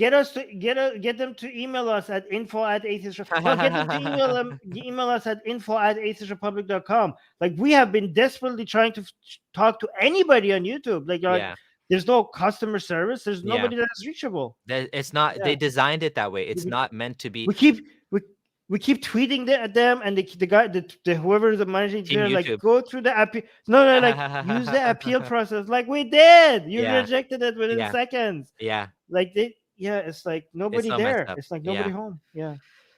them to email us at info@atheist. Get them to email us at info@atheistrepublic.com. Like, we have been desperately trying to talk to anybody on YouTube. Like, there's no customer service. There's nobody that's reachable. It's not. They designed it that way. It's not meant to be. We keep tweeting at them, and the guy, whoever the managing editor, like, go through the appeal. No, like, use the appeal process. Like, we did. You rejected it within seconds. Yeah. Like it's like nobody there. It's like nobody home. Yeah.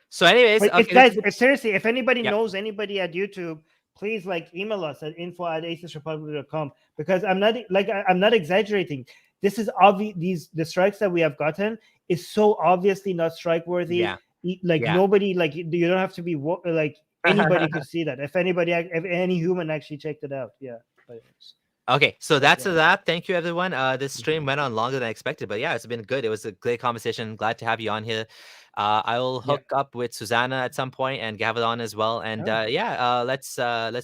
So, anyways, guys, seriously, if anybody knows anybody at YouTube, please, like, email us at info@atheistrepublic.com, because I'm not exaggerating. This is obvious. The strikes that we have gotten is so obviously not strike worthy. Yeah. Like, nobody, like, you don't have to be like, anybody could see that. If any human actually checked it out. Yeah. Okay, so that's a wrap. Thank you, everyone. This stream went on longer than I expected, but yeah, it's been good. It was a great conversation. Glad to have you on here. I will hook up with Susanna at some point and Gavin on as well. And let's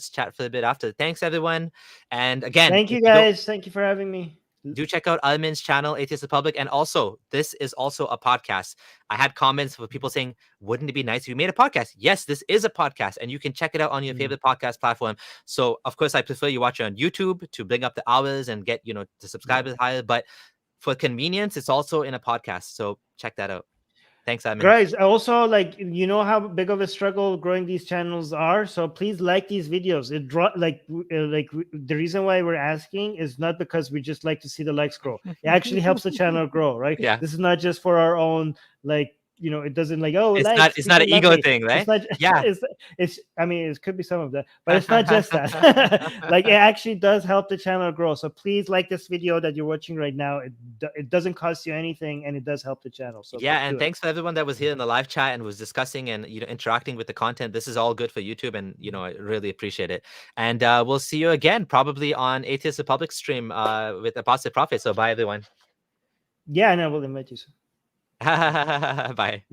chat for a bit after. Thanks, everyone. And again, thank you guys. Thank you for having me. Do check out Armin's channel, Atheist Republic. And also, this is also a podcast. I had comments with people saying, wouldn't it be nice if you made a podcast? Yes, this is a podcast, and you can check it out on your favorite podcast platform. So, of course, I prefer you watch it on YouTube to bring up the hours and get, the subscribers higher. But for convenience, it's also in a podcast. So check that out. Thanks, Armin. Guys, also, like, you know how big of a struggle growing these channels are, so please like these videos. The reason why we're asking is not because we just like to see the likes grow. It actually helps the channel grow, right? Yeah. This is not just for our own, like, it doesn't like, it's not an ego thing, right? It's I mean, it could be some of that, but it's not just that. Like, it actually does help the channel grow. So please like this video that you're watching right now. It doesn't cost you anything, and it does help the channel. So and thanks for everyone that was here in the live chat and was discussing and interacting with the content. This is all good for YouTube, and I really appreciate it. And we'll see you again probably on Atheist Republic stream with Apostate Prophet. So bye, everyone. Yeah, and I will invite you soon. Bye.